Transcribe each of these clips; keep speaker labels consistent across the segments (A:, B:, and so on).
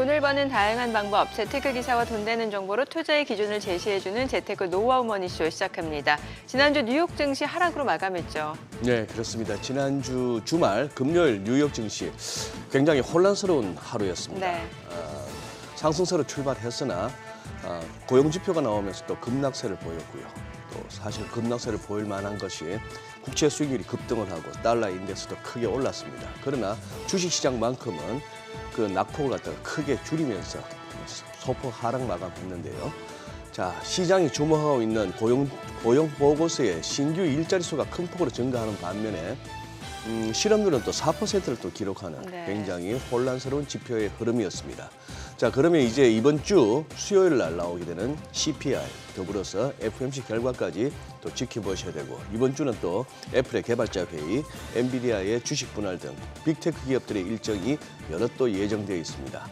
A: 돈을 버는 다양한 방법, 재테크 기사와 돈 되는 정보로 투자의 기준을 제시해주는 재테크 노하우 머니쇼 시작합니다. 지난주 뉴욕 증시 하락으로 마감했죠.
B: 네, 그렇습니다. 지난주 주말 금요일 뉴욕 증시 굉장히 혼란스러운 하루였습니다.
A: 네.
B: 상승세로 출발했으나 고용 지표가 나오면서 또 급락세를 보였고요. 또 사실 급락세를 보일 만한 것이 국채 수익률이 급등을 하고 달러 인덱스도 크게 올랐습니다. 그러나 주식시장만큼은 그 낙폭을 갖다가 크게 줄이면서 소폭 하락 마감했는데요. 자, 시장이 주목하고 있는 고용 보고서의 신규 일자리 수가 큰 폭으로 증가하는 반면에 실업률은 또 4%를 또 기록하는 굉장히 혼란스러운 지표의 흐름이었습니다. 자, 그러면 이제 이번 주 수요일 날 나오게 되는 CPI 더불어서 FOMC 결과까지 또 지켜보셔야 되고, 이번 주는 또 애플의 개발자 회의, 엔비디아의 주식 분할 등 빅테크 기업들의 일정이 여러 또 예정되어 있습니다.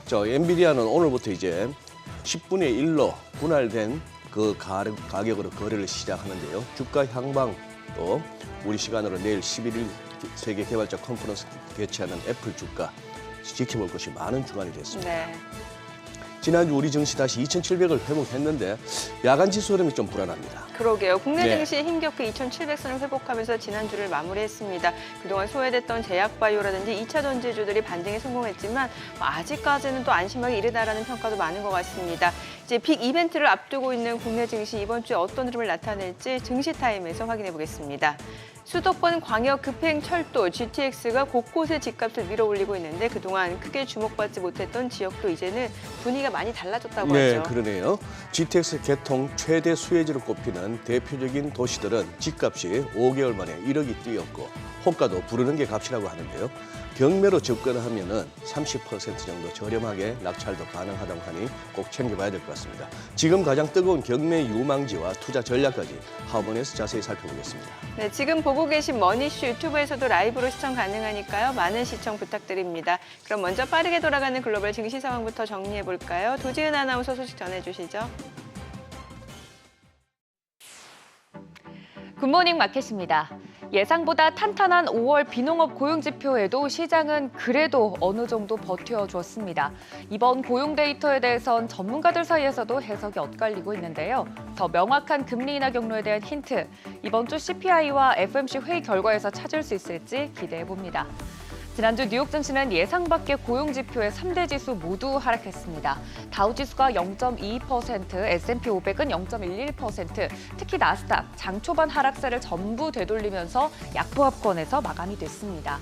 B: 자, 엔비디아는 오늘부터 이제 10분의 1로 분할된 그 가격으로 거래를 시작하는데요. 주가 향방 또 우리 시간으로 내일 11일 세계 개발자 컨퍼런스 개최하는 애플 주가 지켜볼 것이 많은 주간이 됐습니다.
A: 네.
B: 지난주 우리 증시 다시 2,700을 회복했는데 야간 지수 흐름이 좀 불안합니다.
A: 그러게요. 국내
B: 네.
A: 증시 힘겹게 2,700선을 회복하면서 지난주를 마무리했습니다. 그동안 소외됐던 제약바이오라든지 2차 전지주들이 반등에 성공했지만 아직까지는 또 안심하기 이르다라는 평가도 많은 것 같습니다. 이제 빅 이벤트를 앞두고 있는 국내 증시 이번 주에 어떤 흐름을 나타낼지 증시타임에서 확인해 보겠습니다. 수도권 광역 급행철도 GTX가 곳곳에 집값을 밀어올리고 있는데 그동안 크게 주목받지 못했던 지역도 이제는 분위기가 많이 달라졌다고
B: 네,
A: 하죠.
B: 그러네요. GTX 개통 최대 수혜지로 꼽히는 대표적인 도시들은 집값이 5개월 만에 1억이 뛰었고 호가도 부르는 게 값이라고 하는데요. 경매로 접근하면은 30% 정도 저렴하게 낙찰도 가능하다고 하니 꼭 챙겨봐야 될 것 같습니다. 지금 가장 뜨거운 경매 유망지와 투자 전략까지 하원에서 자세히 살펴보겠습니다.
A: 네, 지금 보고 계신 머니쇼 유튜브에서도 라이브로 시청 가능하니까요. 많은 시청 부탁드립니다. 그럼 먼저 빠르게 돌아가는 글로벌 증시 상황부터 정리해 볼까요? 도지은 아나운서 소식 전해주시죠.
C: 굿모닝 마켓입니다. 예상보다 탄탄한 5월 비농업 고용지표에도 시장은 그래도 어느 정도 버텨줬습니다. 이번 고용 데이터에 대해선 전문가들 사이에서도 해석이 엇갈리고 있는데요. 더 명확한 금리 인하 경로에 대한 힌트, 이번 주 CPI와 FOMC 회의 결과에서 찾을 수 있을지 기대해봅니다. 지난주 뉴욕 증시는 예상 밖의 고용 지표의 3대 지수 모두 하락했습니다. 다우 지수가 0.22%, S&P 500은 0.11%, 특히 나스닥 장 초반 하락세를 전부 되돌리면서 약보합권에서 마감이 됐습니다.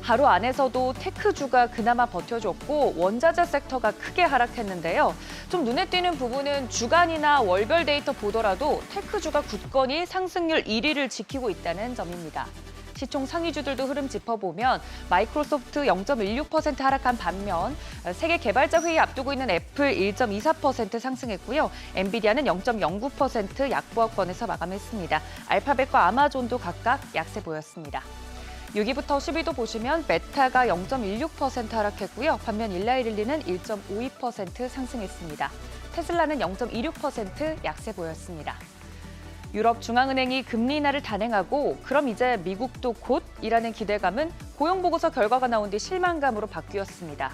C: 하루 안에서도 테크주가 그나마 버텨줬고 원자재 섹터가 크게 하락했는데요. 좀 눈에 띄는 부분은 주간이나 월별 데이터 보더라도 테크주가 굳건히 상승률 1위를 지키고 있다는 점입니다. 시총 상위주들도 흐름 짚어보면 마이크로소프트 0.16% 하락한 반면 세계 개발자 회의 앞두고 있는 애플 1.24% 상승했고요. 엔비디아는 0.09% 약보합권에서 마감했습니다. 알파벳과 아마존도 각각 약세 보였습니다. 6위부터 10위도 보시면 메타가 0.16% 하락했고요. 반면 일라이릴리는 1.52% 상승했습니다. 테슬라는 0.26% 약세 보였습니다. 유럽 중앙은행이 금리 인하를 단행하고 그럼 이제 미국도 곧이라는 기대감은 고용보고서 결과가 나온 뒤 실망감으로 바뀌었습니다.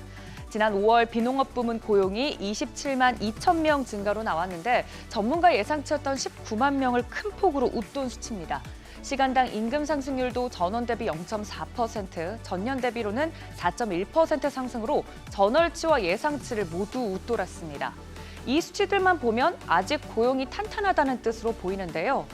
C: 지난 5월 비농업 부문 고용이 27만 2천 명 증가로 나왔는데 전문가 예상치였던 19만 명을 큰 폭으로 웃돈 수치입니다. 시간당 임금 상승률도 전월 대비 0.4%, 전년 대비로는 4.1% 상승으로 전월치와 예상치를 모두 웃돌았습니다. 이 수치들만 보면 아직 고용이 탄탄하다는 뜻으로 보이는데요.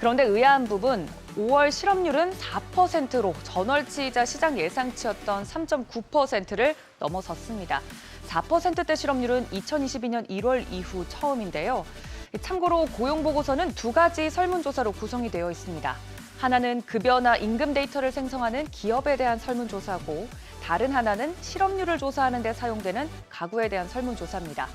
C: 그런데 의아한 부분, 5월 실업률은 4%로 전월치이자 시장 예상치였던 3.9%를 넘어섰습니다. 4%대 실업률은 2022년 1월 이후 처음인데요. 참고로 고용보고서는 두 가지 설문조사로 구성이 되어 있습니다. 하나는 급여나 임금 데이터를 생성하는 기업에 대한 설문조사고, 다른 하나는 실업률을 조사하는 데 사용되는 가구에 대한 설문조사입니다.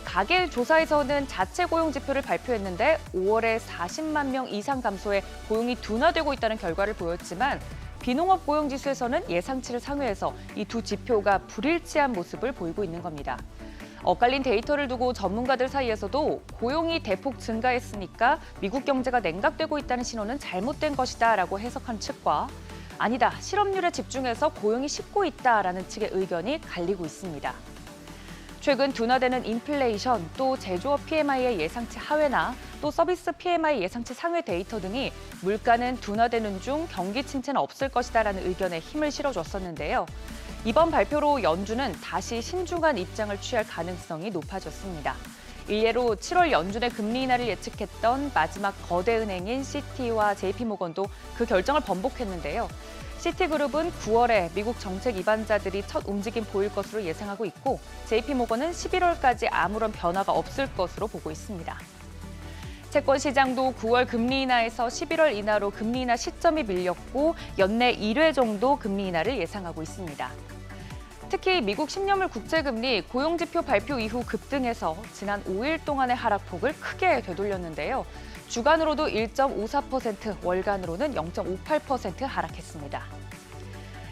C: 가계 조사에서는 자체 고용 지표를 발표했는데 5월에 40만 명 이상 감소해 고용이 둔화되고 있다는 결과를 보였지만 비농업 고용 지수에서는 예상치를 상회해서 이 두 지표가 불일치한 모습을 보이고 있는 겁니다. 엇갈린 데이터를 두고 전문가들 사이에서도 고용이 대폭 증가했으니까 미국 경제가 냉각되고 있다는 신호는 잘못된 것이다라고 해석한 측과 아니다, 실업률에 집중해서 고용이 식고 있다라는 측의 의견이 갈리고 있습니다. 최근 둔화되는 인플레이션, 또 제조업 PMI의 예상치 하회나 또 서비스 PMI 예상치 상회 데이터 등이 물가는 둔화되는 중 경기 침체는 없을 것이다라는 의견에 힘을 실어줬었는데요. 이번 발표로 연준은 다시 신중한 입장을 취할 가능성이 높아졌습니다. 일례로 7월 연준의 금리 인하를 예측했던 마지막 거대 은행인 시티와 JP모건도 그 결정을 번복했는데요. 시티그룹은 9월에 미국 정책 입안자들이 첫 움직임 보일 것으로 예상하고 있고 JP모건은 11월까지 아무런 변화가 없을 것으로 보고 있습니다. 채권 시장도 9월 금리 인하에서 11월 인하로 금리 인하 시점이 밀렸고 연내 1회 정도 금리 인하를 예상하고 있습니다. 특히 미국 10년물 국채금리 고용지표 발표 이후 급등해서 지난 5일 동안의 하락폭을 크게 되돌렸는데요. 주간으로도 1.54%, 월간으로는 0.58% 하락했습니다.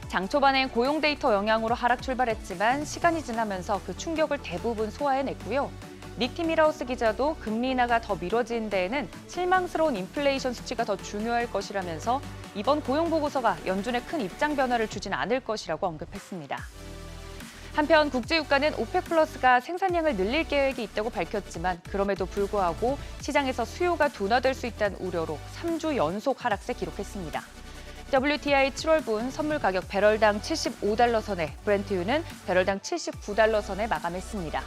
C: 장 초반엔 고용 데이터 영향으로 하락 출발했지만 시간이 지나면서 그 충격을 대부분 소화해냈고요. 닉티 미라우스 기자도 금리 인하가 더 미뤄진 데에는 실망스러운 인플레이션 수치가 더 중요할 것이라면서 이번 고용 보고서가 연준에 큰 입장 변화를 주진 않을 것이라고 언급했습니다. 한편 국제유가는 오펙 플러스가 생산량을 늘릴 계획이 있다고 밝혔지만 그럼에도 불구하고 시장에서 수요가 둔화될 수 있다는 우려로 3주 연속 하락세 기록했습니다. WTI 7월분 선물 가격 배럴당 75달러 선에 브렌트유는 배럴당 79달러 선에 마감했습니다.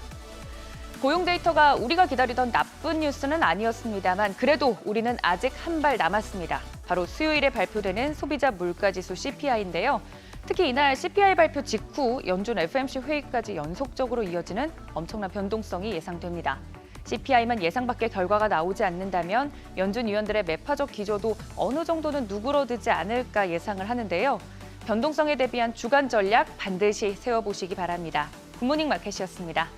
C: 고용 데이터가 우리가 기다리던 나쁜 뉴스는 아니었습니다만 그래도 우리는 아직 한 발 남았습니다. 바로 수요일에 발표되는 소비자 물가지수 CPI인데요. 특히 이날 CPI 발표 직후 연준 FOMC 회의까지 연속적으로 이어지는 엄청난 변동성이 예상됩니다. CPI만 예상 밖의 결과가 나오지 않는다면 연준 위원들의 매파적 기조도 어느 정도는 누그러들지 않을까 예상을 하는데요. 변동성에 대비한 주간 전략 반드시 세워보시기 바랍니다. 굿모닝 마켓이었습니다.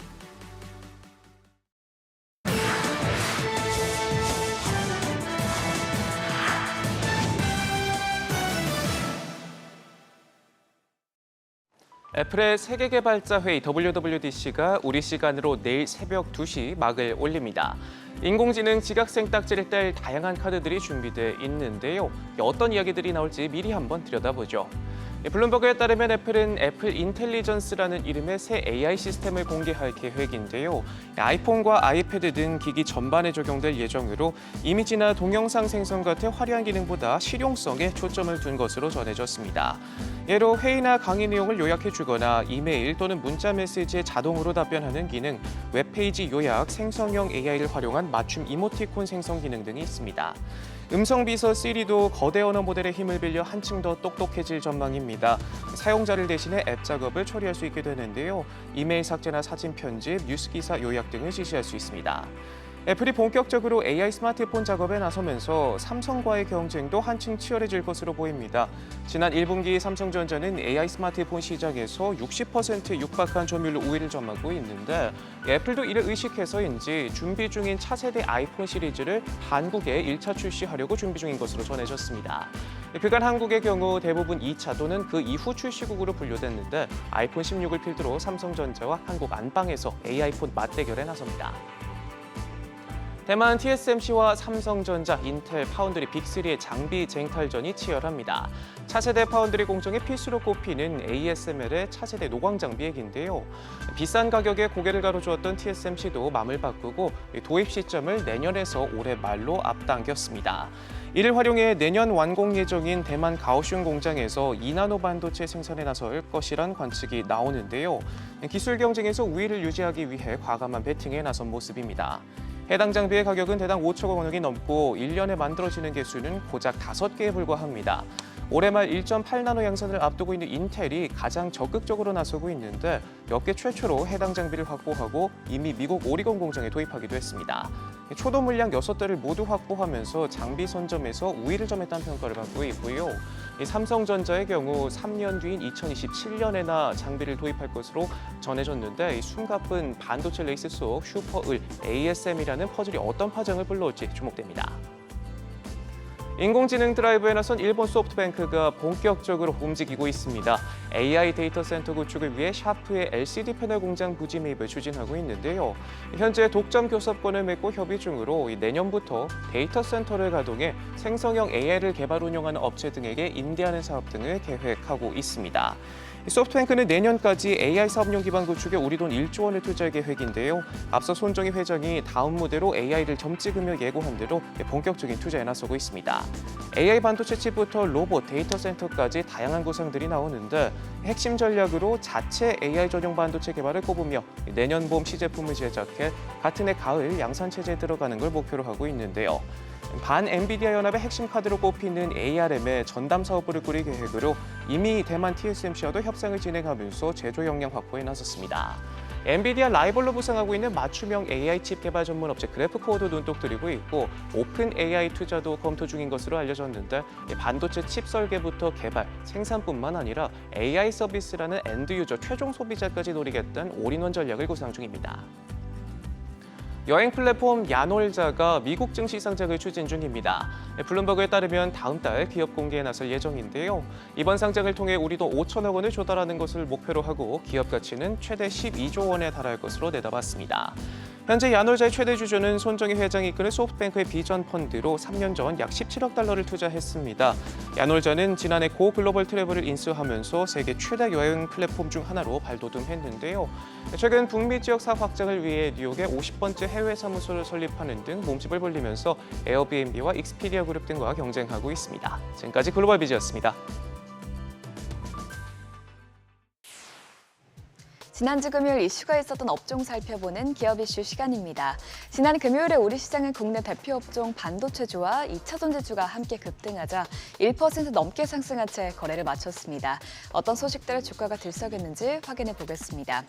D: 애플의 세계개발자 회의 WWDC가 우리 시간으로 내일 새벽 2시 막을 올립니다. 인공지능 지각생 딱지를 뗄 다양한 카드들이 준비돼 있는데요. 어떤 이야기들이 나올지 미리 한번 들여다보죠. 블룸버그에 따르면 애플은 애플 인텔리전스라는 이름의 새 AI 시스템을 공개할 계획인데요. 아이폰과 아이패드 등 기기 전반에 적용될 예정으로 이미지나 동영상 생성 같은 화려한 기능보다 실용성에 초점을 둔 것으로 전해졌습니다. 예로 회의나 강의 내용을 요약해주거나 이메일 또는 문자 메시지에 자동으로 답변하는 기능, 웹페이지 요약, 생성형 AI를 활용한 맞춤 이모티콘 생성 기능 등이 있습니다. 음성 비서 시리도 거대 언어 모델의 힘을 빌려 한층 더 똑똑해질 전망입니다. 사용자를 대신해 앱 작업을 처리할 수 있게 되는데요. 이메일 삭제나 사진 편집, 뉴스 기사 요약 등을 지시할 수 있습니다. 애플이 본격적으로 AI 스마트폰 작업에 나서면서 삼성과의 경쟁도 한층 치열해질 것으로 보입니다. 지난 1분기 삼성전자는 AI 스마트폰 시장에서 60% 육박한 점유율로 우위를 점하고 있는데 애플도 이를 의식해서인지 준비 중인 차세대 아이폰 시리즈를 한국에 1차 출시하려고 준비 중인 것으로 전해졌습니다. 그간 한국의 경우 대부분 2차 또는 그 이후 출시국으로 분류됐는데 아이폰 16을 필두로 삼성전자와 한국 안방에서 AI폰 맞대결에 나섭니다. 대만 TSMC와 삼성전자, 인텔, 파운드리 빅3의 장비 쟁탈전이 치열합니다. 차세대 파운드리 공정의 필수로 꼽히는 ASML의 차세대 노광 장비 얘기인데요. 비싼 가격에 고개를 가로주었던 TSMC도 맘을 바꾸고 도입 시점을 내년에서 올해 말로 앞당겼습니다. 이를 활용해 내년 완공 예정인 대만 가오슝 공장에서 2나노 반도체 생산에 나설 것이란 관측이 나오는데요. 기술 경쟁에서 우위를 유지하기 위해 과감한 배팅에 나선 모습입니다. 해당 장비의 가격은 대당 5천 원이 넘고 1년에 만들어지는 개수는 고작 5개에 불과합니다. 올해 말 1.8나노 양산을 앞두고 있는 인텔이 가장 적극적으로 나서고 있는데 역대 최초로 해당 장비를 확보하고 이미 미국 오리건 공장에 도입하기도 했습니다. 초도 물량 6대를 모두 확보하면서 장비 선점에서 우위를 점했다는 평가를 받고 있고요. 삼성전자의 경우 3년 뒤인 2027년에나 장비를 도입할 것으로 전해졌는데 숨가쁜 반도체 레이스 속 슈퍼을 ASM이라는 퍼즐이 어떤 파장을 불러올지 주목됩니다. 인공지능 드라이브에 나선 일본 소프트뱅크가 본격적으로 움직이고 있습니다. AI 데이터 센터 구축을 위해 샤프의 LCD 패널 공장 부지 매입을 추진하고 있는데요. 현재 독점 교섭권을 맺고 협의 중으로 내년부터 데이터 센터를 가동해 생성형 AI를 개발 운영하는 업체 등에게 임대하는 사업 등을 계획하고 있습니다. 소프트뱅크는 내년까지 AI 사업용 기반 구축에 우리 돈 1조 원을 투자할 계획인데요. 앞서 손정희 회장이 다음 무대로 AI를 점 찍으며 예고한 대로 본격적인 투자에 나서고 있습니다. AI 반도체 칩부터 로봇, 데이터 센터까지 다양한 구상들이 나오는데 핵심 전략으로 자체 AI 전용 반도체 개발을 꼽으며 내년 봄 시제품을 제작해 같은 해 가을 양산 체제에 들어가는 걸 목표로 하고 있는데요. 반 엔비디아 연합의 핵심 카드로 꼽히는 ARM의 전담 사업부를 꾸릴 계획으로 이미 대만 TSMC와도 협상을 진행하면서 제조 역량 확보에 나섰습니다. 엔비디아 라이벌로 부상하고 있는 맞춤형 AI 칩 개발 전문 업체 그래프코어도 눈독 들이고 있고 오픈 AI 투자도 검토 중인 것으로 알려졌는데 반도체 칩 설계부터 개발, 생산뿐만 아니라 AI 서비스라는 엔드 유저 최종 소비자까지 노리겠다는 올인원 전략을 구상 중입니다. 여행 플랫폼 야놀자가 미국 증시 상장을 추진 중입니다. 블룸버그에 따르면 다음 달 기업 공개에 나설 예정인데요. 이번 상장을 통해 우리도 5천억 원을 조달하는 것을 목표로 하고 기업 가치는 최대 12조 원에 달할 것으로 내다봤습니다. 현재 야놀자의 최대 주주는 손정희 회장이 이끄는 소프트뱅크의 비전 펀드로 3년 전 약 17억 달러를 투자했습니다. 야놀자는 지난해 고 글로벌 트래블을 인수하면서 세계 최대 여행 플랫폼 중 하나로 발돋움했는데요. 최근 북미 지역 사업 확장을 위해 뉴욕에 50번째 해외 사무소를 설립하는 등 몸집을 벌리면서 에어비앤비와 익스피디아 그룹 등과 경쟁하고 있습니다. 지금까지 글로벌 비즈였습니다.
E: 지난주 금요일 이슈가 있었던 업종 살펴보는 기업 이슈 시간입니다. 지난 금요일에 우리 시장은 국내 대표 업종 반도체주와 2차전지주가 함께 급등하자 1% 넘게 상승한 채 거래를 마쳤습니다. 어떤 소식들의 주가가 들썩였는지 확인해 보겠습니다.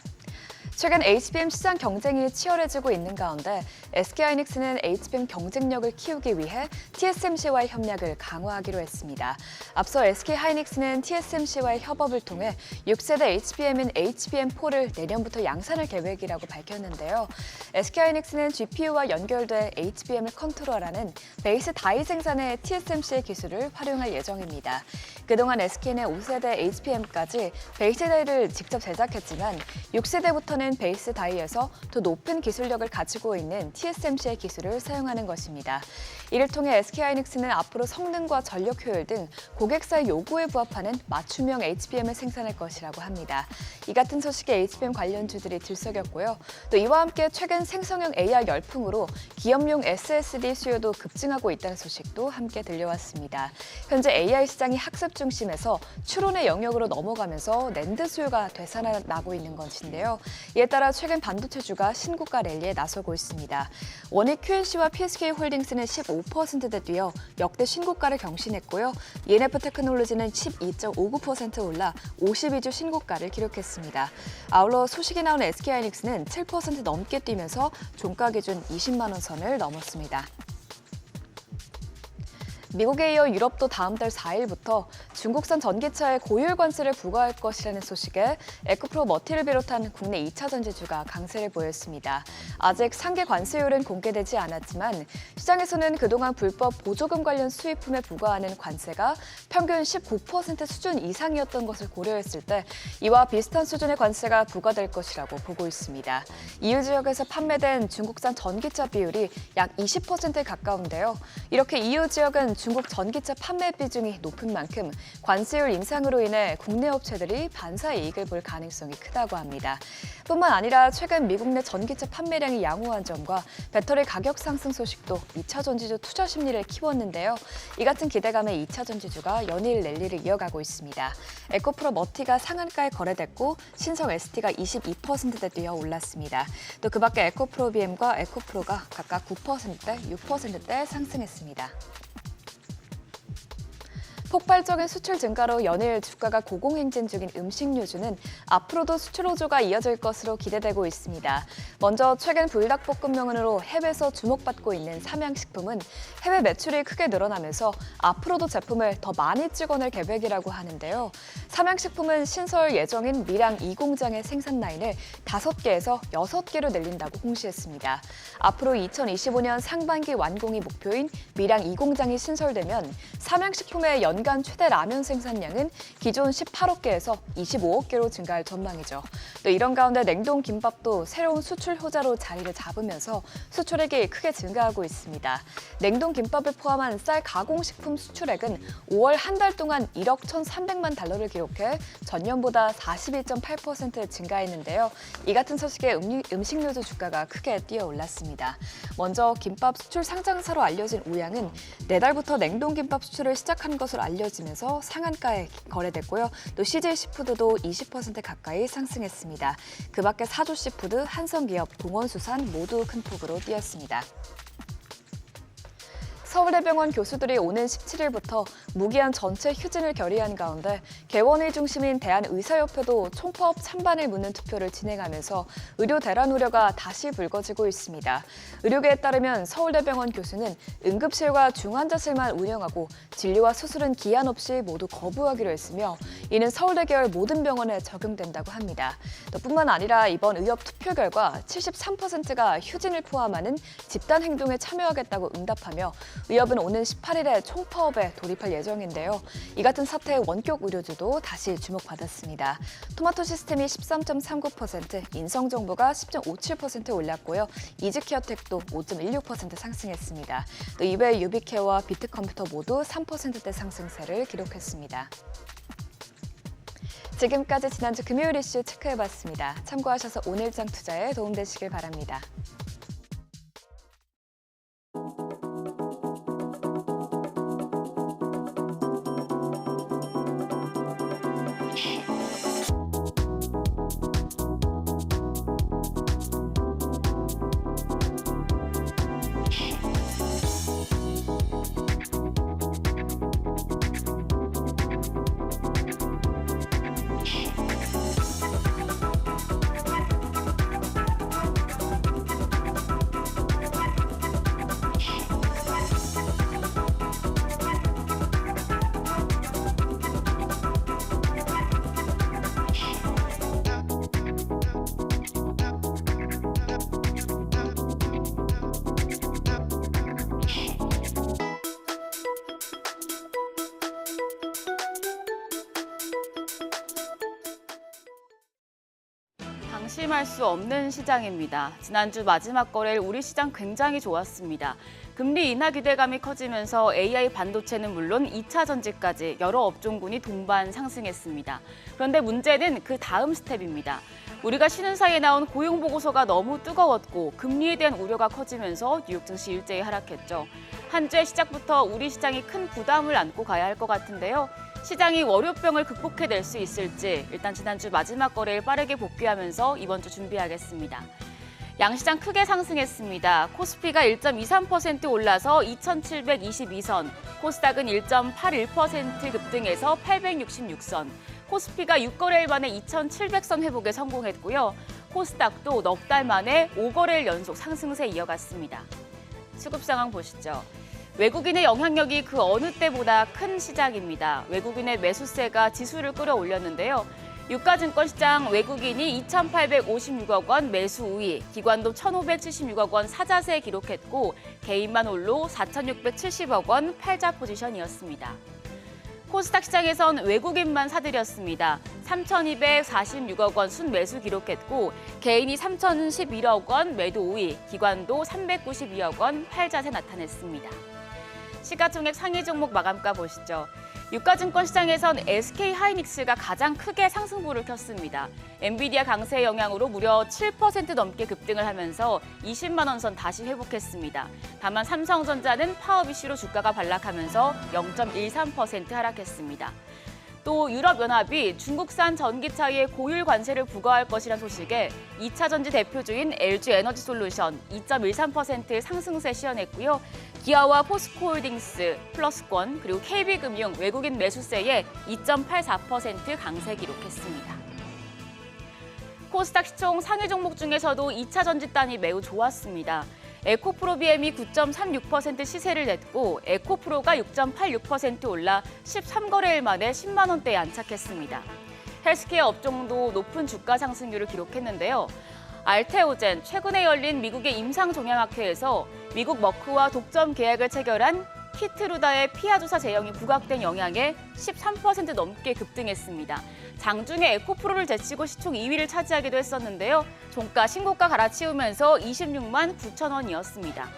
E: 최근 HBM 시장 경쟁이 치열해지고 있는 가운데 SK하이닉스는 HBM 경쟁력을 키우기 위해 TSMC와의 협력을 강화하기로 했습니다. 앞서 SK하이닉스는 TSMC와의 협업을 통해 6세대 HBM인 HBM4를 내년부터 양산할 계획이라고 밝혔는데요. SK하이닉스는 GPU와 연결돼 HBM을 컨트롤하는 베이스 다이 생산의 TSMC의 기술을 활용할 예정입니다. 그동안 SK는 5세대 HBM까지 베이스 다이를 직접 제작했지만 6세대부터는 베이스 다이에서 더 높은 기술력을 가지고 있는 TSMC의 기술을 사용하는 것입니다. 이를 통해 SK하이닉스는 앞으로 성능과 전력 효율 등 고객사의 요구에 부합하는 맞춤형 HBM을 생산할 것이라고 합니다. 이 같은 소식에 HBM 관련주들이 들썩였고요. 또 이와 함께 최근 생성형 AI 열풍으로 기업용 SSD 수요도 급증하고 있다는 소식도 함께 들려왔습니다. 현재 AI 시장이 학습 중심에서 추론의 영역으로 넘어가면서 낸드 수요가 되살아나고 있는 것인데요. 이에 따라 최근 반도체주가 신고가 랠리에 나서고 있습니다. 원익 QNC와 PSK홀딩스는 15%대 뛰어 역대 신고가를 경신했고요. ENF 테크놀로지는 12.59% 올라 52주 신고가를 기록했습니다. 아울러 소식이 나온 SK하이닉스는 7% 넘게 뛰면서 종가 기준 20만 원 선을 넘었습니다. 미국에 이어 유럽도 다음 달 4일부터 중국산 전기차에 고율 관세를 부과할 것이라는 소식에 에코프로 머티를 비롯한 국내 2차 전지주가 강세를 보였습니다. 아직 상계 관세율은 공개되지 않았지만 시장에서는 그동안 불법 보조금 관련 수입품에 부과하는 관세가 평균 19% 수준 이상이었던 것을 고려했을 때 이와 비슷한 수준의 관세가 부과될 것이라고 보고 있습니다. EU 지역에서 판매된 중국산 전기차 비율이 약 20%에 가까운데요. 이렇게 EU 지역은 중국 전기차 판매 비중이 높은 만큼 관세율 인상으로 인해 국내 업체들이 반사 이익을 볼 가능성이 크다고 합니다. 뿐만 아니라 최근 미국 내 전기차 판매량이 양호한 점과 배터리 가격 상승 소식도 2차 전지주 투자 심리를 키웠는데요. 이 같은 기대감에 2차 전지주가 연일 랠리를 이어가고 있습니다. 에코프로 머티가 상한가에 거래됐고 신성 ST가 22%대 뛰어 올랐습니다. 또 그 밖에 에코프로 BM과 에코프로가 각각 9%대, 6%대 상승했습니다. 폭발적인 수출 증가로 연일 주가가 고공행진 중인 음식료주는 앞으로도 수출 호조가 이어질 것으로 기대되고 있습니다. 먼저 최근 불닭볶음 면으로 해외에서 주목받고 있는 삼양식품은 해외 매출이 크게 늘어나면서 앞으로도 제품을 더 많이 찍어낼 계획이라고 하는데요. 삼양식품은 신설 예정인 밀양 2공장의 생산 라인을 5개에서 6개로 늘린다고 홍시했습니다. 앞으로 2025년 상반기 완공이 목표인 밀양 2공장이 신설되면 삼양식품의 연간 최대 라면 생산량은 기존 18억 개에서 25억 개로 증가할 전망이죠. 또 이런 가운데 냉동 김밥도 새로운 수출 효자로 자리를 잡으면서 수출액이 크게 증가하고 있습니다. 냉동 김밥을 포함한 쌀 가공식품 수출액은 5월 한 달 동안 1억 1,300만 달러를 기록해 전년보다 42.8% 증가했는데요. 이 같은 소식에 음식료주 주가가 크게 뛰어올랐습니다. 먼저 김밥 수출 상장사로 알려진 우양은 내달부터 냉동 김밥 수출을 시작한 것으로 알려지면서 상한가에 거래됐고요. 또 CJ시푸드도 20% 가까이 상승했습니다. 그 밖에 사조시푸드, 한성기업, 동원수산 모두 큰 폭으로 뛰었습니다. 서울대병원 교수들이 오는 17일부터 무기한 전체 휴진을 결의한 가운데 개원의 중심인 대한의사협회도 총파업 찬반을 묻는 투표를 진행하면서 의료 대란 우려가 다시 불거지고 있습니다. 의료계에 따르면 서울대병원 교수는 응급실과 중환자실만 운영하고 진료와 수술은 기한 없이 모두 거부하기로 했으며 이는 서울대 계열 모든 병원에 적용된다고 합니다. 또 뿐만 아니라 이번 의협 투표 결과 73%가 휴진을 포함하는 집단 행동에 참여하겠다고 응답하며 의협은 오는 18일에 총파업에 돌입할 예정인데요. 이 같은 사태의 원격 의료주도 다시 주목받았습니다. 토마토 시스템이 13.39%, 인성정보가 10.57% 올랐고요. 이즈케어텍도 5.16% 상승했습니다. 또 이외에 유비케어와 비트컴퓨터 모두 3%대 상승세를 기록했습니다. 지금까지 지난주 금요일 이슈 체크해봤습니다. 참고하셔서 오늘장 투자에 도움되시길 바랍니다.
F: 방심할 수 없는 시장입니다. 지난주 마지막 거래일 우리 시장 굉장히 좋았습니다. 금리 인하 기대감이 커지면서 AI 반도체는 물론 2차 전지까지 여러 업종군이 동반 상승했습니다. 그런데 문제는 그 다음 스텝입니다. 우리가 쉬는 사이에 나온 고용 보고서가 너무 뜨거웠고 금리에 대한 우려가 커지면서 뉴욕 증시 일제히 하락했죠. 한 주의 시작부터 우리 시장이 큰 부담을 안고 가야 할 것 같은데요. 시장이 월요병을 극복해낼 수 있을지 일단 지난주 마지막 거래일 빠르게 복귀하면서 이번 주 준비하겠습니다. 양시장 크게 상승했습니다. 코스피가 1.23% 올라서 2,722선, 코스닥은 1.81% 급등해서 866선, 코스피가 6거래일 만에 2,700선 회복에 성공했고요. 코스닥도 넉 달 만에 5거래일 연속 상승세 이어갔습니다. 수급 상황 보시죠. 외국인의 영향력이 그 어느 때보다 큰 시장입니다. 외국인의 매수세가 지수를 끌어올렸는데요. 유가증권 시장 외국인이 2,856억 원 매수 우위, 기관도 1,576억 원 사자세 기록했고 개인만 홀로 4,670억 원 팔자 포지션이었습니다. 코스닥 시장에선 외국인만 사들였습니다. 3,246억 원 순매수 기록했고 개인이 3,011억 원 매도 우위, 기관도 392억 원 팔자세 나타냈습니다. 시가총액 상위 종목 마감가 보시죠. 유가증권 시장에선 SK하이닉스가 가장 크게 상승부를 켰습니다. 엔비디아 강세의 영향으로 무려 7% 넘게 급등을 하면서 20만 원 선 다시 회복했습니다. 다만 삼성전자는 파업 이슈로 주가가 반락하면서 0.13% 하락했습니다. 또 유럽연합이 중국산 전기차에 고율 관세를 부과할 것이란 소식에 2차 전지 대표주인 LG 에너지솔루션 2.13%의 상승세 시현했고요. 기아와 포스코홀딩스, 플러스권, 그리고 KB금융 외국인 매수세에 2.84% 강세 기록했습니다. 코스닥 시총 상위 종목 중에서도 2차 전지단이 매우 좋았습니다. 에코프로 BM이 9.36% 시세를 냈고 에코프로가 6.86% 올라 13거래일 만에 10만 원대에 안착했습니다. 헬스케어 업종도 높은 주가 상승률을 기록했는데요. 알테오젠, 최근에 열린 미국의 임상종양학회에서 미국 머크와 독점 계약을 체결한 키트루다의 피하 조사 제형이 부각된 영향에 13% 넘게 급등했습니다. 장중에 에코프로를 제치고 시총 2위를 차지하기도 했었는데요. 종가 신고가 갈아치우면서 26만 9천 원이었습니다.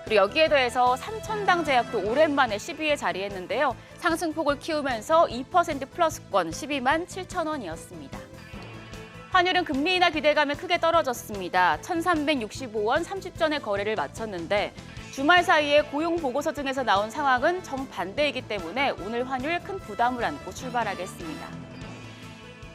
F: 그리고 여기에 더해서 삼천당 제약도 오랜만에 10위에 자리했는데요. 상승폭을 키우면서 2% 플러스권 12만 7천 원이었습니다. 환율은 금리 인하 기대감에 크게 떨어졌습니다. 1,365원 30전의 거래를 마쳤는데 주말 사이에 고용 보고서 등에서 나온 상황은 정반대이기 때문에 오늘 환율 큰 부담을 안고 출발하겠습니다.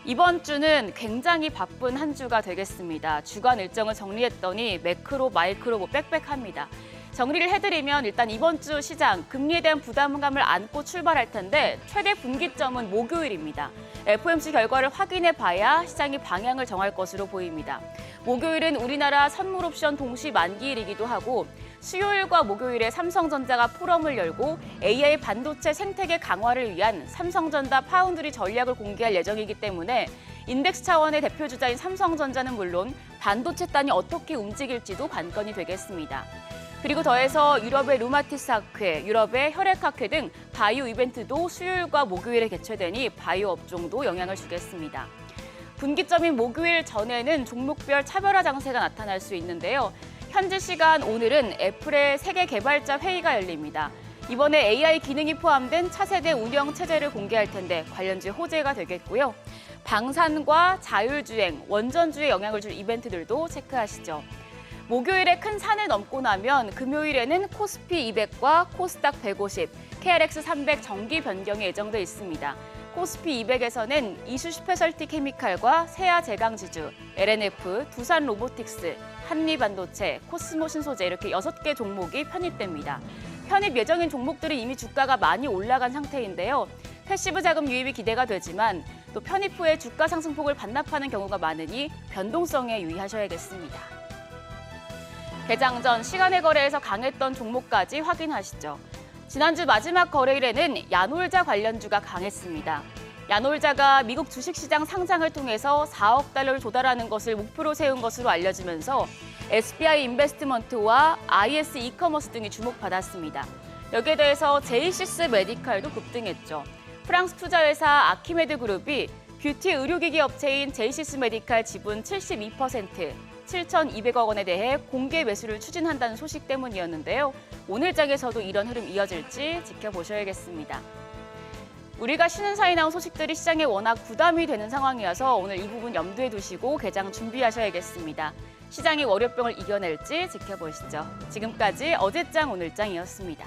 F: 이번 주는 굉장히 바쁜 한 주가 되겠습니다. 주간 일정을 정리했더니 매크로, 마이크로 빽빽합니다. 정리를 해드리면 일단 이번 주 시장 금리에 대한 부담감을 안고 출발할 텐데 최대 분기점은 목요일입니다. FOMC 결과를 확인해 봐야 시장이 방향을 정할 것으로 보입니다. 목요일은 우리나라 선물 옵션 동시 만기일이기도 하고 수요일과 목요일에 삼성전자가 포럼을 열고 AI 반도체 생태계 강화를 위한 삼성전자 파운드리 전략을 공개할 예정이기 때문에 인덱스 차원의 대표주자인 삼성전자는 물론 반도체 단이 어떻게 움직일지도 관건이 되겠습니다. 그리고 더해서 유럽의 루마티스 학회, 유럽의 혈액학회 등 바이오 이벤트도 수요일과 목요일에 개최되니 바이오 업종도 영향을 주겠습니다. 분기점인 목요일 전에는 종목별 차별화 장세가 나타날 수 있는데요. 현지 시간 오늘은 애플의 세계 개발자 회의가 열립니다. 이번에 AI 기능이 포함된 차세대 운영 체제를 공개할 텐데 관련주에 호재가 되겠고요. 방산과 자율주행, 원전주에 영향을 줄 이벤트들도 체크하시죠. 목요일에 큰 산을 넘고 나면 금요일에는 코스피 200과 코스닥 150, KRX 300 정기 변경이 예정돼 있습니다. 코스피 200에서는 이슈 스페셜티 케미칼과 세아 제강지주, LNF, 두산 로보틱스, 한미반도체, 코스모 신소재 이렇게 6개 종목이 편입됩니다. 편입 예정인 종목들은 이미 주가가 많이 올라간 상태인데요. 패시브 자금 유입이 기대가 되지만 또 편입 후에 주가 상승폭을 반납하는 경우가 많으니 변동성에 유의하셔야겠습니다. 개장 전 시간의 거래에서 강했던 종목까지 확인하시죠. 지난주 마지막 거래일에는 야놀자 관련주가 강했습니다. 야놀자가 미국 주식시장 상장을 통해서 4억 달러를 조달하는 것을 목표로 세운 것으로 알려지면서 SBI 인베스트먼트와 IS 이커머스 등이 주목받았습니다. 여기에 대해서 제이시스 메디칼도 급등했죠. 프랑스 투자회사 아키메드 그룹이 뷰티 의료기기 업체인 제이시스 메디칼 지분 72%, 7,200억 원에 대해 공개 매수를 추진한다는 소식 때문이었는데요. 오늘 장에서도 이런 흐름 이어질지 지켜보셔야겠습니다. 우리가 쉬는 사이 나온 소식들이 시장에 워낙 부담이 되는 상황이어서 오늘 이 부분 염두에 두시고 개장 준비하셔야겠습니다. 시장이 월요병을 이겨낼지 지켜보시죠. 지금까지 어제장 오늘장이었습니다.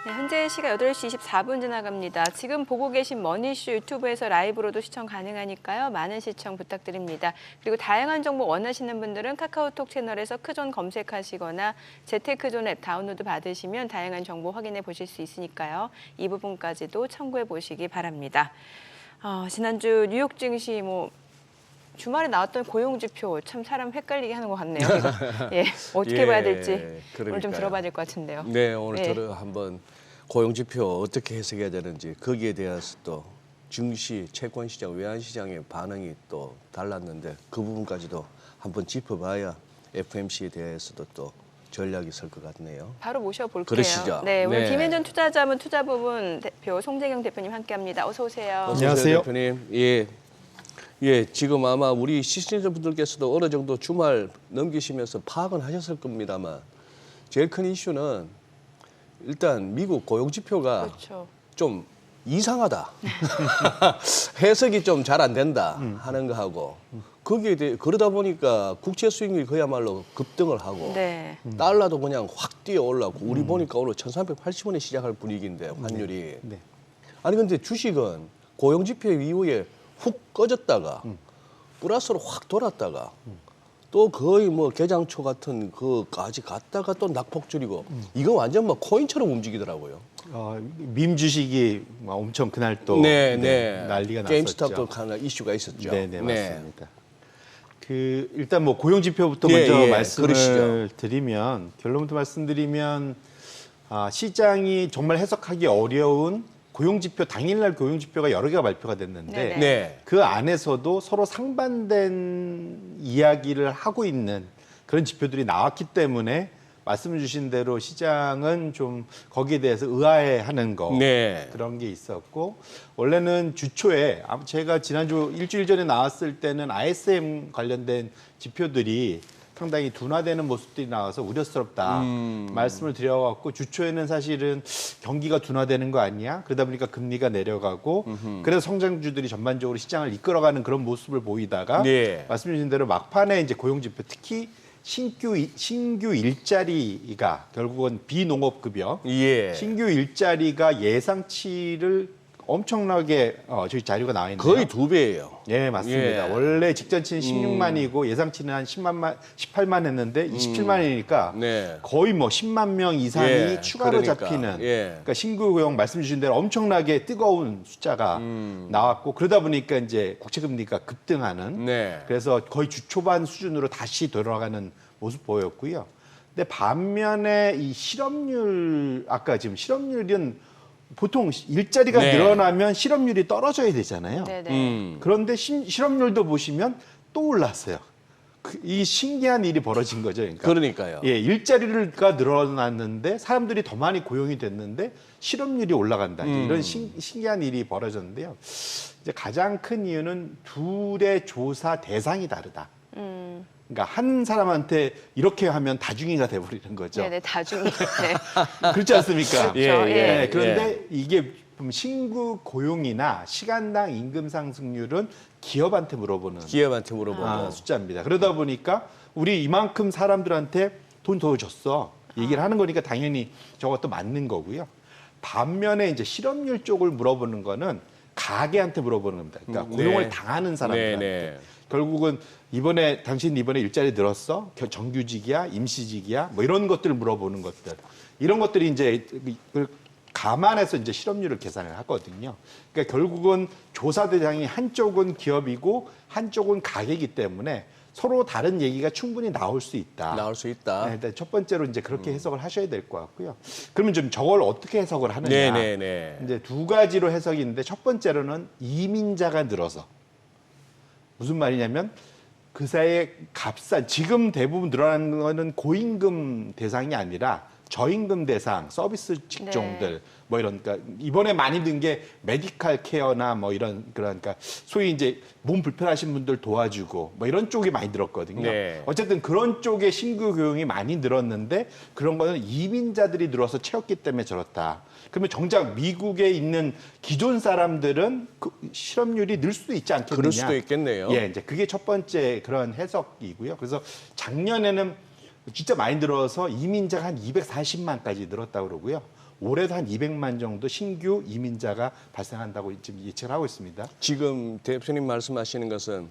A: 네, 현재 시각 8시 24분 지나갑니다. 지금 보고 계신 머니쇼 유튜브에서 라이브로도 시청 가능하니까요. 많은 시청 부탁드립니다. 그리고 다양한 정보 원하시는 분들은 카카오톡 채널에서 크존 검색하시거나 재테크존 앱 다운로드 받으시면 다양한 정보 확인해 보실 수 있으니까요. 이 부분까지도 참고해 보시기 바랍니다. 지난주 뉴욕 증시 주말에 나왔던 고용지표 참 사람 헷갈리게 하는 것 같네요. 이거. 예, 어떻게 봐야 될지 오늘 좀
B: 그러니까요.
A: 들어봐야 될 것 같은데요.
B: 네, 오늘
A: 네.
B: 한번 고용지표 어떻게 해석해야 되는지 거기에 대해서 또 증시, 채권시장, 외환시장의 반응이 또 달랐는데 그 부분까지도 한번 짚어봐야 FMC에 대해서도 또 전략이 설 것 같네요.
A: 바로 모셔볼게요.
B: 그러시죠.
A: 네, 오늘
B: 네.
A: 김현준 투자자문 투자부문 대표 송재경 대표님 함께합니다. 어서 오세요.
B: 어서 오세요,
G: 안녕하세요.
B: 대표님. 예, 지금 아마 우리 시청자분들께서도 어느 정도 주말 넘기시면서 파악은 하셨을 겁니다만 제일 큰 이슈는 일단 미국 고용지표가
A: 그렇죠.
B: 좀 이상하다. 해석이 좀 잘 안 된다 하는 거하고 거기에 대해 그러다 보니까 국채 수익률이 그야말로 급등을 하고
A: 네.
B: 달러도 그냥 확 뛰어 올라고 우리 보니까 오늘 1,380원에 시작할 분위기인데 환율이.
G: 네.
B: 아니 근데 주식은 고용지표 이후에 훅 꺼졌다가 플러스로 확 돌았다가 또 거의 개장초 같은 그까지 갔다가 또 낙폭 줄이고 이거 완전 코인처럼 움직이더라고요.
G: 밈 주식이 엄청 그날 또 난리가 났었죠.
B: 게임스탑도 하나 이슈가 있었죠.
G: 네, 맞습니다. 일단 고용지표부터
B: 예,
G: 먼저
B: 예,
G: 말씀을
B: 그러시죠.
G: 드리면 결론부터 말씀드리면 시장이 정말 해석하기 어려운 고용지표 당일날 고용지표가 여러 개가 발표가 됐는데
A: 네네.
B: 네.
G: 그 안에서도 서로 상반된 이야기를 하고 있는 그런 지표들이 나왔기 때문에 말씀 주신 대로 시장은 좀 거기에 대해서 의아해하는 거
B: 네.
G: 그런 게 있었고 원래는 주초에 제가 지난주 일주일 전에 나왔을 때는 ISM 관련된 지표들이 상당히 둔화되는 모습들이 나와서 우려스럽다 말씀을 드려갖고 주초에는 사실은 경기가 둔화되는 거 아니야? 그러다 보니까 금리가 내려가고 그래서 성장주들이 전반적으로 시장을 이끌어가는 그런 모습을 보이다가
B: 네.
G: 말씀 주신 대로 막판에 이제 고용지표 특히 신규 일자리가 결국은 비농업급여
B: 예.
G: 신규 일자리가 예상치를 엄청나게 저희 자료가 나와 있는데요.
B: 거의 2배예요.
G: 예, 맞습니다.
B: 예.
G: 원래 직전치는 16만이고 예상치는 한 18만 했는데 27만이니까
B: 네.
G: 거의 10만 명 이상이
B: 예,
G: 추가로
B: 그러니까,
G: 잡히는
B: 예.
G: 그러니까 신규 고용 말씀 주신 대로 엄청나게 뜨거운 숫자가 나왔고 그러다 보니까 이제 국채 금리가 급등하는
B: 네.
G: 그래서 거의 주초반 수준으로 다시 돌아가는 모습 보였고요. 근데 반면에 이 실업률 아까 지금 실업률은 보통 일자리가
B: 네.
G: 늘어나면 실업률이 떨어져야 되잖아요.
A: 네네.
G: 그런데 실업률도 보시면 또 올랐어요. 이 신기한 일이 벌어진 거죠.
B: 그러니까요.
G: 예, 일자리가 늘어났는데 사람들이 더 많이 고용이 됐는데 실업률이 올라간다. 이런 신기한 일이 벌어졌는데요. 이제 가장 큰 이유는 둘의 조사 대상이 다르다. 그러니까 한 사람한테 이렇게 하면 다중이가 돼버리는 거죠.
A: 네네, 다중. 네.
G: 그렇지 않습니까?
A: 예, 예.
G: 그런데 이게 신규 고용이나 시간당 임금 상승률은 기업한테 물어보는
B: 기업한테 물어보고.
G: 숫자입니다. 그러다 보니까 우리 이만큼 사람들한테 돈 더 줬어. 얘기를 하는 거니까 당연히 저것도 맞는 거고요. 반면에 이제 실업률 쪽을 물어보는 거는 가게한테 물어보는 겁니다. 그러니까 고용을
B: 네.
G: 당하는 사람들한테.
B: 네.
G: 결국은 당신 이번에 일자리 늘었어? 정규직이야? 임시직이야? 이런 것들을 물어보는 것들. 이런 것들이 이제 감안해서 이제 실업률을 계산을 하거든요. 그러니까 결국은 조사 대상이 한쪽은 기업이고 한쪽은 가게이기 때문에 서로 다른 얘기가 충분히 나올 수 있다.
B: 나올 수 있다.
G: 네, 일단 첫 번째로 이제 그렇게 해석을 하셔야 될 것 같고요. 그러면 좀 저걸 어떻게 해석을 하느냐?
B: 네네네.
G: 이제 두 가지로 해석이 있는데 첫 번째로는 이민자가 늘어서 무슨 말이냐면 그 사이에 지금 대부분 늘어나는 거는 고임금 대상이 아니라 저임금 대상 서비스 직종들 그러니까 이번에 많이 든 게 메디칼 케어나 그러니까 소위 이제 몸 불편하신 분들 도와주고 이런 쪽이 많이 늘었거든요.
B: 네.
G: 어쨌든 그런 쪽에 신규 고용이 많이 늘었는데 그런 거는 이민자들이 늘어서 채웠기 때문에 저렇다. 그러면 정작 미국에 있는 기존 사람들은 실업률이 늘 수도 있지 않겠느냐.
B: 그럴 수도 있겠네요.
G: 예, 이제 그게 첫 번째 그런 해석이고요. 그래서 작년에는 진짜 많이 늘어서 이민자가 한 240만까지 늘었다고 그러고요. 올해도 한 200만 정도 신규 이민자가 발생한다고 지금 예측을 하고 있습니다.
B: 지금 대표님 말씀하시는 것은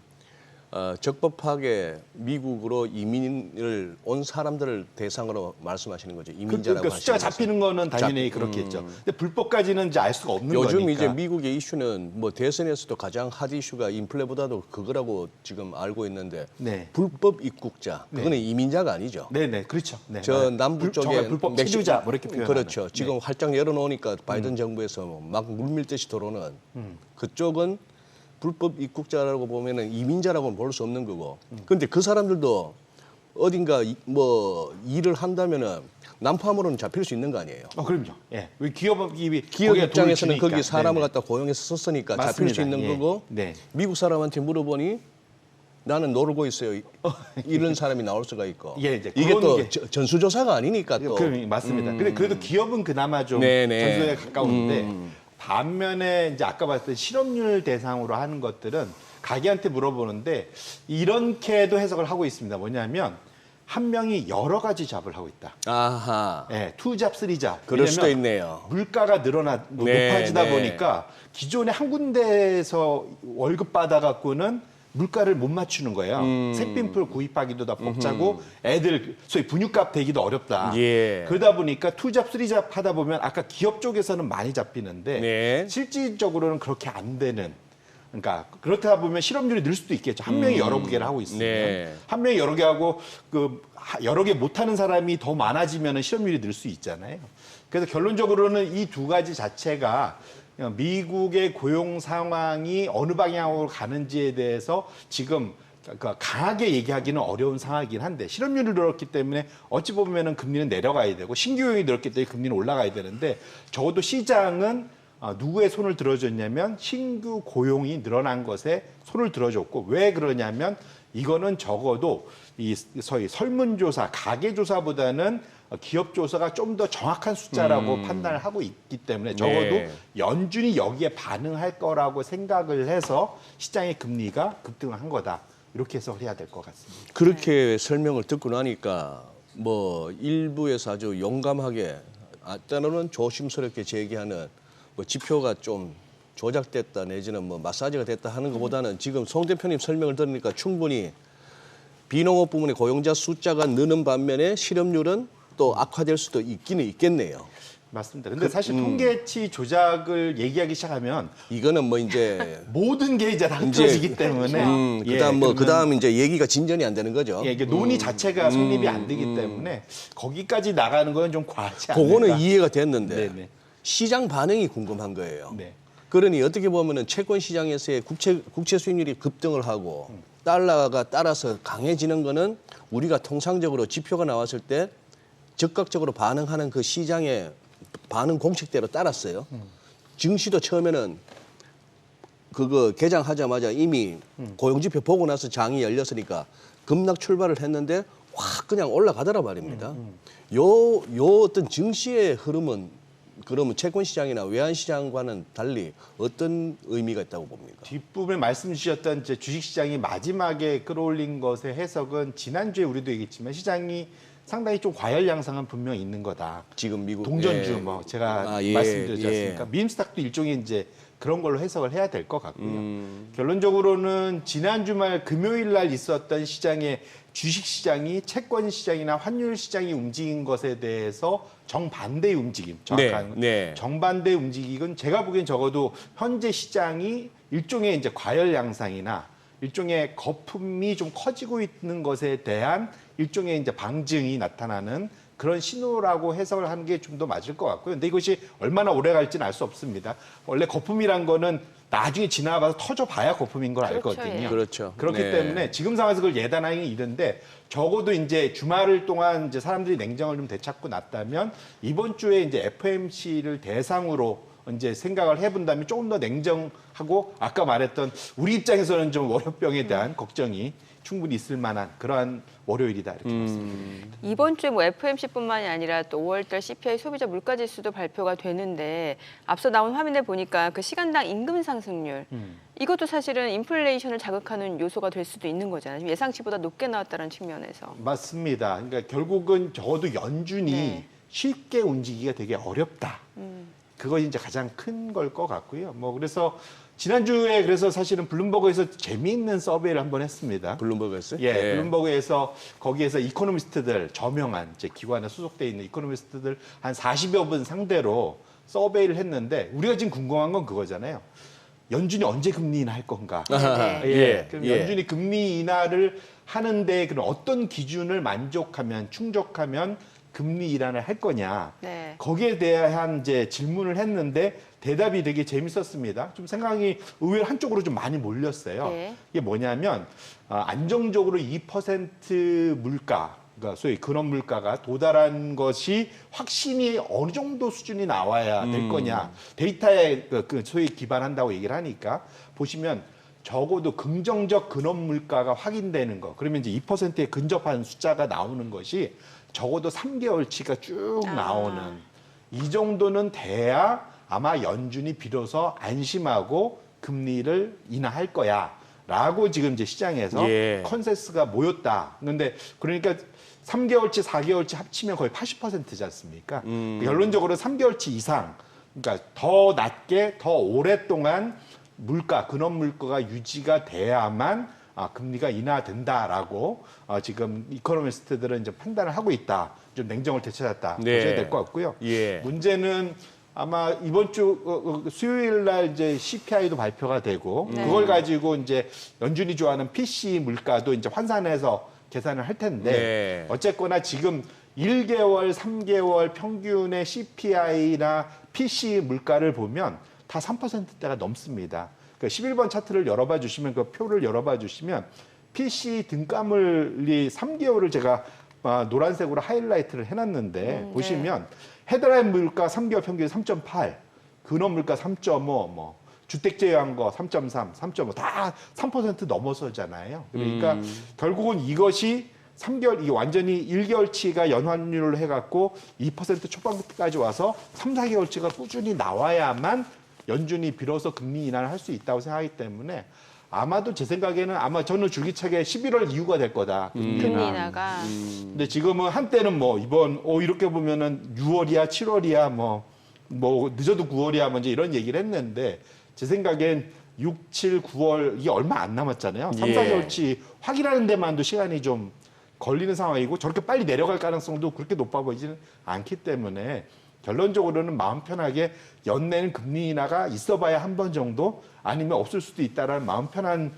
B: 적법하게 미국으로 이민을 온 사람들을 대상으로 말씀하시는 거죠. 이민자라고
G: 그러니까 숫자가
B: 하시는 것은.
G: 잡히는 거는 당연히 그렇겠죠. 근데 불법까지는 이제 알 수가 없는
B: 요즘
G: 거니까.
B: 이제 미국의 이슈는 뭐 대선에서도 가장 핫 이슈가 인플레보다도 그거라고 지금 알고 있는데
G: 네.
B: 불법 입국자 그거는 이민자가 아니죠.
G: 네네 그렇죠. 네,
B: 저
G: 맞아요.
B: 남부 쪽에
G: 정말 불법 체류자 뭐 이렇게 표현하는.
B: 그렇죠. 지금 활짝 열어놓으니까 바이든 정부에서 막 물밀듯이 들어오는 그쪽은 불법 입국자라고 보면은 이민자라고는 볼 수 없는 거고. 근데 그 사람들도 어딘가 뭐 일을 한다면은 난파함으로는 잡힐 수 있는 거 아니에요.
G: 그럼요. 예. 기업이
B: 기업
G: 거기에
B: 입장에서는
G: 돈을
B: 거기
G: 주니까.
B: 사람을
G: 네네.
B: 갖다 고용해서 썼으니까 잡힐
G: 맞습니다.
B: 수 있는
G: 예.
B: 거고.
G: 네.
B: 미국 사람한테 물어보니 나는 놀고 있어요. 이런 사람이 나올 수가 있고.
G: 예, 이제
B: 이게
G: 그런
B: 또
G: 게-
B: 전수조사가 아니니까 또.
G: 맞습니다. 근데 그래도 기업은 그나마 좀
B: 네네.
G: 전수에 가까운데 반면에 이제 아까 봤던 실업률 대상으로 하는 것들은 가게한테 물어보는데 이렇게도 해석을 하고 있습니다. 뭐냐면 한 명이 여러 가지 잡을 하고 있다.
B: 아하.
G: 예, 투잡, 쓰리잡.
B: 그럴 수도 있네요.
G: 물가가
B: 네,
G: 높아지다
B: 네.
G: 보니까 기존에 한 군데에서 월급 받아갖고는 물가를 못 맞추는 거예요. 새삥풀 구입하기도 다 벅차고 애들 소위 분유값 대기도 어렵다.
B: 예.
G: 그러다 보니까 투잡, 쓰리잡 하다 보면 아까 기업 쪽에서는 많이 잡히는데
B: 네.
G: 실질적으로는 그렇게 안 되는. 그러니까 그렇다 보면 실업률이 늘 수도 있겠죠. 한 명이 여러 개를 하고 있으면
B: 네.
G: 한 명이 여러 개 하고 여러 개 못하는 사람이 더 많아지면 실업률이 늘 수 있잖아요. 그래서 결론적으로는 이 두 가지 자체가 미국의 고용 상황이 어느 방향으로 가는지에 대해서 지금 강하게 얘기하기는 어려운 상황이긴 한데 실업률이 늘었기 때문에 어찌 보면은 금리는 내려가야 되고 신규용이 늘었기 때문에 금리는 올라가야 되는데 적어도 시장은 누구의 손을 들어줬냐면 신규 고용이 늘어난 것에 손을 들어줬고 왜 그러냐면 이거는 적어도 이 소위 설문조사, 가계조사보다는 기업조사가 좀 더 정확한 숫자라고 판단을 하고 있기 때문에 적어도
B: 네.
G: 연준이 여기에 반응할 거라고 생각을 해서 시장의 금리가 급등을 한 거다. 이렇게 해석을 해야 될 것 같습니다.
B: 그렇게 설명을 듣고 나니까 뭐 일부에서 아주 용감하게 때로는 조심스럽게 제기하는 뭐 지표가 좀 조작됐다 내지는 뭐 마사지가 됐다 하는 것보다는 지금 송 대표님 설명을 들으니까 충분히 비농업 부문의 고용자 숫자가 느는 반면에 실업률은 또 악화될 수도 있기는 있겠네요.
G: 맞습니다. 근데 사실 통계치 조작을 얘기하기 시작하면
B: 이거는 뭐 이제
G: 모든 게 이제 다 흐트러지기 때문에
B: 그다음 뭐 그다음 이제 얘기가 진전이 안 되는 거죠.
G: 예, 이게 논의 자체가 성립이 안 되기 때문에 거기까지 나가는 건 좀 과하지 않을까.
B: 그거는 이해가 됐는데
G: 네네.
B: 시장 반응이 궁금한 거예요.
G: 네.
B: 그러니 어떻게 보면은 채권 시장에서의 국채 수익률이 급등을 하고 달러가 따라서 강해지는 거는 우리가 통상적으로 지표가 나왔을 때 적극적으로 반응하는 그 시장의 반응 공식대로 따랐어요. 증시도 처음에는 그거 개장하자마자 이미 고용지표 보고 나서 장이 열렸으니까 급락 출발을 했는데 확 그냥 올라가더라 말입니다. 요 어떤 증시의 흐름은 그러면 채권 시장이나 외환 시장과는 달리 어떤 의미가 있다고 봅니까?
G: 뒷부분에 말씀 주셨던 이제 주식시장이 마지막에 끌어올린 것의 해석은 지난주에 우리도 얘기했지만 시장이 상당히 좀 과열 양상은 분명히 있는 거다.
B: 지금 미국
G: 동전주
B: 예.
G: 뭐 제가
B: 예,
G: 말씀드렸지
B: 예.
G: 않습니까? 밈스탁도 일종의 이제 그런 걸로 해석을 해야 될 것 같고요. 결론적으로는 지난 주말 금요일 날 있었던 시장의 주식 시장이 채권 시장이나 환율 시장이 움직인 것에 대해서 정반대의 움직임, 정확한
B: 네.
G: 정반대의 움직임은 제가 보기엔 적어도 현재 시장이 일종의 이제 과열 양상이나 일종의 거품이 좀 커지고 있는 것에 대한 일종의 이제 방증이 나타나는 그런 신호라고 해석을 하는 게 좀 더 맞을 것 같고요. 근데 이것이 얼마나 오래 갈지는 알 수 없습니다. 원래 거품이란 거는 나중에 지나가서 터져봐야 거품인 걸
A: 그렇죠,
G: 알거든요.
A: 예.
B: 그렇죠.
G: 그렇기
B: 네.
G: 때문에 지금 상황에서 그걸 예단하기 이른데 적어도 이제 주말을 동안 이제 사람들이 냉정을 좀 되찾고 났다면 이번 주에 이제 FOMC를 대상으로 이제 생각을 해본다면 조금 더 냉정하고 아까 말했던 우리 입장에서는 좀 월요병에 대한 걱정이 충분히 있을 만한 그러한 월요일이다 이렇게 말씀드립니다.
A: 이번 주에 뭐 FOMC뿐만이 아니라 또 5월달 CPI 소비자 물가지수도 발표가 되는데 앞서 나온 화면에 보니까 그 시간당 임금 상승률 이것도 사실은 인플레이션을 자극하는 요소가 될 수도 있는 거잖아요. 예상치보다 높게 나왔다는 측면에서.
G: 맞습니다. 그러니까 결국은 적어도 연준이
A: 네.
G: 쉽게 움직이기가 되게 어렵다. 그것이 이제 가장 큰 걸 것 같고요. 뭐 그래서 지난주에 그래서 사실은 블룸버그에서 재미있는 서베이를 한번 했습니다.
B: 블룸버그였어요?
G: 예, 블룸버그에서 거기에서 이코노미스트들 저명한 이제 기관에 소속돼 있는 이코노미스트들 한 40여 분 상대로 서베이를 했는데 우리가 지금 궁금한 건 그거잖아요. 연준이 언제 금리 인하할 건가?
B: 아하,
G: 예. 그럼
B: 예.
G: 연준이 금리 인하를 하는데 그런 어떤 기준을 만족하면 충족하면 금리 인하를 할 거냐?
A: 네.
G: 거기에 대한 이제 질문을 했는데 대답이 되게 재밌었습니다. 좀 생각이 의외로 한쪽으로 좀 많이 몰렸어요.
A: 네.
G: 이게 뭐냐면 안정적으로 2% 물가, 그러니까 소위 근원 물가가 도달한 것이 확신이 어느 정도 수준이 나와야 될 거냐. 데이터에 그 소위 기반한다고 얘기를 하니까 보시면 적어도 긍정적 근원 물가가 확인되는 거. 그러면 이제 2%에 근접한 숫자가 나오는 것이 적어도 3개월치가 쭉 나오는 이 정도는 돼야 아마 연준이 비로소 안심하고 금리를 인하할 거야라고 지금 이제 시장에서
B: 예.
G: 컨센서스가 모였다. 그런데 그러니까 3개월치, 4개월치 합치면 거의 80%지 않습니까? 결론적으로 3개월치 이상, 그러니까 더 낮게 더 오랫동안 물가, 근원 물가가 유지가 돼야만 금리가 인하된다라고 지금 이코노미스트들은 이제 판단을 하고 있다. 좀 냉정을 되찾았다.
B: 네.
G: 보셔야 될 것 같고요.
B: 예.
G: 문제는 아마 이번 주 수요일 날 이제 CPI도 발표가 되고 그걸 가지고 이제 연준이 좋아하는 PC 물가도 이제 환산해서 계산을 할 텐데
B: 네.
G: 어쨌거나 지금 1개월, 3개월 평균의 CPI나 PC 물가를 보면 다 3%대가 넘습니다. 그러니까 11번 차트를 열어봐 주시면 그 표를 열어봐 주시면 PC 등가물이 3개월을 제가 노란색으로 하이라이트를 해놨는데 보시면 헤드라인 물가 3개월 평균 3.8, 근원 물가 3.5, 뭐 주택 제외한 거 3.3, 3.5 다 3% 넘어서잖아요. 그러니까 결국은 이것이 3개월 이게 완전히 1개월치가 연환율로 해갖고 2% 초반까지 와서 3, 4개월치가 꾸준히 나와야만 연준이 비로소 금리 인하를 할 수 있다고 생각하기 때문에 아마도 제 생각에는 아마 저는 줄기차게 11월 이후가 될 거다.
A: 금리 인하가.
G: 근데 지금은 한때는 뭐 이번 이렇게 보면은 6월이야 7월이야 뭐 늦어도 9월이야 먼저 이런 얘기를 했는데 제 생각엔 6, 7, 9월 이게 얼마 안 남았잖아요. 3,
B: 예.
G: 4개월치 확인하는 데만도 시간이 좀 걸리는 상황이고 저렇게 빨리 내려갈 가능성도 그렇게 높아 보이지는 않기 때문에 결론적으로는 마음 편하게 연내는 금리 인하가 있어봐야 한 번 정도 아니면 없을 수도 있다라는 마음 편한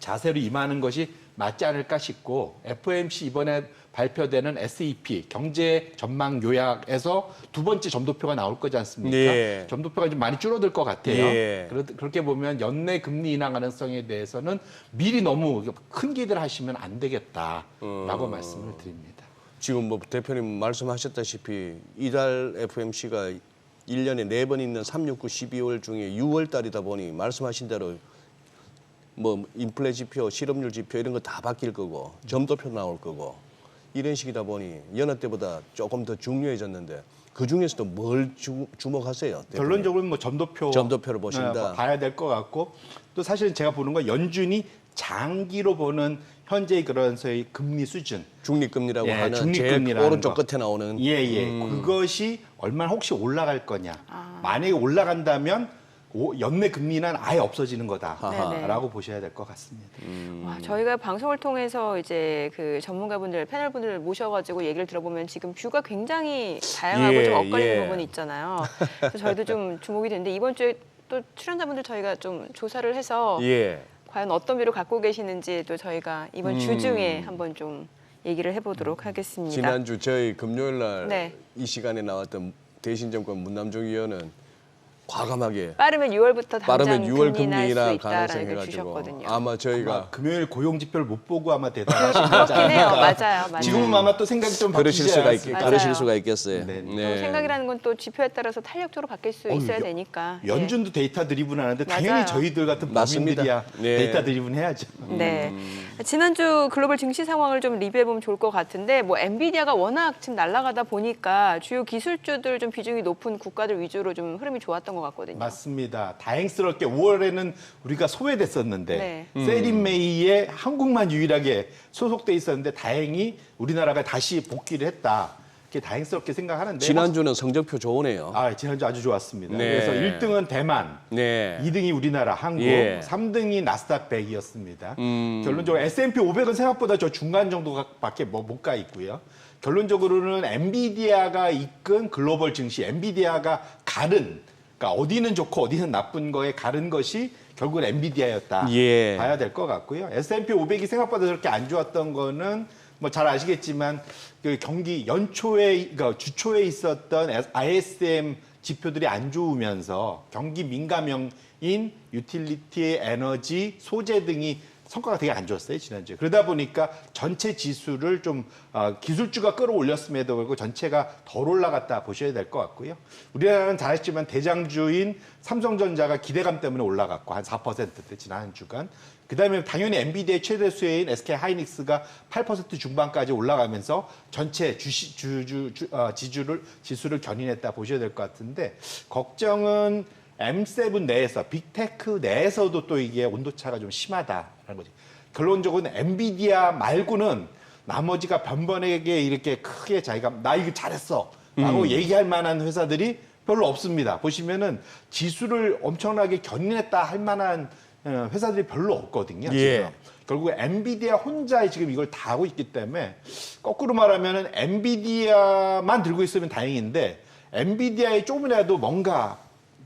G: 자세로 임하는 것이 맞지 않을까 싶고 FOMC 이번에 발표되는 SEP 경제 전망 요약에서 두 번째 점도표가 나올 거지 않습니까?
B: 네.
G: 점도표가 좀 많이 줄어들 것 같아요.
B: 예.
G: 그렇게 보면 연내 금리 인하 가능성에 대해서는 미리 너무 큰 기대를 하시면 안 되겠다라고 말씀을 드립니다.
B: 지금 뭐 대표님 말씀하셨다시피 이달 FOMC가 1년에 4번 있는 3, 6, 9, 12월 중에 6월 달이다 보니 말씀하신 대로 뭐 인플레 지표, 실업률 지표 이런 거 다 바뀔 거고 점도표 나올 거고 이런 식이다 보니 여느 때보다 조금 더 중요해졌는데 그 중에서도 뭘 주목하세요? 대표님?
G: 결론적으로는 뭐
B: 점도표를 보신다.
G: 봐야 될 것 같고 또 사실 제가 보는 건 연준이 장기로 보는 현재의 그런 소위 금리 수준
B: 중립금리라고
G: 예,
B: 하는 제일
G: 중립금리라는
B: 오른쪽
G: 거.
B: 끝에 나오는
G: 그것이 얼마나 혹시 올라갈 거냐. 만약에 올라간다면 연내 금리는 아예 없어지는 거다라고 보셔야 될 것 같습니다.
A: 와, 저희가 방송을 통해서 이제 그 전문가분들, 패널분들 모셔가지고 얘기를 들어보면 지금 뷰가 굉장히 다양하고
B: 예,
A: 좀 엇갈리는
B: 예.
A: 부분이 있잖아요. 그래서 저희도 좀 주목이 되는데 이번 주에 또 출연자분들 저희가 좀 조사를 해서
B: 예.
A: 과연 어떤 뷰를 갖고 계시는지 또 저희가 이번 주 중에 한번 좀 얘기를 해보도록 하겠습니다.
B: 지난주 저희 금요일 날
A: 네.
B: 이 시간에 나왔던 대신정권 문남중 의원은 과감하게
A: 빠르면 6월부터 당장
B: 빠르면 6월
A: 금리 인하할
B: 금리 인하
A: 수 있다라는
B: 가능성
A: 걸
B: 해가지고
A: 주셨거든요.
B: 아마 저희가
G: 금요일 고용 지표를 못 보고 아마 대답하신
A: 그렇긴
G: 거지
A: 해요.
G: 않을까.
A: 맞아요.
G: 지금은 아마 또 생각이 좀
B: 그러실
G: 바뀌지
B: 수가
G: 않았을까.
A: 맞아요.
B: 그러실 수가 있겠어요.
G: 네.
A: 또 생각이라는 건 또 지표에 따라서 탄력적으로 바뀔 수 있어야 되니까.
G: 연준도 데이터 드리븐 하는데
A: 맞아요.
G: 당연히 저희들 같은
B: 맞습니다.
G: 법인들이야
B: 네.
G: 데이터 드리븐 해야죠.
A: 네. 지난주 글로벌 증시 상황을 좀 리뷰해보면 좋을 것 같은데 뭐 엔비디아가 워낙 지금 날아가다 보니까 주요 기술주들 좀 비중이 높은 국가들 위주로 좀 흐름이 좋았던 것 같거든요.
G: 맞습니다. 다행스럽게 5월에는 우리가 소외됐었는데
A: 네.
G: 세린메이에 한국만 유일하게 소속돼 있었는데 다행히 우리나라가 다시 복귀를 했다. 이렇게 다행스럽게 생각하는데
B: 지난주는 성적표 좋으네요.
G: 지난주 아주 좋았습니다.
B: 네.
G: 그래서 1등은 대만,
B: 네.
G: 2등이 우리나라, 한국,
B: 예.
G: 3등이 나스닥 100이었습니다. 결론적으로 S&P 500은 생각보다 저 중간 정도밖에 못 가 있고요. 결론적으로는 엔비디아가 이끈 글로벌 증시, 엔비디아가 가른, 그러니까 어디는 좋고 어디는 나쁜 거에 가른 것이 결국은 엔비디아였다
B: 예.
G: 봐야 될 것 같고요. S&P 500이 생각보다 저렇게 안 좋았던 거는 뭐 잘 아시겠지만 그 경기 연초에 그러니까 주초에 있었던 ISM 지표들이 안 좋으면서 경기 민감형인 유틸리티, 에너지, 소재 등이 성과가 되게 안 좋았어요, 지난주에. 그러다 보니까 전체 지수를 좀 기술주가 끌어올렸음에도 불구하고 전체가 덜 올라갔다 보셔야 될 것 같고요. 우리나라는 잘 아시지만 대장주인 삼성전자가 기대감 때문에 올라갔고 한 4%대 지난 한 주간. 그다음에 당연히 엔비디아의 최대 수혜인 SK 하이닉스가 8% 중반까지 올라가면서 전체 지수를 견인했다 보셔야 될 것 같은데 걱정은 M7 내에서 빅테크 내에서도 또 이게 온도차가 좀 심하다라는 거지. 결론적으로는 엔비디아 말고는 나머지가 변번에게 이렇게 크게 자기가 나 이거 잘했어라고 얘기할 만한 회사들이 별로 없습니다. 보시면은 지수를 엄청나게 견인했다 할 만한 회사들이 별로 없거든요. 지금.
B: 예.
G: 결국 엔비디아 혼자 지금 이걸 다 하고 있기 때문에 거꾸로 말하면은 엔비디아만 들고 있으면 다행인데 엔비디아에 조금이라도 뭔가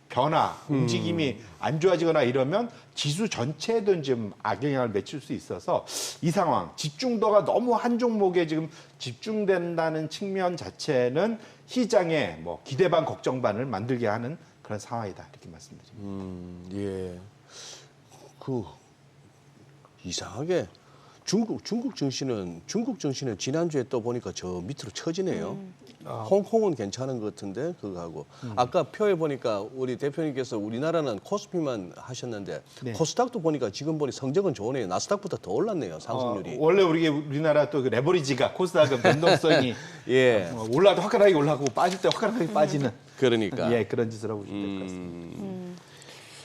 G: 변화, 움직임이 안 좋아지거나 이러면 지수 전체에도 좀 악영향을 미칠 수 있어서 이 상황, 집중도가 너무 한 종목에 지금 집중된다는 측면 자체는 시장에 뭐 기대 반 걱정 반을 만들게 하는 그런 상황이다 이렇게 말씀드립니다.
B: 예. 이상하게 중국 증시는 지난주에 또 보니까 저 밑으로 처지네요. 홍콩은 괜찮은 것 같은데 그거하고 아까 표에 보니까 우리 대표님께서 우리나라는 코스피만 하셨는데
G: 네.
B: 코스닥도 보니까 지금 보니 성적은 좋으네요. 나스닥보다 더 올랐네요. 상승률이.
G: 원래 우리나라 또 그 레버리지가 코스닥은 변동성이
B: 예.
G: 올라도 화끈하게 올라가고 빠질 때 화끈하게 빠지는
B: 그러니까.
G: 예, 그런 짓을 하고 있을 것 같습니다.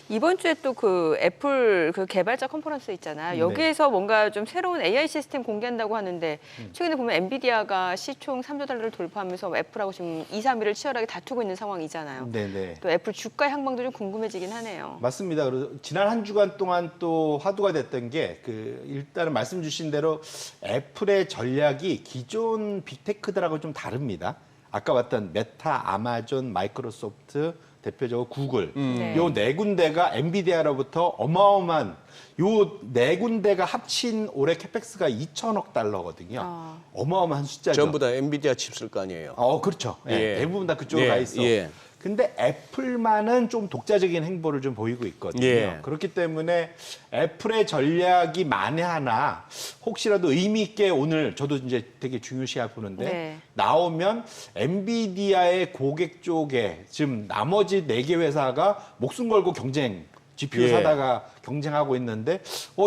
A: 이번 주에 또 그 애플 그 개발자 컨퍼런스 있잖아요. 여기에서 뭔가 좀 새로운 AI 시스템 공개한다고 하는데 최근에 보면 엔비디아가 시총 3조 달러를 돌파하면서 애플하고 지금 2, 3위를 치열하게 다투고 있는 상황이잖아요.
G: 네네.
A: 또 애플 주가 향방도 좀 궁금해지긴 하네요.
G: 맞습니다. 그래서 지난 한 주간 동안 또 화두가 됐던 게 일단은 말씀 주신 대로 애플의 전략이 기존 빅테크들하고 좀 다릅니다. 아까 봤던 메타, 아마존, 마이크로소프트, 대표적으로 구글 요 네 군데가 엔비디아로부터 어마어마한 요 네 군데가 합친 올해 캐펙스가 2천억 달러거든요. 어마어마한 숫자죠.
B: 전부 다 엔비디아 칩 쓸 거 아니에요.
G: 그렇죠. 예,
B: 예.
G: 대부분 다 그쪽으로
B: 예,
G: 가 있어.
B: 예.
G: 근데 애플만은 좀 독자적인 행보를 좀 보이고 있거든요.
B: 예.
G: 그렇기 때문에 애플의 전략이 만에 하나 혹시라도 의미 있게 오늘 저도 이제 되게 중요시 보는데
A: 네. 나오면
G: 엔비디아의 고객 쪽에 지금 나머지 4개 회사가 목숨 걸고 경쟁 GPU
B: 예.
G: 사다가 경쟁하고 있는데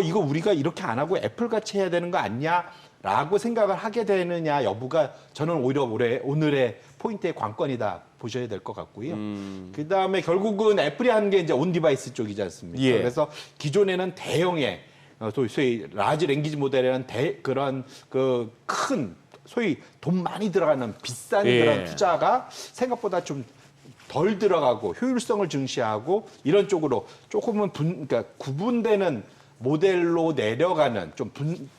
G: 이거 우리가 이렇게 안 하고 애플 같이 해야 되는 거 아니냐라고 생각을 하게 되느냐 여부가 저는 오히려 오늘의 포인트의 관건이다 보셔야 될 것 같고요. 그다음에 결국은 애플이 하는 게 이제 온 디바이스 쪽이지 않습니까?
B: 예.
G: 그래서 기존에는 대형의 소위 라지 랭귀지 모델이라는 그런 그 큰 소위 돈 많이 들어가는 비싼
B: 예.
G: 그런 투자가 생각보다 좀 덜 들어가고 효율성을 중시하고 이런 쪽으로 조금은 그러니까 구분되는 모델로 내려가는 좀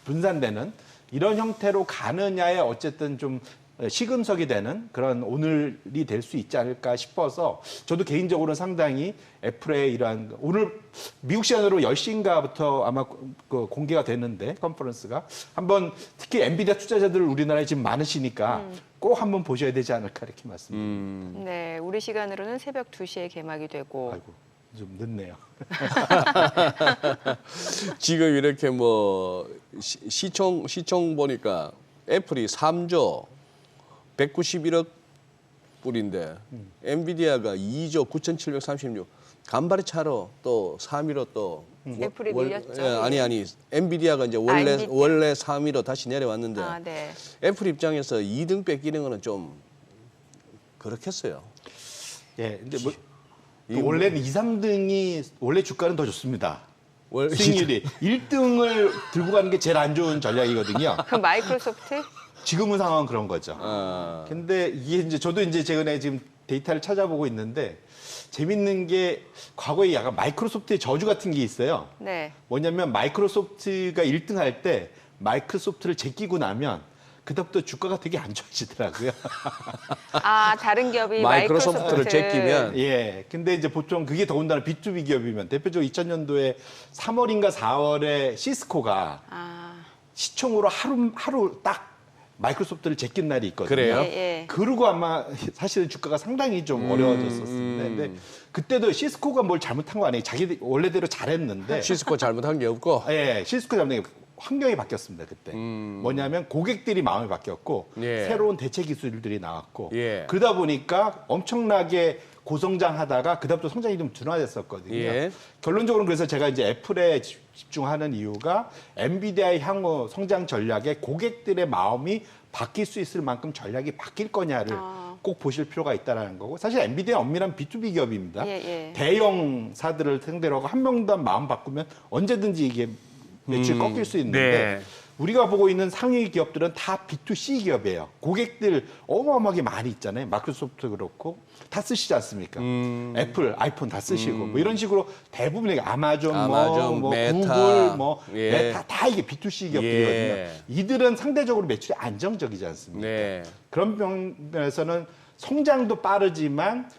G: 분산되는 이런 형태로 가느냐에 어쨌든 좀 시금석이 되는 그런 오늘이 될 수 있지 않을까 싶어서 저도 개인적으로는 상당히 애플의 이러한 오늘 미국 시간으로 10시인가부터 아마 공개가 되는데 컨퍼런스가 한번 특히 엔비디아 투자자들 우리나라에 지금 많으시니까 꼭 한번 보셔야 되지 않을까 이렇게 말씀드립니다.
A: 네, 우리 시간으로는 새벽 2시에 개막이 되고
G: 아이고 좀 늦네요.
B: 지금 이렇게 뭐 시총 보니까 애플이 3조 191억 불인데 엔비디아가 2조 9,736 간발의 차로 또 3위로 또
A: 애플이 밀렸죠.
B: 아니 엔비디아가 이제 원래
A: 엔비디아.
B: 원래 3위로 다시 내려왔는데
A: 네.
B: 애플 입장에서 2등 뺏기는 거는 좀 그렇겠어요.
G: 예, 근데 또 원래는 2, 3등이 원래 주가는 더 좋습니다. 수익률이 1등을 들고 가는 게 제일 안 좋은 전략이거든요.
A: 그럼 마이크로소프트?
G: 지금은 상황은 그런 거죠.
B: 어.
G: 근데 이게 이제 저도 이제 최근에 지금 데이터를 찾아보고 있는데 재밌는 게 과거에 약간 마이크로소프트의 저주 같은 게 있어요.
A: 네.
G: 뭐냐면 마이크로소프트가 1등 할 때 마이크로소프트를 제끼고 나면 그다음부터 주가가 되게 안 좋아지더라고요.
A: 아, 다른 기업이
B: 마이크로소프트를
A: 마이크로소프트.
B: 제끼면
G: 예. 근데 이제 보통 그게 더군다나 B2B 기업이면 대표적으로 2000년도에 3월인가 4월에 시스코가
A: 아,
G: 시총으로 하루 딱 마이크로소프트를 제낀 날이 있거든요.
B: 그래요?
A: 예, 예.
G: 그러고 아마 사실은 주가가 상당히 좀 어려워졌었습니다. 근데 그때도 시스코가 뭘 잘못한 거 아니에요. 자기 원래대로 잘했는데.
B: 시스코 잘못한 게 없고.
G: 예, 시스코 잘못한 게 환경이 바뀌었습니다. 그때. 뭐냐면 고객들이 마음이 바뀌었고
B: 예.
G: 새로운 대체 기술들이 나왔고
B: 예.
G: 그러다 보니까 엄청나게 고성장하다가 그다음부터 성장이 좀 둔화됐었거든요.
B: 예.
G: 결론적으로 그래서 제가 이제 애플에 집중하는 이유가 엔비디아의 향후 성장 전략에 고객들의 마음이 바뀔 수 있을 만큼 전략이 바뀔 거냐를 꼭 보실 필요가 있다는 거고 사실 엔비디아 엄밀한 B2B 기업입니다.
A: 예, 예.
G: 대형사들을 상대로 하고 한 명도 마음 바꾸면 언제든지 이게 매출 꺾일 수 있는데
B: 네.
G: 우리가 보고 있는 상위 기업들은 다 B2C 기업이에요. 고객들 어마어마하게 많이 있잖아요. 마이크로소프트 그렇고 다 쓰시지 않습니까? 애플, 아이폰 다 쓰시고 뭐 이런 식으로 대부분의 아마존,
B: 아마존,
G: 뭐
B: 메타.
G: 구글, 뭐
B: 예.
G: 메타 다 이게 B2C 기업들이거든요.
B: 예.
G: 이들은 상대적으로 매출이 안정적이지 않습니까?
B: 네.
G: 그런 면에서는 성장도 빠르지만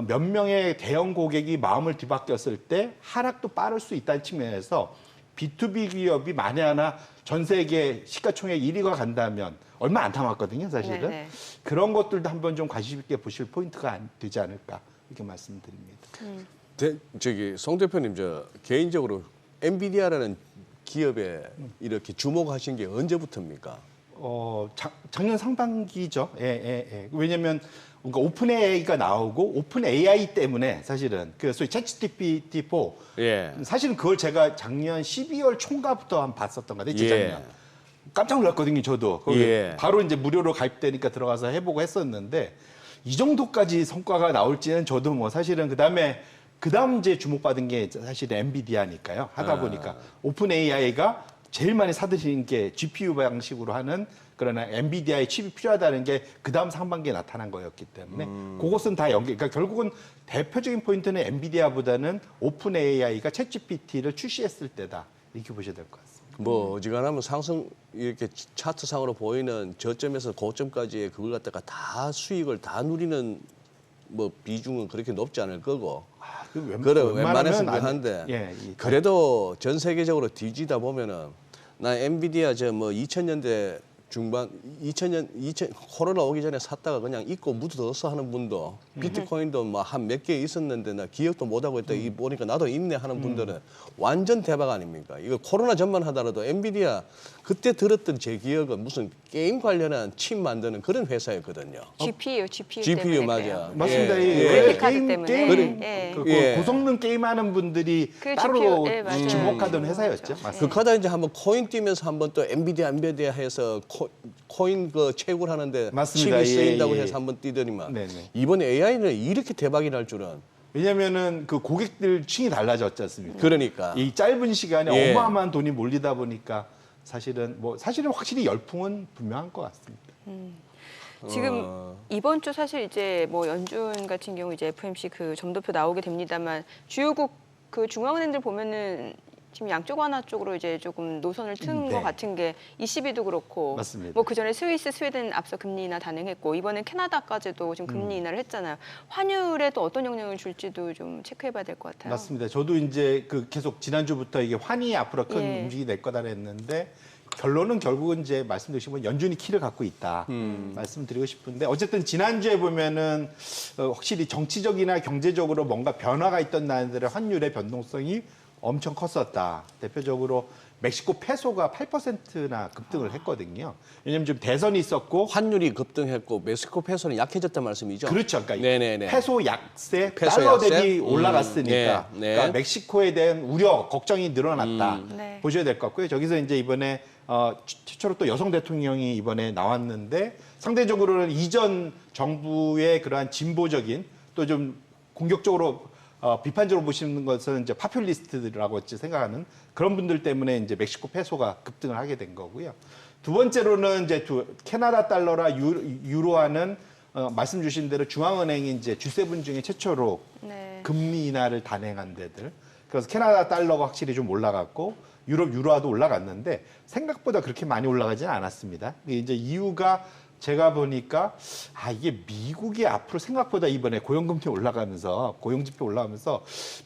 G: 몇 명의 대형 고객이 마음을 뒤바뀌었을 때 하락도 빠를 수 있다는 측면에서 B2B 기업이 만에 하나 전 세계 시가총액 1위가 간다면 얼마 안 남았거든요, 사실은.
A: 네네.
G: 그런 것들도 한번 좀 관심 있게 보실 포인트가 되지 않을까 이렇게 말씀드립니다.
B: 송 대표님 저 개인적으로 엔비디아라는 기업에 이렇게 주목하신 게 언제부터입니까?
G: 작년 상반기죠. 예. 왜냐면 그러니까 오픈 AI가 나오고 오픈 AI 때문에 사실은 그 소위 챗GPT-4
B: 예.
G: 사실은 그걸 제가 작년 12월 총가부터 한 봤었던 것 같아요.
B: 예.
G: 재작년. 깜짝 놀랐거든요, 저도. 거기
B: 예.
G: 바로 이제 무료로 가입되니까 들어가서 해보고 했었는데 이 정도까지 성과가 나올지는 저도 뭐 사실은 그다음 이제 주목받은 게 사실 엔비디아니까요. 하다 보니까 오픈 AI가 제일 많이 사들이는 게 GPU 방식으로 하는 그러나 엔비디아의 칩이 필요하다는 게 그다음 상반기에 나타난 거였기 때문에 그것은 다 그러니까 결국은 대표적인 포인트는 엔비디아보다는 오픈 AI가 챗GPT를 출시했을 때다. 이렇게 보셔야 될 것 같습니다.
B: 뭐 어지간하면 상승 이렇게 차트상으로 보이는 저점에서 고점까지의 그걸 갖다가 다 수익을 다 누리는 뭐 비중은 그렇게 높지 않을 거고. 그래 웬만해서는 한데 그래도 전 세계적으로 뒤지다 보면은 나 엔비디아 저 뭐 2000년대 중반 2000 코로나 오기 전에 샀다가 그냥 잊고 묻어뒀어 하는 분도 비트코인도 뭐 한 몇 개 있었는데 나 기억도 못 하고 있다 이 보니까 나도 있네 하는 분들은 완전 대박 아닙니까? 이거 코로나 전만 하더라도 엔비디아 그때 들었던 제 기억은 무슨 게임 관련한 칩 만드는 그런 회사였거든요.
A: GPU
B: GPU
A: 때문에
B: 맞아.
A: 그래요.
G: 맞습니다.
B: 예.
A: 그래픽 카드 때문에.
G: 게임
A: 예.
G: 고성능 게임하는 분들이
A: 그
G: 따로
A: GPU, 예, 맞아요.
G: 주목하던 회사였죠.
A: 맞아요.
G: 맞습니다.
B: 그러다 이제 한번 코인 뛰면서 한번 또 엔비디아 해서 코인 그 채굴 하는데
G: 맞습니다.
B: 칩이 쓰인다고
G: 예.
B: 해서 한번 뛰더니만
G: 네네.
B: 이번 AI는 이렇게 대박이 날 줄은
G: 왜냐면은 그 고객들 층이 달라졌지 않습니까?
B: 그러니까
G: 이 짧은 시간에
B: 예.
G: 어마어마한 돈이 몰리다 보니까 사실은 확실히 열풍은 분명한 것 같습니다.
A: 지금 이번 주 사실 이제 뭐 연준 같은 경우 이제 FOMC 그 점도표 나오게 됩니다만 주요국 그 중앙은행들 보면은 지금 양쪽 완화 쪽으로 이제 조금 노선을 튼
G: 네.
A: 것 같은 게 ECB도 그렇고
G: 맞습니다.
A: 뭐 그전에 스위스, 스웨덴 앞서 금리 인하 단행했고 이번엔 캐나다까지도 지금 금리 인하를 했잖아요. 환율에 또 어떤 영향을 줄지도 좀 체크해봐야 될 것 같아요.
G: 맞습니다. 저도 이제 계속 지난주부터 이게 환이 앞으로 큰
A: 예.
G: 움직임이 될 거다 했는데 결론은 결국은 이제 말씀드리신 연준이 키를 갖고 있다 말씀드리고 싶은데 어쨌든 지난주에 보면은 확실히 정치적이나 경제적으로 뭔가 변화가 있던 나라들의 환율의 변동성이 엄청 컸었다. 대표적으로 멕시코 페소가 8%나 급등을 했거든요. 왜냐하면 지금 대선이 있었고
B: 환율이 급등했고 멕시코 페소는 약해졌단 말씀이죠?
G: 그렇죠. 그러니까
B: 네네네.
G: 페소 약세,
B: 페소
G: 달러
B: 약세?
G: 대비 올라갔으니까
B: 네, 네.
G: 그러니까 멕시코에 대한 우려, 걱정이 늘어났다.
A: 네.
G: 보셔야 될 것 같고요. 저기서 이제 이번에 최초로 또 여성 대통령이 이번에 나왔는데 상대적으로는 이전 정부의 그러한 진보적인 또 좀 공격적으로 비판적으로 보시는 것은 이제 파퓰리스트라고 생각하는 그런 분들 때문에 이제 멕시코 페소가 급등을 하게 된 거고요. 두 번째로는 이제 캐나다 달러라 유로화는 말씀 주신 대로 중앙은행이 이제 G7 중에 최초로
A: 네.
G: 금리 인하를 단행한 데들. 그래서 캐나다 달러가 확실히 좀 올라갔고 유럽 유로화도 올라갔는데 생각보다 그렇게 많이 올라가지는 않았습니다. 이제 이유가 제가 보니까 이게 미국이 앞으로 생각보다 이번에 고용지표 올라가면서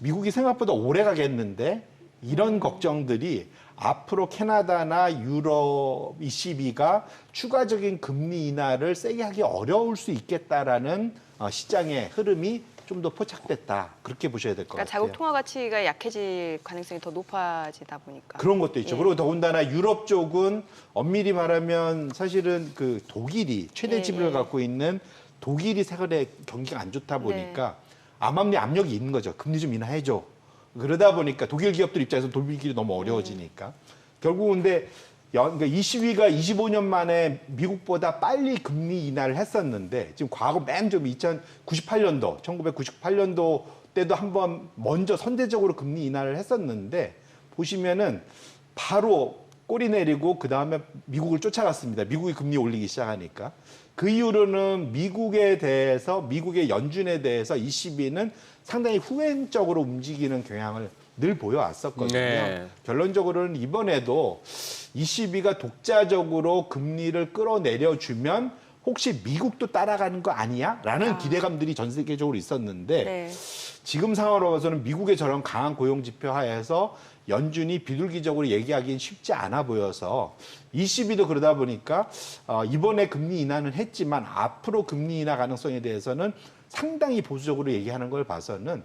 G: 미국이 생각보다 오래 가겠는데 이런 걱정들이 앞으로 캐나다나 유럽 ECB가 추가적인 금리 인하를 세게 하기 어려울 수 있겠다라는 시장의 흐름이 좀 더 포착됐다. 그렇게 보셔야 될 것
A: 그러니까
G: 같아요.
A: 자국 통화 가치가 약해질 가능성이 더 높아지다 보니까.
G: 그런 것도 있죠.
A: 예.
G: 그리고 더군다나 유럽 쪽은 엄밀히 말하면 사실은 그 독일이 최대
A: 예,
G: 지분을
A: 예.
G: 갖고 있는 독일이 세계 경기가 안 좋다 보니까 암암리 압력이 있는 거죠. 금리 좀 인하해줘. 그러다 보니까 독일 기업들 입장에서 독일끼리 너무 어려워지니까. 결국 근데 그러니까 22가 25년 만에 미국보다 빨리 금리 인하를 했었는데 지금 과거 맨 좀 1998년도 때도 한번 먼저 선제적으로 금리 인하를 했었는데 보시면은 바로 꼬리 내리고 그 다음에 미국을 쫓아갔습니다. 미국이 금리 올리기 시작하니까. 그 이후로는 미국의 연준에 대해서 ECB는 상당히 후행적으로 움직이는 경향을 늘 보여왔었거든요.
B: 네.
G: 결론적으로는 이번에도 ECB가 독자적으로 금리를 끌어내려주면 혹시 미국도 따라가는 거 아니야? 라는 기대감들이 전 세계적으로 있었는데
A: 네.
G: 지금 상황으로 봐서는 미국의 저런 강한 고용지표 하에서 연준이 비둘기적으로 얘기하기는 쉽지 않아 보여서 ECB도 그러다 보니까 이번에 금리 인하는 했지만 앞으로 금리 인하 가능성에 대해서는 상당히 보수적으로 얘기하는 걸 봐서는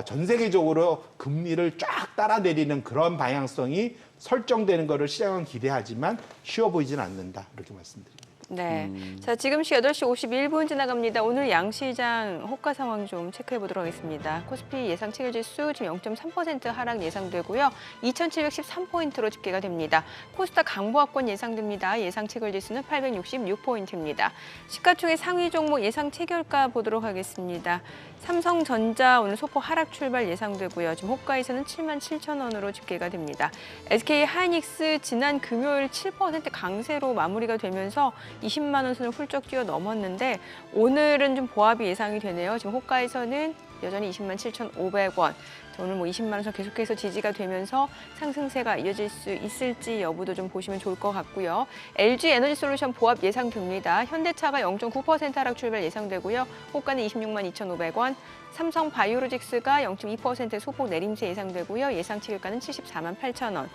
G: 전 세계적으로 금리를 쫙 따라 내리는 그런 방향성이 설정되는 것을 시장은 기대하지만 쉬워 보이지는 않는다. 이렇게 말씀드립니다.
A: 네. 자, 지금 시 8시 51분 지나갑니다. 오늘 양시장 호가 상황 좀 체크해 보도록 하겠습니다. 코스피 예상 체결 지수 지금 0.3% 하락 예상되고요. 2,713포인트로 집계가 됩니다. 코스닥 강보합권 예상됩니다. 예상 체결 지수는 866포인트입니다. 시가총액 상위 종목 예상 체결가 보도록 하겠습니다. 삼성전자 오늘 소폭 하락 출발 예상되고요. 지금 호가에서는 77,000원으로 집계가 됩니다. SK하이닉스 지난 금요일 7% 강세로 마무리가 되면서 20만 원 선을 훌쩍 뛰어 넘었는데 오늘은 좀 보합이 예상이 되네요. 지금 호가에서는 여전히 20만 7,500원. 오늘 20만 원 선 계속해서 지지가 되면서 상승세가 이어질 수 있을지 여부도 좀 보시면 좋을 것 같고요. LG에너지솔루션 보합 예상됩니다. 현대차가 0.9% 하락 출발 예상되고요. 호가는 26만 2,500원. 삼성바이오로직스가 0.2% 소폭 내림세 예상되고요. 예상 체결가는 74만 8,000원.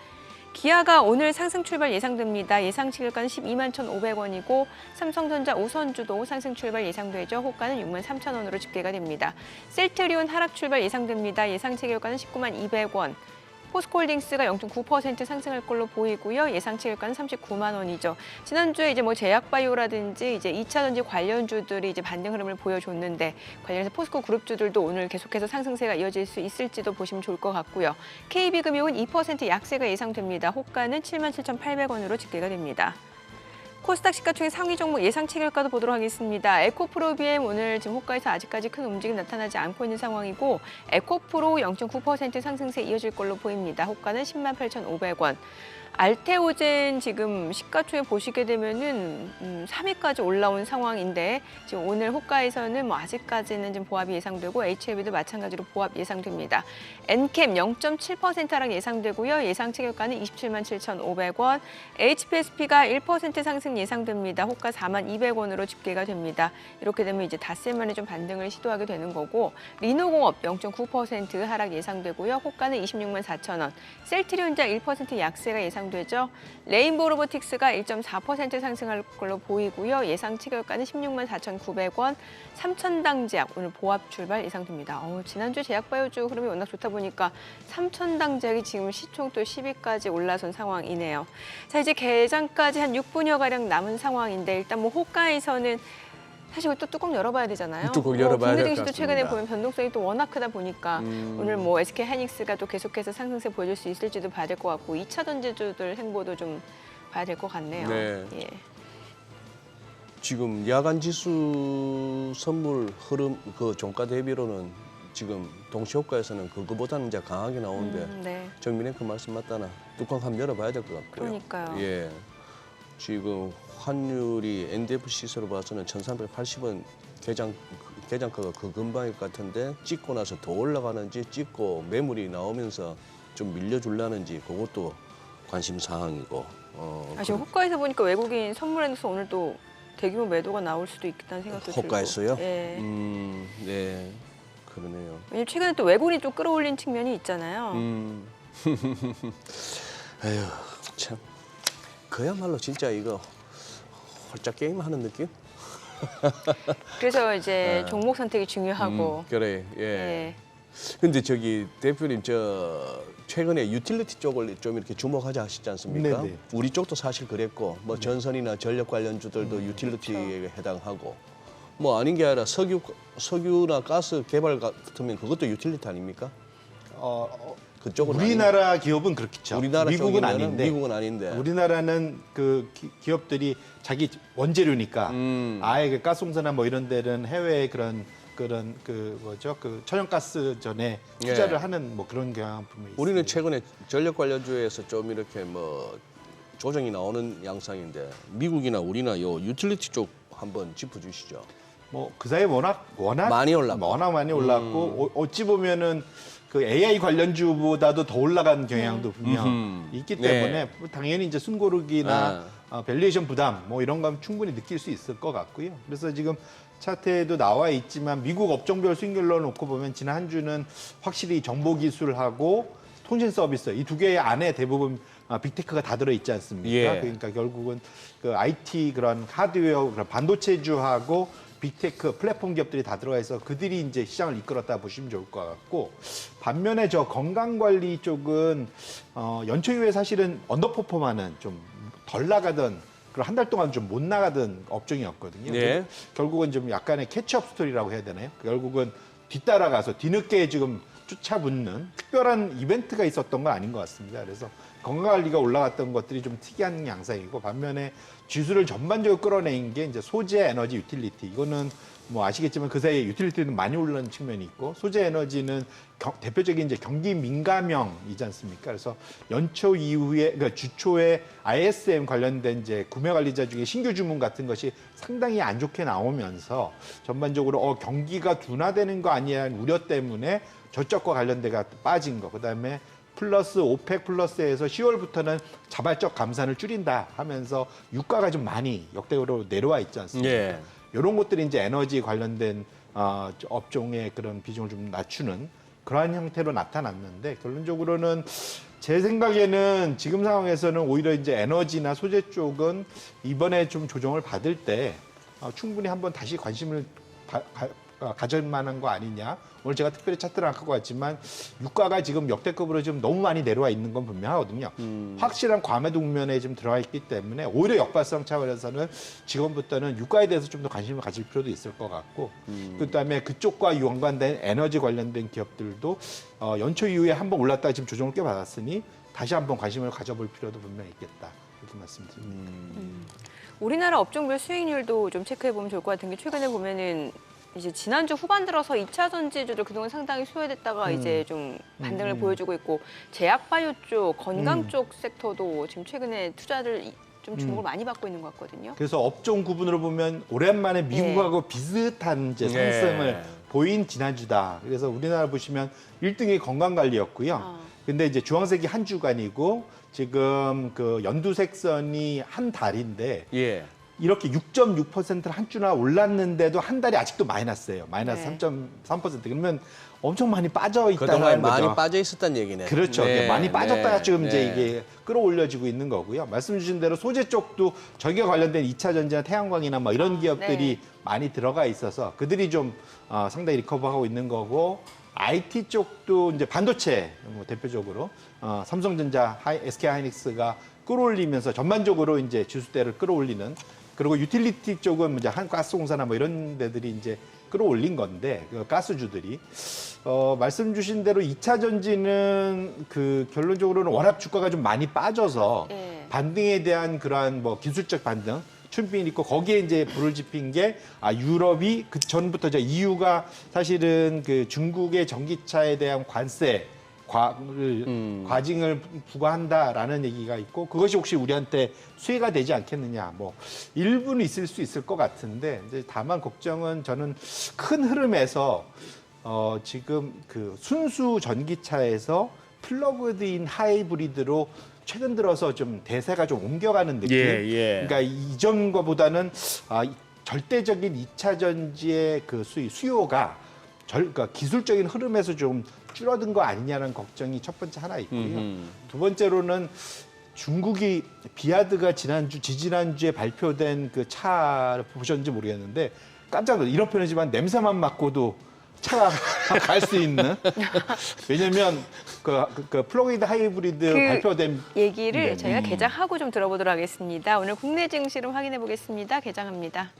A: 기아가 오늘 상승 출발 예상됩니다. 예상 체결가는 12만 1,500원이고 삼성전자 우선주도 상승 출발 예상되죠. 호가는 6만 3,000원으로 집계가 됩니다. 셀트리온 하락 출발 예상됩니다. 예상 체결가는 19만 200원. 포스코홀딩스가 0.9% 상승할 걸로 보이고요. 예상 체결가는 39만 원이죠. 지난주에 이제 제약바이오라든지 이제 2차 전지 관련주들이 이제 반등 흐름을 보여줬는데 관련해서 포스코 그룹주들도 오늘 계속해서 상승세가 이어질 수 있을지도 보시면 좋을 것 같고요. KB금융은 2% 약세가 예상됩니다. 호가는 77,800원으로 집계가 됩니다. 코스닥 시가총액 상위 종목 예상 체결가도 보도록 하겠습니다. 에코프로비엠 오늘 지금 호가에서 아직까지 큰 움직임 나타나지 않고 있는 상황이고 에코프로 0.9% 상승세 이어질 걸로 보입니다. 호가는 10만 8,500원. 알테오젠 지금 시가총액 보시게 되면은 3위까지 올라온 상황인데 지금 오늘 호가에서는 아직까지는 좀 보합이 예상되고 HLB도 마찬가지로 보합 예상됩니다. 엔캠 0.7% 하락 예상되고요. 예상 체결가는 27만 7,500원. HPSP가 1% 상승 예상됩니다. 호가 4만 200원으로 집계가 됩니다. 이렇게 되면 이제 닷새 만에 좀 반등을 시도하게 되는 거고 리노공업 0.9% 하락 예상되고요. 호가는 26만 4,000원. 셀트리온자 1% 약세가 예상되죠. 레인보우 로보틱스가 1.4% 상승할 걸로 보이고요. 예상 체결가는 16만 4,900원. 삼천당제약 오늘 보합 출발 예상됩니다. 지난주 제약바이오주 흐름이 워낙 좋다 보니까 삼천당제약이 지금 시총 또 10위까지 올라선 상황이네요. 자, 이제 개장까지 한 6분여가량 남은 상황인데 일단 호가에서는 사실 또 뚜껑 열어봐야 되잖아요.
B: 뚜껑 열어봐야 될 것
A: 국내 증시도 최근에
B: 같습니다.
A: 보면 변동성이 또 워낙 크다 보니까 오늘 SK하이닉스가 또 계속해서 상승세 보여줄 수 있을지도 봐야 될 것 같고 2차 전지주들 행보도 좀 봐야 될 것 같네요.
B: 네.
A: 예.
B: 지금 야간 지수 선물 흐름 그 종가 대비로는 지금 동시효과에서는 그거보다는 이제 강하게 나오는데
A: 네.
B: 정민의 그 말씀 맞다나 뚜껑 한번 열어봐야 될 것 같고요.
A: 그러니까요.
B: 예, 지금 환율이 NDF 시세로 봐서는 1,380원 개장가가 그 근방일 것 같은데 찍고 나서 더 올라가는지 찍고 매물이 나오면서 좀 밀려줄라는지 그것도 관심 사항이고.
A: 지금 호가에서 보니까 외국인 선물에서 오늘 또 대규모 매도가 나올 수도 있다는 생각도 들고.
B: 호가에서요?
A: 예.
B: 네, 그러네요.
A: 왜냐면 최근에 또 외국인이 좀 끌어올린 측면이 있잖아요.
B: 에휴, 참. 그야말로 진짜 이거 홀짝 게임하는 느낌?
A: 그래서 이제 종목 선택이 중요하고.
B: 그래, 예.
A: 예.
B: 근데 저기 대표님 저 최근에 유틸리티 쪽을 좀 이렇게 주목하자 하시지 않습니까?
G: 네네.
B: 우리 쪽도 사실 그랬고 뭐 전선이나 전력 관련주들도 유틸리티에 해당하고 뭐 아닌 게 아니라 석유나 가스 개발 같으면 그것도 유틸리티 아닙니까? 그쪽은
G: 우리나라 기업은 그렇겠죠.
B: 우리나라
G: 미국은
B: 쪽이면은
G: 아닌데.
B: 미국은 아닌데.
G: 우리나라는 그 기업들이 자기 원재료니까 아예 그 가스공사나 뭐 이런 데는 해외에 그런 그 뭐죠 그 천연가스 전에 투자를
B: 예.
G: 하는 뭐 그런 경향 분명히 있습니다.
B: 우리는 최근에 전력 관련주에서 좀 이렇게 뭐 조정이 나오는 양상인데 미국이나 우리나 요 유틸리티 쪽 한번 짚어주시죠.
G: 뭐 그 사이에 워낙
B: 많이 올랐고.
G: 워낙 많이 올랐고 어찌 보면은 그 AI 관련주보다도 더 올라간 경향도 분명 있기 때문에
B: 네.
G: 당연히 이제 숨고르기나 밸류에이션 부담 뭐 이런 건 충분히 느낄 수 있을 것 같고요. 그래서 지금 차트에도 나와 있지만 미국 업종별 수익률로 놓고 보면 지난 한 주는 확실히 정보기술하고 통신 서비스 이 두 개 안에 대부분 빅테크가 다 들어 있지 않습니까?
B: 예.
G: 그러니까 결국은 그 IT 그런 하드웨어 그런 반도체주하고 빅테크 플랫폼 기업들이 다 들어가 있어 그들이 이제 시장을 이끌었다 보시면 좋을 것 같고 반면에 저 건강관리 쪽은 연초 이후에 사실은 언더퍼폼하는 좀 덜 나가던 그리고 한 달 동안 좀 못 나가던 업종이었거든요.
B: 네.
G: 결국은 좀 약간의 캐치업 스토리라고 해야 되나요? 결국은 뒤따라가서 뒤늦게 지금 쫓아붙는 특별한 이벤트가 있었던 건 아닌 것 같습니다. 그래서 건강관리가 올라갔던 것들이 좀 특이한 양상이고 반면에 지수를 전반적으로 끌어낸 게 이제 소재, 에너지, 유틸리티. 이거는 뭐 아시겠지만 그 사이에 유틸리티는 많이 올라는 측면이 있고 소재 에너지는 대표적인 이제 경기 민감형이지 않습니까? 그래서 연초 이후에 그러니까 주초에 ISM 관련된 이제 구매 관리자 중에 신규 주문 같은 것이 상당히 안 좋게 나오면서 전반적으로 경기가 둔화되는 거 아니냐는 우려 때문에 저쪽과 관련돼가 빠진 거. 그다음에 플러스 오펙 플러스에서 10월부터는 자발적 감산을 줄인다 하면서 유가가 좀 많이 역대적으로 내려와 있지 않습니까?
B: 예.
G: 이런 것들이 이제 에너지 관련된 업종의 그런 비중을 좀 낮추는 그러한 형태로 나타났는데 결론적으로는 제 생각에는 지금 상황에서는 오히려 이제 에너지나 소재 쪽은 이번에 좀 조정을 받을 때 충분히 한번 다시 관심을 가질 만한 거 아니냐. 오늘 제가 특별히 차트를 안 갖고 왔지만 유가가 지금 역대급으로 좀 너무 많이 내려와 있는 건 분명하거든요. 확실한 과매도 국면에 좀 들어가 있기 때문에 오히려 역발상 차원에서는 지금부터는 유가에 대해서 좀 더 관심을 가질 필요도 있을 것 같고 그다음에 그쪽과 연관된 에너지 관련된 기업들도 연초 이후에 한번 올랐다가 지금 조정을 꽤 받았으니 다시 한번 관심을 가져볼 필요도 분명히 있겠다. 이렇게 말씀드립니다.
A: 우리나라 업종별 수익률도 좀 체크해 보면 좋을 것 같은 게 최근에 보면은 이제 지난주 후반 들어서 2차 전지주들 그동안 상당히 소외됐다가 이제 좀 반등을 보여주고 있고 제약바이오 쪽, 건강 쪽 섹터도 지금 최근에 투자를 좀 주목을 많이 받고 있는 것 같거든요.
G: 그래서 업종 구분으로 보면 오랜만에 미국하고 비슷한 이제 상승을 보인 지난주다. 그래서 우리나라 보시면 1등이 건강관리였고요. 근데 이제 주황색이 한 주간이고 지금 그 연두색 선이 한 달인데
B: 예.
G: 이렇게 6.6%를 한 주나 올랐는데도 한 달이 아직도 마이너스예요. 마이너스
A: 네.
G: 3.3%. 그러면 엄청 많이 빠져 있다는
B: 그동안
G: 거죠.
B: 많이 빠져 있었다는 얘기네.
G: 그렇죠.
B: 네,
G: 많이 빠졌다가
B: 네,
G: 지금 이제
B: 네.
G: 이게 끌어올려지고 있는 거고요. 말씀 주신 대로 소재 쪽도 저기와 관련된 2차 전지나 태양광이나 뭐 이런 기업들이 많이 들어가 있어서 그들이 좀 상당히 리커버하고 있는 거고 IT 쪽도 이제 반도체 뭐 대표적으로 삼성전자, SK하이닉스가 끌어올리면서 전반적으로 이제 지수대를 끌어올리는 그리고 유틸리티 쪽은 이제 한가스공사나 뭐 이런 데들이 이제 끌어올린 건데 그 가스주들이 말씀 주신 대로 2차 전지는 그 결론적으로는 워낙 주가가 좀 많이 빠져서 반등에 대한 그러한 뭐 기술적 반등 출빈이 있고 거기에 이제 불을 지핀 게 유럽이 그 전부터 이제 EU가 사실은 그 중국의 전기차에 대한 과징을 부과한다라는 얘기가 있고 그것이 혹시 우리한테 수혜가 되지 않겠느냐 뭐 일부는 있을 수 있을 것 같은데 이제 다만 걱정은 저는 큰 흐름에서 지금 그 순수 전기차에서 플러그드인 하이브리드로 최근 들어서 좀 대세가 좀 옮겨가는 느낌. 그러니까 이전 거보다는 절대적인 2차 전지의 그 수요가 그러니까 기술적인 흐름에서 좀 줄어든 거 아니냐는 걱정이 첫 번째 하나 있고요. 두 번째로는 중국이 비아드가 지지난주에 발표된 그 차를 보셨는지 모르겠는데 깜짝 놀랐어요. 이런 표현이지만 냄새만 맡고도 차가 갈 수 있는. 왜냐면 그 플러그인 하이브리드 발표된
A: 얘기를 저희가 개장하고 좀 들어보도록 하겠습니다. 오늘 국내 증시를 확인해 보겠습니다. 개장합니다.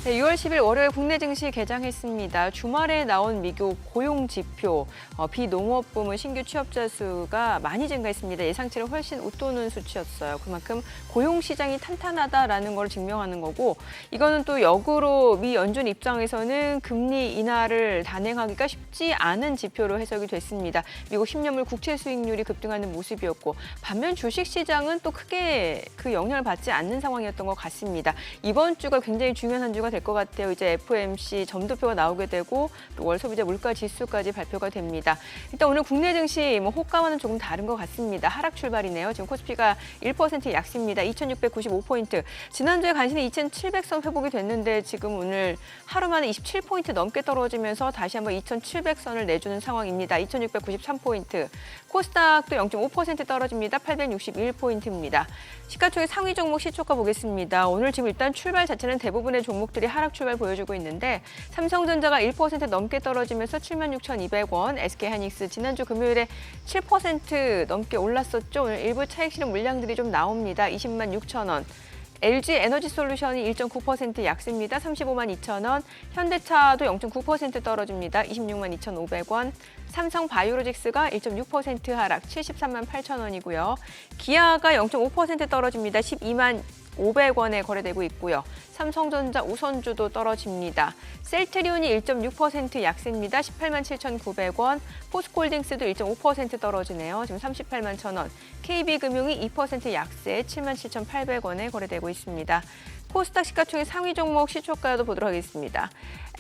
A: 네, 6월 10일 월요일 국내 증시 개장했습니다. 주말에 나온 미국 고용 지표, 비농업 부문 신규 취업자 수가 많이 증가했습니다. 예상치를 훨씬 웃도는 수치였어요. 그만큼 고용 시장이 탄탄하다라는 걸 증명하는 거고, 이거는 또 역으로 미 연준 입장에서는 금리 인하를 단행하기가 쉽지 않은 지표로 해석이 됐습니다. 미국 10년물 국채 수익률이 급등하는 모습이었고, 반면 주식 시장은 또 크게 그 영향을 받지 않는 상황이었던 것 같습니다. 이번 주가 굉장히 중요한 한 주가 될 것 같아요. 이제 FOMC 점도표가 나오게 되고 또 월 소비자 물가 지수까지 발표가 됩니다. 일단 오늘 국내 증시 호가와는 조금 다른 것 같습니다. 하락 출발이네요. 지금 코스피가 1% 약세입니다. 2,695포인트. 지난주에 간신히 2,700선 회복이 됐는데 지금 오늘 하루 만에 27포인트 넘게 떨어지면서 다시 한번 2,700선을 내주는 상황입니다. 2,693포인트. 코스닥도 0.5% 떨어집니다. 861포인트입니다. 시가총액 상위 종목 시초가 보겠습니다. 오늘 지금 일단 출발 자체는 대부분의 종목들이 하락 출발 보여주고 있는데 삼성전자가 1% 넘게 떨어지면서 76,200원, SK하이닉스 지난주 금요일에 7% 넘게 올랐었죠. 오늘 일부 차익 실현 물량들이 좀 나옵니다. 206,000원. LG 에너지솔루션이 1.9% 약세입니다. 352,000원. 현대차도 0.9% 떨어집니다. 262,500원. 삼성바이오로직스가 1.6% 하락 738,000원이고요. 기아가 0.5% 떨어집니다. 122,500원에 거래되고 있고요. 삼성전자 우선주도 떨어집니다. 셀트리온이 1.6% 약세입니다. 187,900원. 포스코홀딩스도 1.5% 떨어지네요. 지금 381,000원. KB금융이 2% 약세 77,800원에 거래되고 있습니다. 코스닥 시가총액 상위 종목 시초가도 보도록 하겠습니다.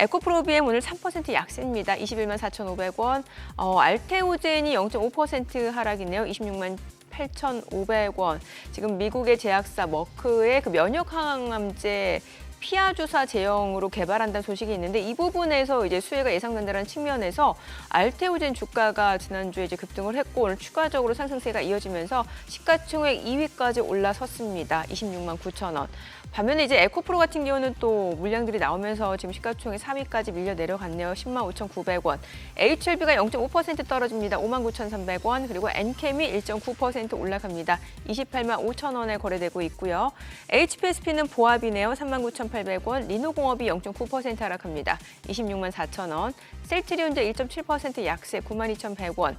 A: 에코프로비엠 오늘 3% 약세입니다. 214,500원. 알테오젠이 0.5% 하락이네요. 268,500원. 지금 미국의 제약사 머크의 그 면역 항암제 피하 주사 제형으로 개발한다는 소식이 있는데 이 부분에서 이제 수혜가 예상된다는 측면에서 알테오젠 주가가 지난주에 이제 급등을 했고 오늘 추가적으로 상승세가 이어지면서 시가총액 2위까지 올라섰습니다. 269,000원. 반면에 이제 에코프로 같은 경우는 또 물량들이 나오면서 지금 시가총액 3위까지 밀려 내려갔네요. 105,900원. HLB가 0.5% 떨어집니다. 59,300원. 그리고 엔캠이 1.9% 올라갑니다. 285,000원에 거래되고 있고요. HPSP는 보합이네요. 39,800원. 리노공업이 0.9% 하락합니다. 264,000원. 셀트리온제 1.7% 약세 92,100원.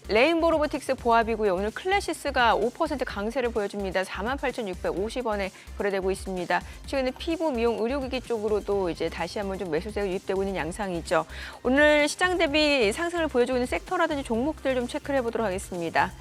A: 레인보우 로보틱스 보합이고요. 오늘 클래시스가 5% 강세를 보여줍니다. 48,650원에 거래되고 있습니다. 최근에 피부, 미용, 의료기기 쪽으로도 이제 다시 한번 좀 매수세가 유입되고 있는 양상이죠. 오늘 시장 대비 상승을 보여주고 있는 섹터라든지 종목들 좀 체크를 해보도록 하겠습니다.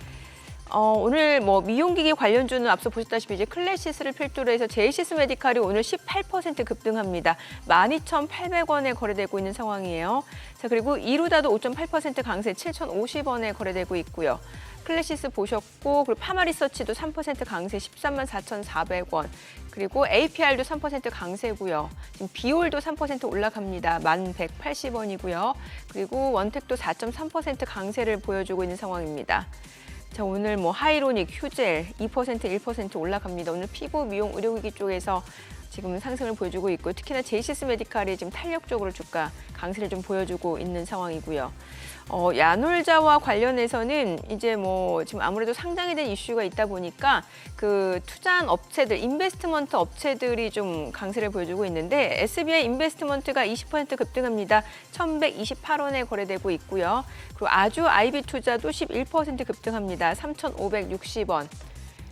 A: 오늘 미용기기 관련주는 앞서 보셨다시피 이제 클래시스를 필두로 해서 제이시스 메디칼이 오늘 18% 급등합니다. 12,800원에 거래되고 있는 상황이에요. 자, 그리고 이루다도 5.8% 강세 7,050원에 거래되고 있고요. 클래시스 보셨고, 그리고 파마리서치도 3% 강세 134,400원. 그리고 APR도 3% 강세고요. 지금 비올도 3% 올라갑니다. 1,180원이고요. 그리고 원택도 4.3% 강세를 보여주고 있는 상황입니다. 자, 오늘 하이로닉, 휴젤 2%, 1% 올라갑니다. 오늘 피부, 미용, 의료기기 쪽에서 지금 상승을 보여주고 있고 특히나 제이시스 메디칼이 지금 탄력적으로 주가 강세를 좀 보여주고 있는 상황이고요. 야놀자와 관련해서는 이제 뭐 지금 아무래도 상장이 된 이슈가 있다 보니까 그 투자한 업체들, 인베스트먼트 업체들이 좀 강세를 보여주고 있는데 SBI 인베스트먼트가 20% 급등합니다. 1,128원에 거래되고 있고요. 그리고 아주 IB 투자도 11% 급등합니다. 3,560원.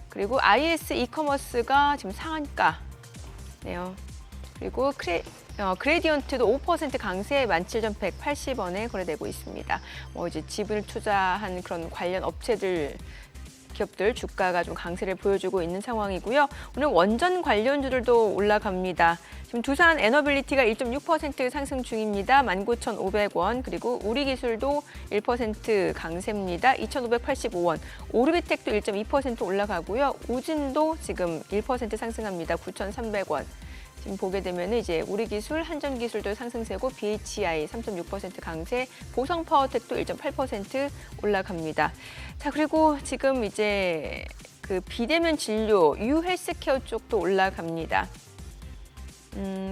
A: 그리고 IS 이커머스가 지금 상한가네요. 그리고 그레디언트도 5% 강세 17,180원에 거래되고 있습니다. 이제 집을 투자한 그런 관련 업체들 기업들 주가가 좀 강세를 보여주고 있는 상황이고요. 오늘 원전 관련주들도 올라갑니다. 지금 두산 에너빌리티가 1.6% 상승 중입니다. 19,500원. 그리고 우리기술도 1% 강세입니다. 2,585원. 오르비텍도 1.2% 올라가고요. 우진도 지금 1% 상승합니다. 9,300원. 지금 보게 되면 이제 우리기술, 한전기술도 상승세고 BHI 3.6% 강세, 보성파워텍도 1.8% 올라갑니다. 자, 그리고 지금 이제 그 비대면 진료, 유헬스케어 쪽도 올라갑니다.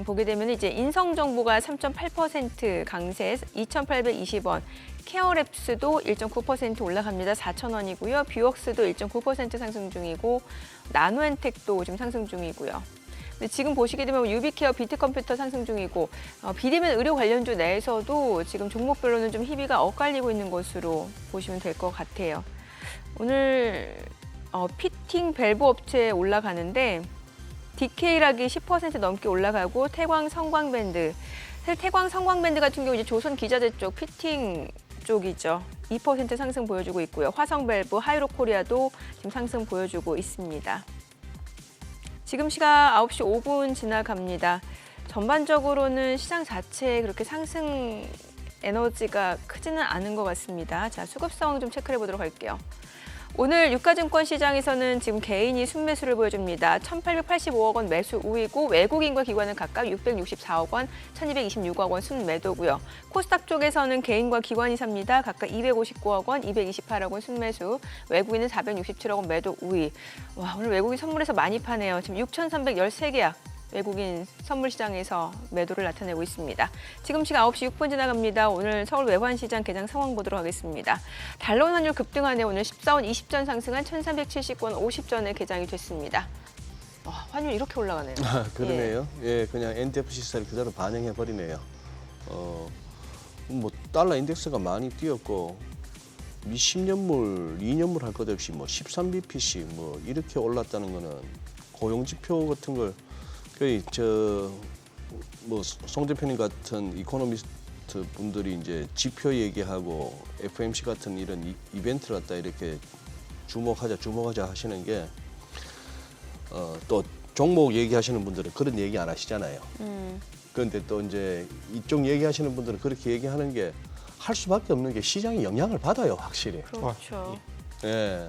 A: 보게 되면 이제 인성정보가 3.8% 강세, 2,820원. 케어랩스도 1.9% 올라갑니다. 4,000원이고요. 뷰웍스도 1.9% 상승 중이고, 나노엔텍도 지금 상승 중이고요. 지금 보시게 되면 유비케어, 비트컴퓨터 상승 중이고 비대면 의료 관련주 내에서도 지금 종목별로는 좀 희비가 엇갈리고 있는 것으로 보시면 될 것 같아요. 오늘 피팅 밸브 업체에 올라가는데 디케이락이 10% 넘게 올라가고 태광 성광밴드, 사실 태광 성광밴드 같은 경우 이제 조선 기자재 쪽 피팅 쪽이죠. 2% 상승 보여주고 있고요. 화성밸브, 하이로코리아도 지금 상승 보여주고 있습니다. 지금 시각 9시 5분 지나갑니다. 전반적으로는 시장 자체에 그렇게 상승 에너지가 크지는 않은 것 같습니다. 자, 수급성 좀 체크해 보도록 할게요. 오늘 유가증권 시장에서는 지금 개인이 순매수를 보여줍니다. 1,885억 원 매수 우위고 외국인과 기관은 각각 664억 원, 1,226억 원 순매도고요. 코스닥 쪽에서는 개인과 기관이 삽니다. 각각 259억 원, 228억 원 순매수, 외국인은 467억 원 매도 우위. 와, 오늘 외국인 선물에서 많이 파네요. 지금 6,313계약. 외국인 선물 시장에서 매도를 나타내고 있습니다. 지금 시각 9시 6분 지나갑니다. 오늘 서울 외환시장 개장 상황 보도록 하겠습니다. 달러 환율 급등하네. 오늘 14원 20전 상승한 1,370원 50전에 개장이 됐습니다. 환율 이렇게 올라가네요.
B: 그러네요. 예, 그냥 NDF 시세를 그대로 반영해 버리네요. 뭐 달러 인덱스가 많이 뛰었고 미 10년물, 2년물 할 것 없이 뭐 13bp씩 뭐 이렇게 올랐다는 거는 고용 지표 같은 걸 거의 뭐 송 대표님 같은 이코노미스트 분들이 이제 지표 얘기하고 FMC 같은 이런 이벤트를 갖다 이렇게 주목하자 하시는 게 또 종목 얘기하시는 분들은 그런 얘기 안 하시잖아요. 그런데 또 이제 이쪽 얘기하시는 분들은 그렇게 얘기하는 게 할 수밖에 없는 게 시장이 영향을 받아요, 확실히.
A: 그렇죠.
B: 예,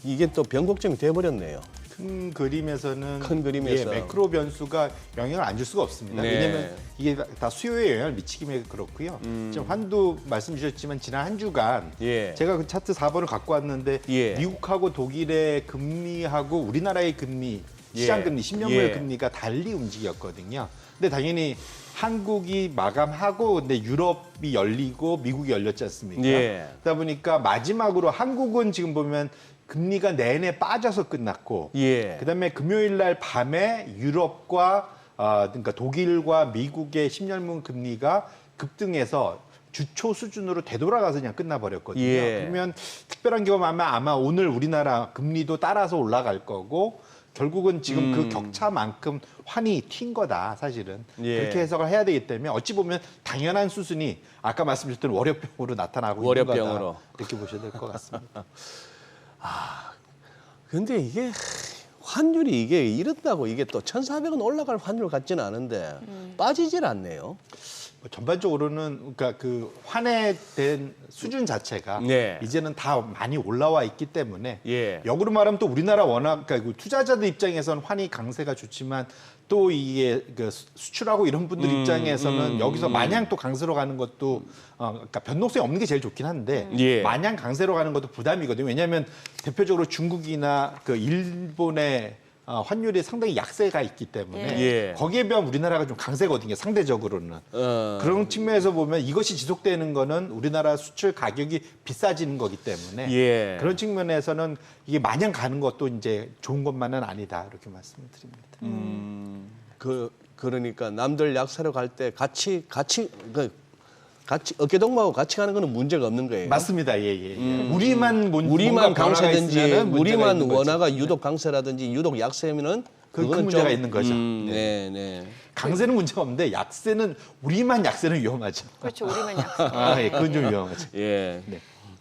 B: 이게 또 변곡점이 돼버렸네요.
G: 큰 그림에서는
B: 예,
G: 매크로 변수가 영향을 안 줄 수가 없습니다.
B: 네.
G: 왜냐하면 이게 다 수요에 영향을 미치기에 그렇고요. 지금 환도 말씀 주셨지만 지난 한 주간
B: 예.
G: 제가 그 차트 4번을 갖고 왔는데
B: 예.
G: 미국하고 독일의 금리하고 우리나라의 금리, 시장
B: 예.
G: 금리, 10년물
B: 예.
G: 금리가 달리 움직였거든요. 근데 당연히 한국이 마감하고 근데 유럽이 열리고 미국이 열렸지 않습니까?
B: 예.
G: 그러다 보니까 마지막으로 한국은 지금 보면 금리가 내내 빠져서 끝났고
B: 예.
G: 그다음에 금요일 날 밤에 유럽과 그러니까 독일과 미국의 10년물 금리가 급등해서 주초 수준으로 되돌아가서 그냥 끝나버렸거든요.
B: 예.
G: 그러면 특별한 경우 아마 오늘 우리나라 금리도 따라서 올라갈 거고 결국은 지금 그 격차만큼 환이 튄 거다, 사실은.
B: 예.
G: 그렇게 해석을 해야 되기 때문에 어찌 보면 당연한 수순이 아까 말씀드렸던 월요병으로 나타나고 있는
B: 월요병으로.
G: 거다. 이렇게 보셔야 될 것 같습니다.
B: 근데 이게 환율이 이게 이런다고 이게 또 1,400원 올라갈 환율 같지는 않은데 빠지질 않네요.
G: 전반적으로는 그러니까 그 환해된 수준 자체가
B: 네.
G: 이제는 다 많이 올라와 있기 때문에
B: 예.
G: 역으로 말하면 또 우리나라 워낙 그러니까 투자자들 입장에서는 환이 강세가 좋지만 또 이게 그 수출하고 이런 분들 입장에서는 여기서 마냥 또 강세로 가는 것도 그러니까 변동성이 없는 게 제일 좋긴 한데
B: 예.
G: 마냥 강세로 가는 것도 부담이거든요. 왜냐하면 대표적으로 중국이나 그 일본의 환율이 상당히 약세가 있기 때문에
B: 예.
G: 거기에 비하면 우리나라가 좀 강세거든요. 상대적으로는. 그런 측면에서 보면 이것이 지속되는 거는 우리나라 수출 가격이 비싸지는 거기 때문에
B: 예.
G: 그런 측면에서는 이게 마냥 가는 것도 이제 좋은 것만은 아니다 이렇게 말씀을 드립니다.
B: 그러니까 남들 약사로 갈 때 같이 어깨동무하고 같이 가는 거는 문제가 없는 거예요.
G: 맞습니다. 예. 우리만
B: 우리만 강세든지
G: 있으면은 문제가
B: 우리만
G: 있는 거죠.
B: 원화가 유독 강세라든지 유독 약세면은
G: 큰
B: 그거는
G: 문제가
B: 좀,
G: 있는 거죠.
B: 네.
G: 강세는 문제가 없는데 약세는 우리만 약세는 위험하죠.
A: 그렇죠. 우리만 약세.
G: 예, 그건 좀 위험하죠.
B: 예.
G: 네.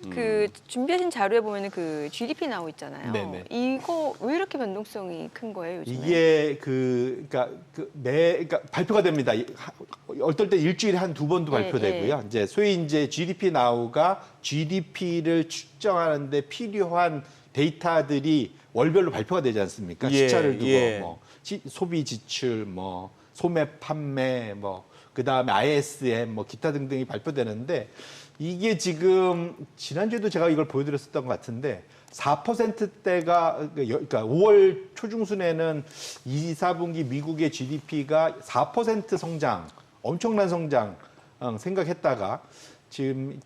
A: 그 준비하신 자료에 보면은 그 GDP 나오고 있잖아요.
G: 네네.
A: 이거 왜 이렇게 변동성이 큰 거예요, 요즘에?
G: 이게 그러니까 발표가 됩니다. 어떨 때 일주일에 한 2번도 발표되고요. 이제 소위 이제 GDP 나우가 GDP를 측정하는데 필요한 데이터들이 월별로 발표가 되지 않습니까?
B: 예,
G: 시차를 두고
B: 예.
G: 뭐 소비 지출, 뭐 소매 판매, 뭐 그다음에 ISM, 뭐 기타 등등이 발표되는데 이게 지금 지난주에도 제가 이걸 보여드렸었던 것 같은데 4%대가 그러니까 5월 초중순에는 2, 4분기 미국의 GDP가 4% 성장, 엄청난 성장 생각했다가 지금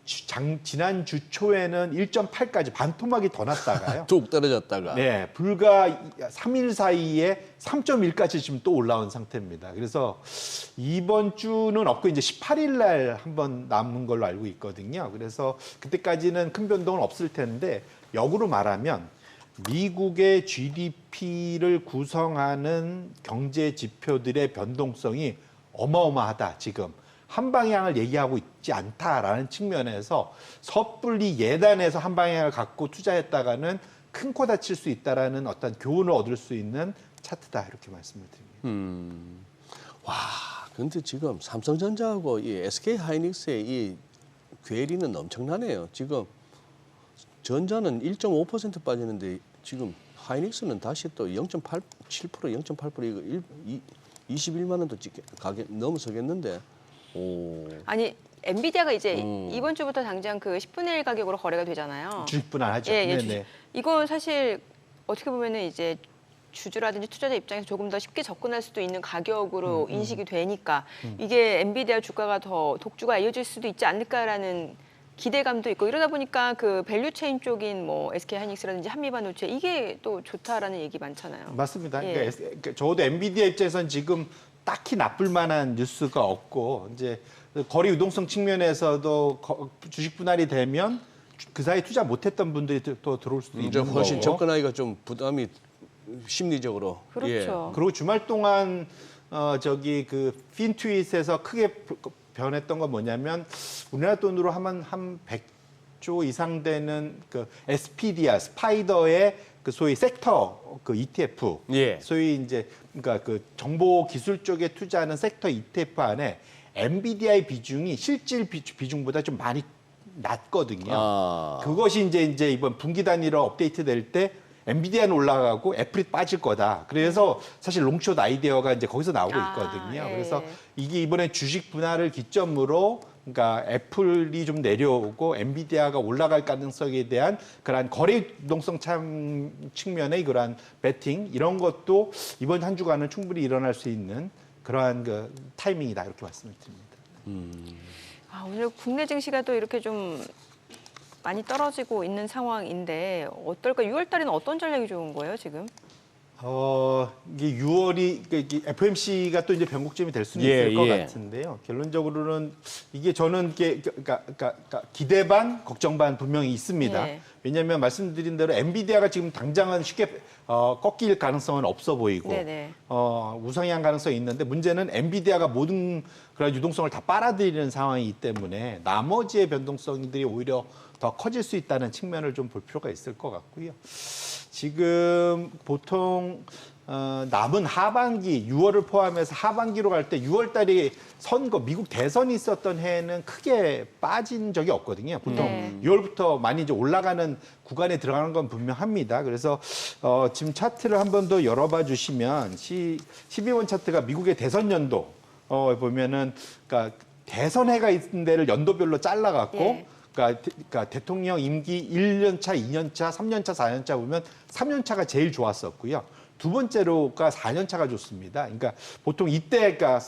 G: 지난 주 초에는 1.8까지 반토막이 더 났다가요.
B: 쭉 떨어졌다가.
G: 네, 불과 3일 사이에 3.1까지 지금 또 올라온 상태입니다. 그래서 이번 주는 없고 이제 18일 날 한번 남은 걸로 알고 있거든요. 그래서 그때까지는 큰 변동은 없을 텐데 역으로 말하면 미국의 GDP를 구성하는 경제 지표들의 변동성이 어마어마하다, 지금. 한 방향을 얘기하고 있지 않다라는 측면에서 섣불리 예단해서 한 방향을 갖고 투자했다가는 큰 코 다칠 수 있다라는 어떤 교훈을 얻을 수 있는 차트다 이렇게 말씀을 드립니다.
B: 와, 근데 지금 삼성전자하고 이 SK 하이닉스의 이 괴리는 엄청나네요. 지금 전자는 1.5% 빠지는데 지금 하이닉스는 다시 또 0.7%, 0.8% 이거 21만 원도 가게 넘어서겠는데. 오.
A: 아니 엔비디아가 이제 이번 주부터 당장 그 10분의 1 가격으로 거래가 되잖아요.
G: 주식 분할하죠.
A: 예, 예,
G: 네네.
A: 이건 사실 어떻게 보면은 이제 주주라든지 투자자 입장에서 조금 더 쉽게 접근할 수도 있는 가격으로 인식이 되니까 이게 엔비디아 주가가 더 독주가 이어질 수도 있지 않을까라는 기대감도 있고 이러다 보니까 그 밸류체인 쪽인 뭐 SK 하이닉스라든지 한미반도체 이게 또 좋다라는 얘기 많잖아요.
G: 맞습니다.
A: 예.
G: 그러니까 적어도 엔비디아 입장에서는 지금 딱히 나쁠 만한 뉴스가 없고 이제 거래 유동성 측면에서도 주식 분할이 되면 그 사이 투자 못했던 분들이 또 들어올 수도
B: 이제
G: 있는
B: 훨씬
G: 거고.
B: 접근하기가 좀 부담이 심리적으로.
A: 그렇죠.
G: 그리고 주말 동안 그 핀트윗에서 크게 변했던 건 뭐냐면 우리나라 돈으로 하면 한 100조 이상 되는 그 SPDR 스파이더의 그 소위 섹터 그 ETF,
B: 예.
G: 소위 이제 그러니까 그 정보 기술 쪽에 투자하는 섹터 ETF 안에 엔비디아의 비중이 실질 비중보다 좀 많이 낮거든요.
B: 아.
G: 그것이 이제 이번 분기 단위로 업데이트 될 때 엔비디아는 올라가고 애플이 빠질 거다. 그래서 사실 롱숏 아이디어가 이제 거기서 나오고 있거든요.
A: 예.
G: 그래서 이게 이번에 주식 분할을 기점으로 그러니까 애플이 좀 내려오고 엔비디아가 올라갈 가능성에 대한 그러한 거래 유동성 측면의 그러한 배팅 이런 것도 이번 한 주간은 충분히 일어날 수 있는 그러한 그 타이밍이다 이렇게 말씀을 드립니다.
A: 아, 오늘 국내 증시가 또 이렇게 좀 많이 떨어지고 있는 상황인데 어떨까? 6월 달에는 어떤 전략이 좋은 거예요, 지금?
G: 이게 6월이 이게 FOMC가 또 이제 변곡점이 될 수는
B: 예,
G: 있을 것
B: 예.
G: 같은데요. 결론적으로는 이게 저는 이게 그러니까 기대 반 걱정 반 분명히 있습니다.
A: 예.
G: 왜냐하면 말씀드린 대로 엔비디아가 지금 당장은 쉽게 꺾일 가능성은 없어 보이고
A: 네네.
G: 우상향 가능성이 있는데 문제는 엔비디아가 모든 그런 유동성을 다 빨아들이는 상황이기 때문에 나머지의 변동성들이 오히려 더 커질 수 있다는 측면을 좀 볼 필요가 있을 것 같고요. 지금 보통 남은 하반기 6월을 포함해서 하반기로 갈 때 6월 달에 선거 미국 대선이 있었던 해에는 크게 빠진 적이 없거든요. 보통
A: 네.
G: 6월부터 많이 이제 올라가는 구간에 들어가는 건 분명합니다. 그래서 지금 차트를 한 번 더 열어봐 주시면 12번 차트가 미국의 대선 연도 보면은 그러니까 대선해가 있는 데를 연도별로 잘라갖고
A: 예.
G: 그러니까 대통령 임기 1년 차, 2년 차, 3년 차, 4년 차 보면 3년 차가 제일 좋았었고요. 두 번째로가 4년 차가 좋습니다. 그러니까 보통 이때가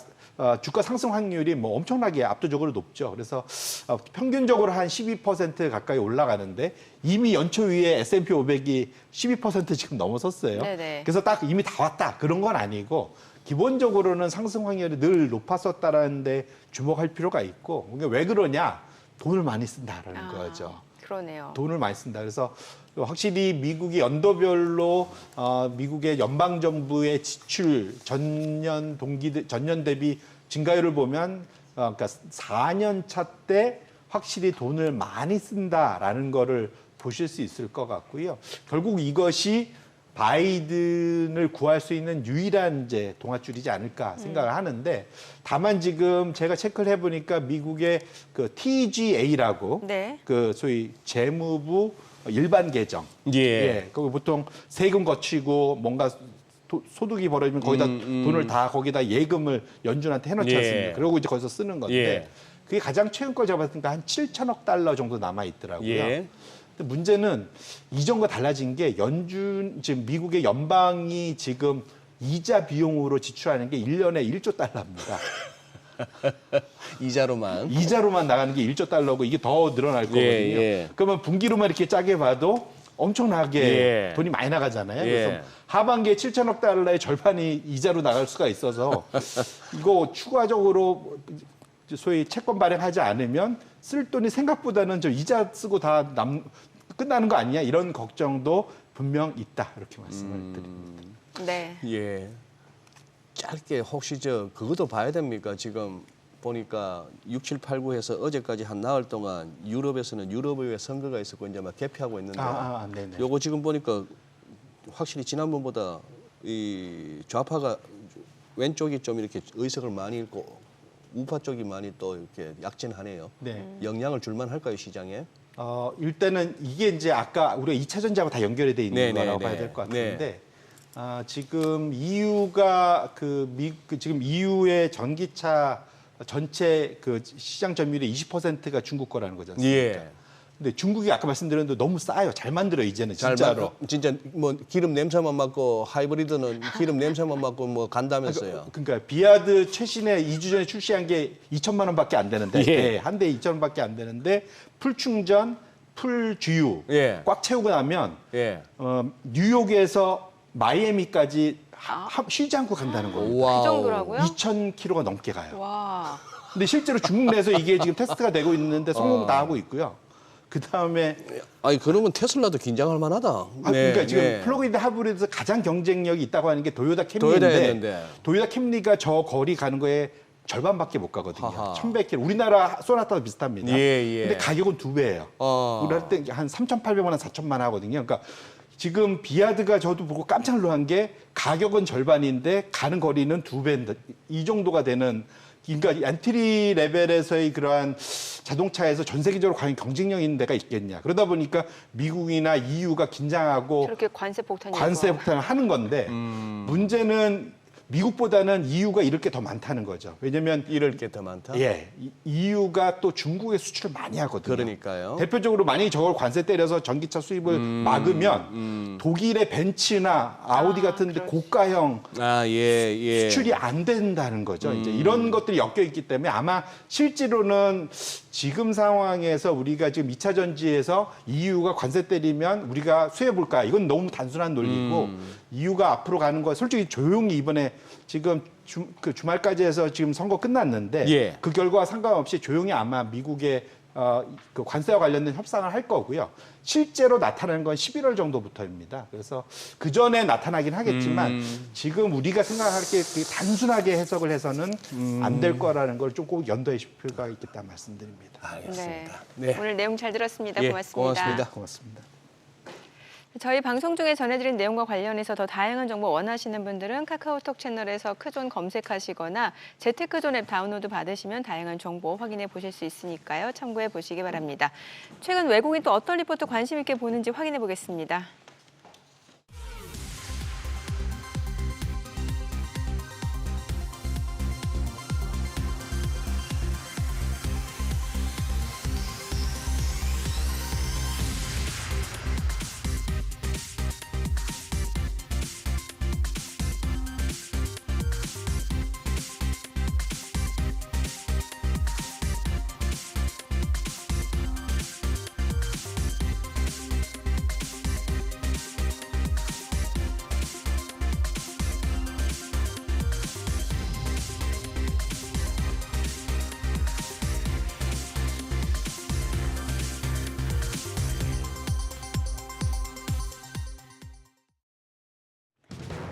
G: 주가 상승 확률이 뭐 엄청나게 압도적으로 높죠. 그래서 평균적으로 한 12% 가까이 올라가는데 이미 연초 위에 S&P 500이 12% 지금 넘어섰어요.
A: 네네.
G: 그래서 딱 이미 다 왔다 그런 건 아니고 기본적으로는 상승 확률이 늘 높았었다라는 데 주목할 필요가 있고 그게 왜 그러냐? 돈을 많이 쓴다라는 거죠.
A: 그러네요.
G: 돈을 많이 쓴다. 그래서 확실히 미국이 연도별로 미국의 연방 정부의 지출 전년 대비 증가율을 보면 그러니까 4년 차 때 확실히 돈을 많이 쓴다라는 거를 보실 수 있을 것 같고요. 결국 이것이 바이든을 구할 수 있는 유일한 이제 동아줄이지 않을까 생각을 하는데 다만 지금 제가 체크를 해보니까 미국의 그 TGA라고
A: 네.
G: 그 소위 재무부 일반 계정.
B: 예.
G: 거기 보통 세금 거치고 뭔가 소득이 벌어지면 거기다 돈을 다 거기다 예금을 연준한테 해놓지
B: 예.
G: 않습니까? 그러고 이제 거기서 쓰는 건데
B: 예.
G: 그게 가장 최근 걸 잡았으니까 한 7천억 달러 정도 남아 있더라고요.
B: 예.
G: 근데 문제는 이전과 달라진 게 지금 미국의 연방이 지금 이자 비용으로 지출하는 게 1년에 1조 달러입니다.
B: 이자로만
G: 나가는 게 1조 달러고 이게 더 늘어날 거거든요.
B: 예.
G: 그러면 분기로만 이렇게 짜게 봐도 엄청나게
B: 예.
G: 돈이 많이 나가잖아요.
B: 예.
G: 그래서 하반기에 7천억 달러의 절반이 이자로 나갈 수가 있어서 이거 추가적으로 소위 채권 발행하지 않으면 쓸 돈이 생각보다는 저 이자 쓰고 다 끝나는 거 아니냐 이런 걱정도 분명 있다 이렇게 말씀을 드립니다.
A: 네.
B: 예. 짧게 혹시 그것도 봐야 됩니까? 지금 보니까 6, 7, 8, 9에서 어제까지 한 나흘 동안 유럽에서는 유럽의회 선거가 있었고 이제 막 개표하고 있는데
G: 네네.
B: 요거 지금 보니까 확실히 지난번보다 이 좌파가 왼쪽이 좀 이렇게 의석을 많이 잃고 우파 쪽이 많이 또 이렇게 약진하네요.
G: 네.
B: 영향을 줄만 할까요, 시장에?
G: 일단은 이게 이제 아까 우리가 2차 전지하고 다 연결이 돼 있는
B: 네네네.
G: 거라고 봐야 될 것 같은데 지금 EU가 지금 EU의 전기차 전체 그 시장 점유율의 20%가 중국 거라는 거지 않습니까?
B: 예.
G: 근데 중국이 아까 말씀드렸는데 너무 싸요. 잘 만들어요, 이제는 진짜로.
B: 진짜 뭐 기름 냄새만 맡고 하이브리드는 기름 냄새만 맡고 뭐 간다면서요.
G: 그러니까 비아드 최신에 2주 전에 출시한 게 2천만 원밖에 안 되는데
B: 예.
G: 한 대에 2천 원밖에 안 되는데 풀 충전, 풀 주유
B: 예.
G: 꽉 채우고 나면
B: 예.
G: 뉴욕에서 마이애미까지 쉬지 않고 간다는 겁니다.
B: 와우.
A: 그 정도라고요?
G: 2,000km가 넘게 가요.
A: 와.
G: 근데 실제로 중국 내에서 이게 지금 테스트가 되고 있는데 성공 다 하고 있고요. 그 다음에
B: 아니 그러면 테슬라도 긴장할 만하다.
G: 그러니까 지금 플러그인 하이브리드에서 가장 경쟁력이 있다고 하는 게 도요타
B: 도요타였는데.
G: 캠리인데 도요타 캠리가 저 거리 가는 거에 절반밖에 못 가거든요.
B: 하하.
G: 1,100km. 우리나라 소나타도 비슷합니다.
B: 예.
G: 근데 가격은 2배예요. 우리 할 때 한 3,800만 원, 4,000만 원 하거든요. 그러니까 지금 비아드가 저도 보고 깜짝 놀란 게 가격은 절반인데 가는 거리는 2배인데 이 정도가 되는 그러니까 엔트리 레벨에서의 그러한 자동차에서 전 세계적으로 과연 경쟁력 있는 데가 있겠냐. 그러다 보니까 미국이나 EU가 긴장하고
A: 저렇게 관세 폭탄이
G: 관세 폭탄을 하는 건데 문제는 미국보다는 EU가 잃을 게 더 많다는 거죠. 왜냐하면
B: 잃을 게 더 많다.
G: 예, EU가 또 중국에 수출을 많이 하거든요.
B: 그러니까요.
G: 대표적으로 만약에 저걸 관세 때려서 전기차 수입을 막으면 독일의 벤츠나 아우디 같은 데 고가형
B: 예.
G: 수출이 안 된다는 거죠. 이제 이런 것들이 엮여 있기 때문에 아마 실제로는 지금 상황에서 우리가 지금 2차 전지에서 EU가 관세 때리면 우리가 수혜 볼까? 이건 너무 단순한 논리고 EU가 앞으로 가는 거 솔직히 조용히 이번에 지금 주말까지 해서 지금 선거 끝났는데
B: 예.
G: 그 결과와 상관없이 조용히 아마 미국의 그 관세와 관련된 협상을 할 거고요. 실제로 나타나는 건 11월 정도부터입니다. 그래서 그 전에 나타나긴 하겠지만 지금 우리가 생각할 게 단순하게 해석을 해서는 안 될 거라는 걸 좀 꼭 연도해 줄 필요가 있겠다 말씀드립니다.
B: 알겠습니다.
A: 네.
B: 네.
A: 오늘 내용 잘 들었습니다.
B: 예,
A: 고맙습니다.
B: 고맙습니다.
G: 고맙습니다.
A: 저희 방송 중에 전해드린 내용과 관련해서 더 다양한 정보 원하시는 분들은 카카오톡 채널에서 크존 검색하시거나 재테크존 앱 다운로드 받으시면 다양한 정보 확인해 보실 수 있으니까요. 참고해 보시기 바랍니다. 최근 외국인 또 어떤 리포트 관심 있게 보는지 확인해 보겠습니다.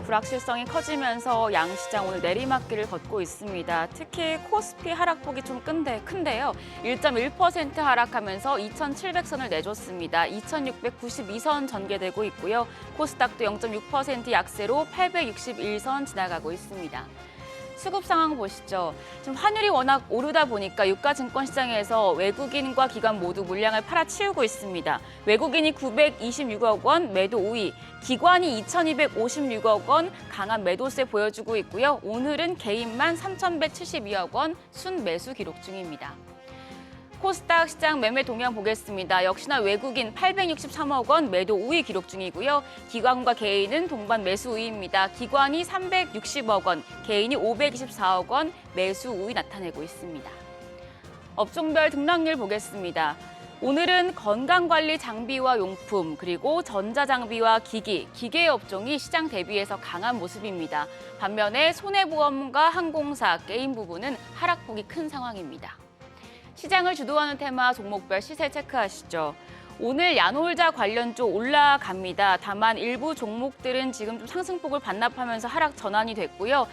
F: 불확실성이 커지면서 양시장 오늘 내리막길을 걷고 있습니다. 특히 코스피 하락폭이 좀 큰데요. 1.1% 하락하면서 2,700선을 내줬습니다. 2,692선 전개되고 있고요. 코스닥도 0.6% 약세로 861선 지나가고 있습니다. 수급 상황 보시죠. 지금 환율이 워낙 오르다 보니까 유가증권 시장에서 외국인과 기관 모두 물량을 팔아치우고 있습니다. 외국인이 926억 원 매도 우위, 기관이 2,256억 원 강한 매도세 보여주고 있고요. 오늘은 개인만 3,172억 원 순매수 기록 중입니다. 코스닥 시장 매매 동향 보겠습니다. 역시나 외국인 863억 원 매도 우위 기록 중이고요. 기관과 개인은 동반 매수 우위입니다. 기관이 360억 원, 개인이 524억 원 매수 우위 나타내고 있습니다. 업종별 등락률 보겠습니다. 오늘은 건강관리 장비와 용품, 그리고 전자장비와 기기, 기계 업종이 시장 대비해서 강한 모습입니다. 반면에 손해보험과 항공사, 게임 부분은 하락폭이 큰 상황입니다. 시장을 주도하는 테마 종목별 시세 체크하시죠. 오늘 야놀자 관련 쪽 올라갑니다. 다만 일부 종목들은 지금 좀 상승폭을 반납하면서 하락 전환이 됐고요.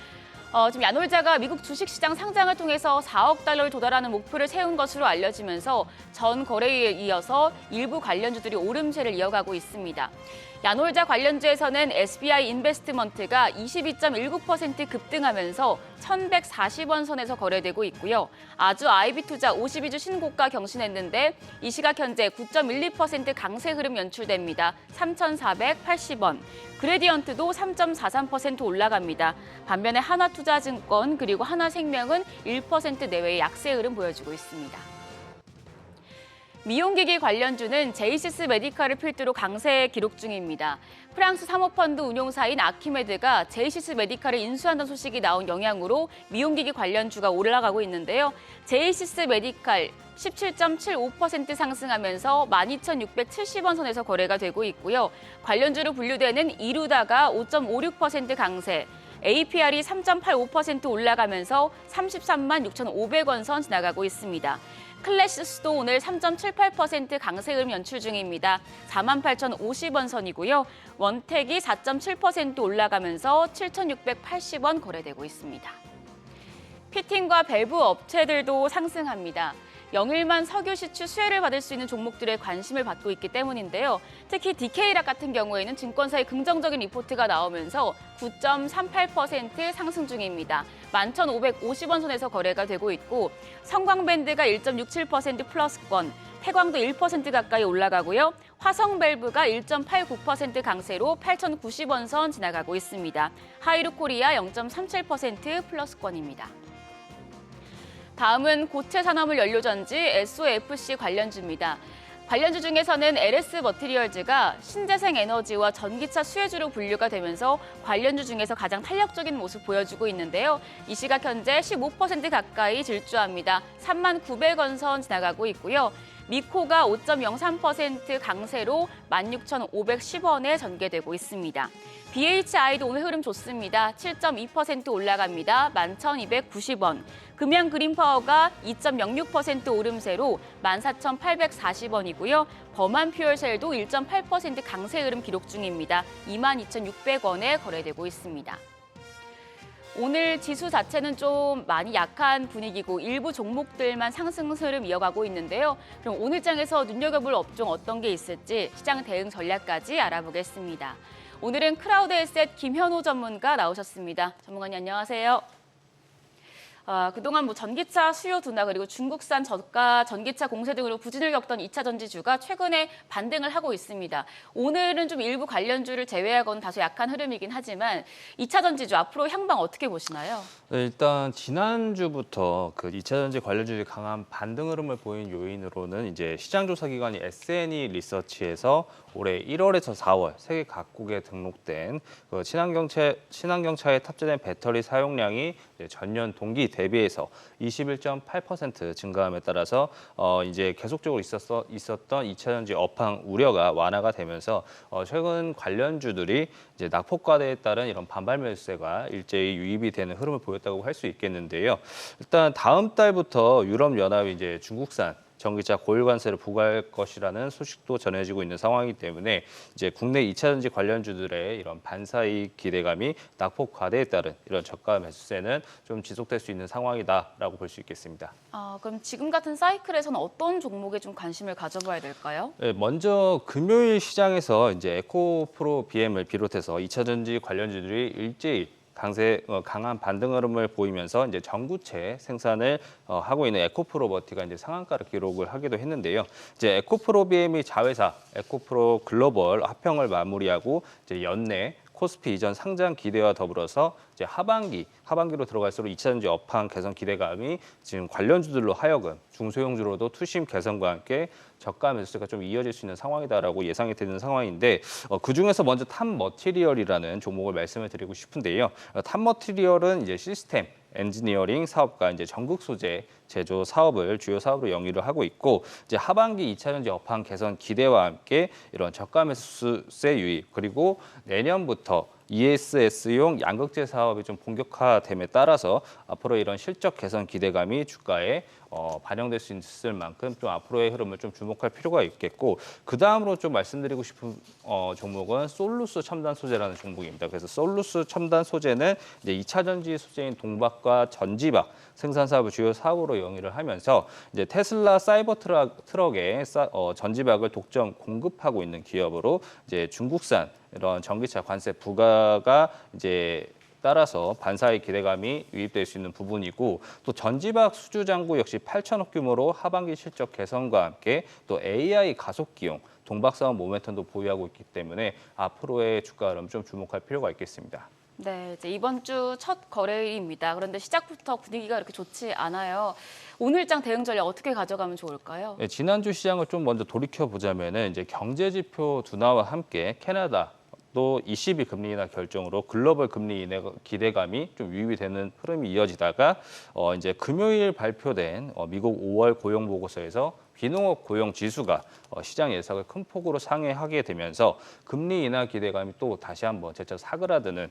F: 지금 야놀자가 미국 주식시장 상장을 통해서 4억 달러를 도달하는 목표를 세운 것으로 알려지면서 전 거래일에 이어서 일부 관련주들이 오름세를 이어가고 있습니다. 야놀자 관련주에서는 SBI 인베스트먼트가 22.19% 급등하면서 1,140원 선에서 거래되고 있고요. 아주 IB투자 52주 신고가 경신했는데 이 시각 현재 9.12% 강세 흐름 연출됩니다. 3,480원. 그레디언트도 3.43% 올라갑니다. 반면에 하나투자증권 그리고 하나생명은 1% 내외의 약세 흐름 보여주고 있습니다. 미용기기 관련주는 제이시스 메디칼을 필두로 강세 기록 중입니다. 프랑스 사모펀드 운용사인 아키메드가 제이시스 메디칼을 인수한다는 소식이 나온 영향으로 미용기기 관련주가 올라가고 있는데요. 제이시스 메디칼 17.75% 상승하면서 12,670원 선에서 거래가 되고 있고요. 관련주로 분류되는 이루다가 5.56% 강세, APR이 3.85% 올라가면서 33만 6,500원 선 지나가고 있습니다. 클래시스도 오늘 3.78% 강세 흐름 연출 중입니다. 48,050원 선이고요. 원택이 4.7% 올라가면서 7,680원 거래되고 있습니다. 피팅과 밸브 업체들도 상승합니다. 영일만 석유 시추 수혜를 받을 수 있는 종목들에 관심을 받고 있기 때문인데요. 특히 DK락 같은 경우에는 증권사의 긍정적인 리포트가 나오면서 9.38% 상승 중입니다. 11,550원 선에서 거래가 되고 있고 성광밴드가 1.67% 플러스권, 태광도 1% 가까이 올라가고요. 화성밸브가 1.89% 강세로 8,090원 선 지나가고 있습니다. 하이루코리아 0.37% 플러스권입니다. 다음은 고체 산화물 연료전지 SOFC 관련주입니다. 관련주 중에서는 LS 머티리얼즈가 신재생 에너지와 전기차 수혜주로 분류가 되면서 관련주 중에서 가장 탄력적인 모습 보여주고 있는데요. 이 시각 현재 15% 가까이 질주합니다. 39,900원 선 지나가고 있고요. 미코가 5.03% 강세로 16,510원에 전개되고 있습니다. BHI도 오늘 흐름 좋습니다. 7.2% 올라갑니다. 11,290원. 금양 그린파워가 2.06% 오름세로 14,840원이고요. 범한 퓨얼셀도 1.8% 강세 흐름 기록 중입니다. 22,600원에 거래되고 있습니다. 오늘 지수 자체는 좀 많이 약한 분위기고 일부 종목들만 상승 흐름 이어가고 있는데요. 그럼 오늘 장에서 눈여겨볼 업종 어떤 게 있을지 시장 대응 전략까지 알아보겠습니다. 오늘은 크라우드 에셋 김현호 전문가 나오셨습니다. 전문가님 안녕하세요. 그동안 전기차 수요 둔화 그리고 중국산 저가 전기차 공세 등으로 부진을 겪던 2차 전지주가 최근에 반등을 하고 있습니다. 오늘은 좀 일부 관련주를 제외하고는 다소 약한 흐름이긴 하지만 2차 전지주 앞으로 향방 어떻게 보시나요?
H: 네, 일단 지난주부터 그 2차 전지 관련주들이 강한 반등 흐름을 보인 요인으로는 이제 시장 조사 기관이 S&E 리서치에서 올해 1월에서 4월 세계 각국에 등록된 그 친환경차에 탑재된 배터리 사용량이 전년 동기 대비해서 21.8% 증가함에 따라서 이제 계속적으로 있었던 2차 전지 업황 우려가 완화가 되면서 최근 관련주들이 이제 낙폭과대에 따른 이런 반발 매수세가 일제히 유입이 되는 흐름을 보였다고 할 수 있겠는데요. 일단 다음 달부터 유럽 연합이 이제 중국산 전기차 고율 관세를 부과할 것이라는 소식도 전해지고 있는 상황이기 때문에 이제 국내 2차 전지 관련주들의 이런 반사이익 기대감이 낙폭 과대에 따른 이런 저가 매수세는 좀 지속될 수 있는 상황이다라고 볼 수 있겠습니다.
F: 그럼 지금 같은 사이클에서는 어떤 종목에 좀 관심을 가져봐야 될까요?
H: 네, 먼저 금요일 시장에서 이제 에코프로 BM을 비롯해서 2차 전지 관련주들이 일제히 강한 반등 흐름을 보이면서 이제 전구체 생산을 하고 있는 에코프로버티가 이제 상한가를 기록을 하기도 했는데요. 이제 에코프로 BM이 자회사 에코프로 글로벌 합병을 마무리하고 이제 연내 코스피 이전 상장 기대와 더불어서 이제 하반기로 들어갈수록 2차 전지 업황 개선 기대감이 지금 관련주들로 하여금 중소형주로도 투심 개선과 함께 저가 매수세가 좀 이어질 수 있는 상황이다라고 예상이 되는 상황인데 그중에서 먼저 탑머티리얼이라는 종목을 말씀을 드리고 싶은데요. 탑머티리얼은 이제 시스템 엔지니어링 사업과 이제 전극 소재 제조 사업을 주요 사업으로 영위를 하고 있고 이제 하반기 2차 전지 업황 개선 기대와 함께 이런 저가 매수세 유입 그리고 내년부터 ESS용 양극재 사업이 좀 본격화됨에 따라서 앞으로 이런 실적 개선 기대감이 주가에 반영될 수 있을 만큼 좀 앞으로의 흐름을 좀 주목할 필요가 있겠고 그 다음으로 좀 말씀드리고 싶은 종목은 솔루스 첨단 소재라는 종목입니다. 그래서 솔루스 첨단 소재는 이제 2차 전지 소재인 동박과 전지박 생산 사업을 주요 사업으로 영위를 하면서 이제 테슬라 사이버 트럭에 전지박을 독점 공급하고 있는 기업으로 이제 중국산 이런 전기차 관세 부과가 이제 따라서 반사의 기대감이 유입될 수 있는 부분이고 또 전지박 수주 잔고 역시 8천억 규모로 하반기 실적 개선과 함께 또 AI 가속 기용 동박 사업 모멘텀도 보유하고 있기 때문에 앞으로의 주가 흐름 좀 주목할 필요가 있겠습니다.
F: 네, 이제 이번 주 첫 거래일입니다. 그런데 시작부터 분위기가 이렇게 좋지 않아요. 오늘장 대응 전략 어떻게 가져가면 좋을까요?
H: 네, 지난주 시장을 좀 먼저 돌이켜 보자면은 이제 경제 지표 둔화와 함께 캐나다 또 ECB 금리 인하 결정으로 글로벌 금리 인하 기대감이 좀 유입이 되는 흐름이 이어지다가 이제 금요일 발표된 미국 5월 고용 보고서에서 비농업 고용 지수가 시장 예상을 큰 폭으로 상회하게 되면서 금리 인하 기대감이 또 다시 한번 재차 사그라드는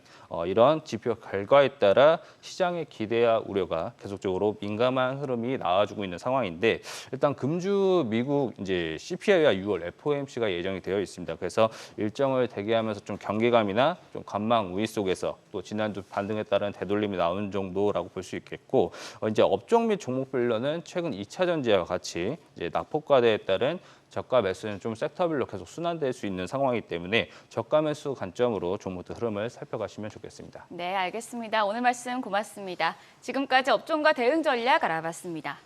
H: 이런 지표 결과에 따라 시장의 기대와 우려가 계속적으로 민감한 흐름이 나와주고 있는 상황인데 일단 금주 미국 이제 CPI와 6월 FOMC가 예정이 되어 있습니다. 그래서 일정을 대기하면서 좀 경계감이나 좀 관망 우위 속에서 또 지난주 반등에 따른 되돌림이 나온 정도라고 볼 수 있겠고 이제 업종 및 종목별로는 최근 2차 전지와 같이 이제 낙폭 과대에 따른 저가 매수는 좀 섹터별로 계속 순환될 수 있는 상황이기 때문에 저가 매수 관점으로 종목들 흐름을 살펴가시면 좋겠습니다.
F: 네, 알겠습니다. 오늘 말씀 고맙습니다. 지금까지 업종과 대응 전략 알아봤습니다.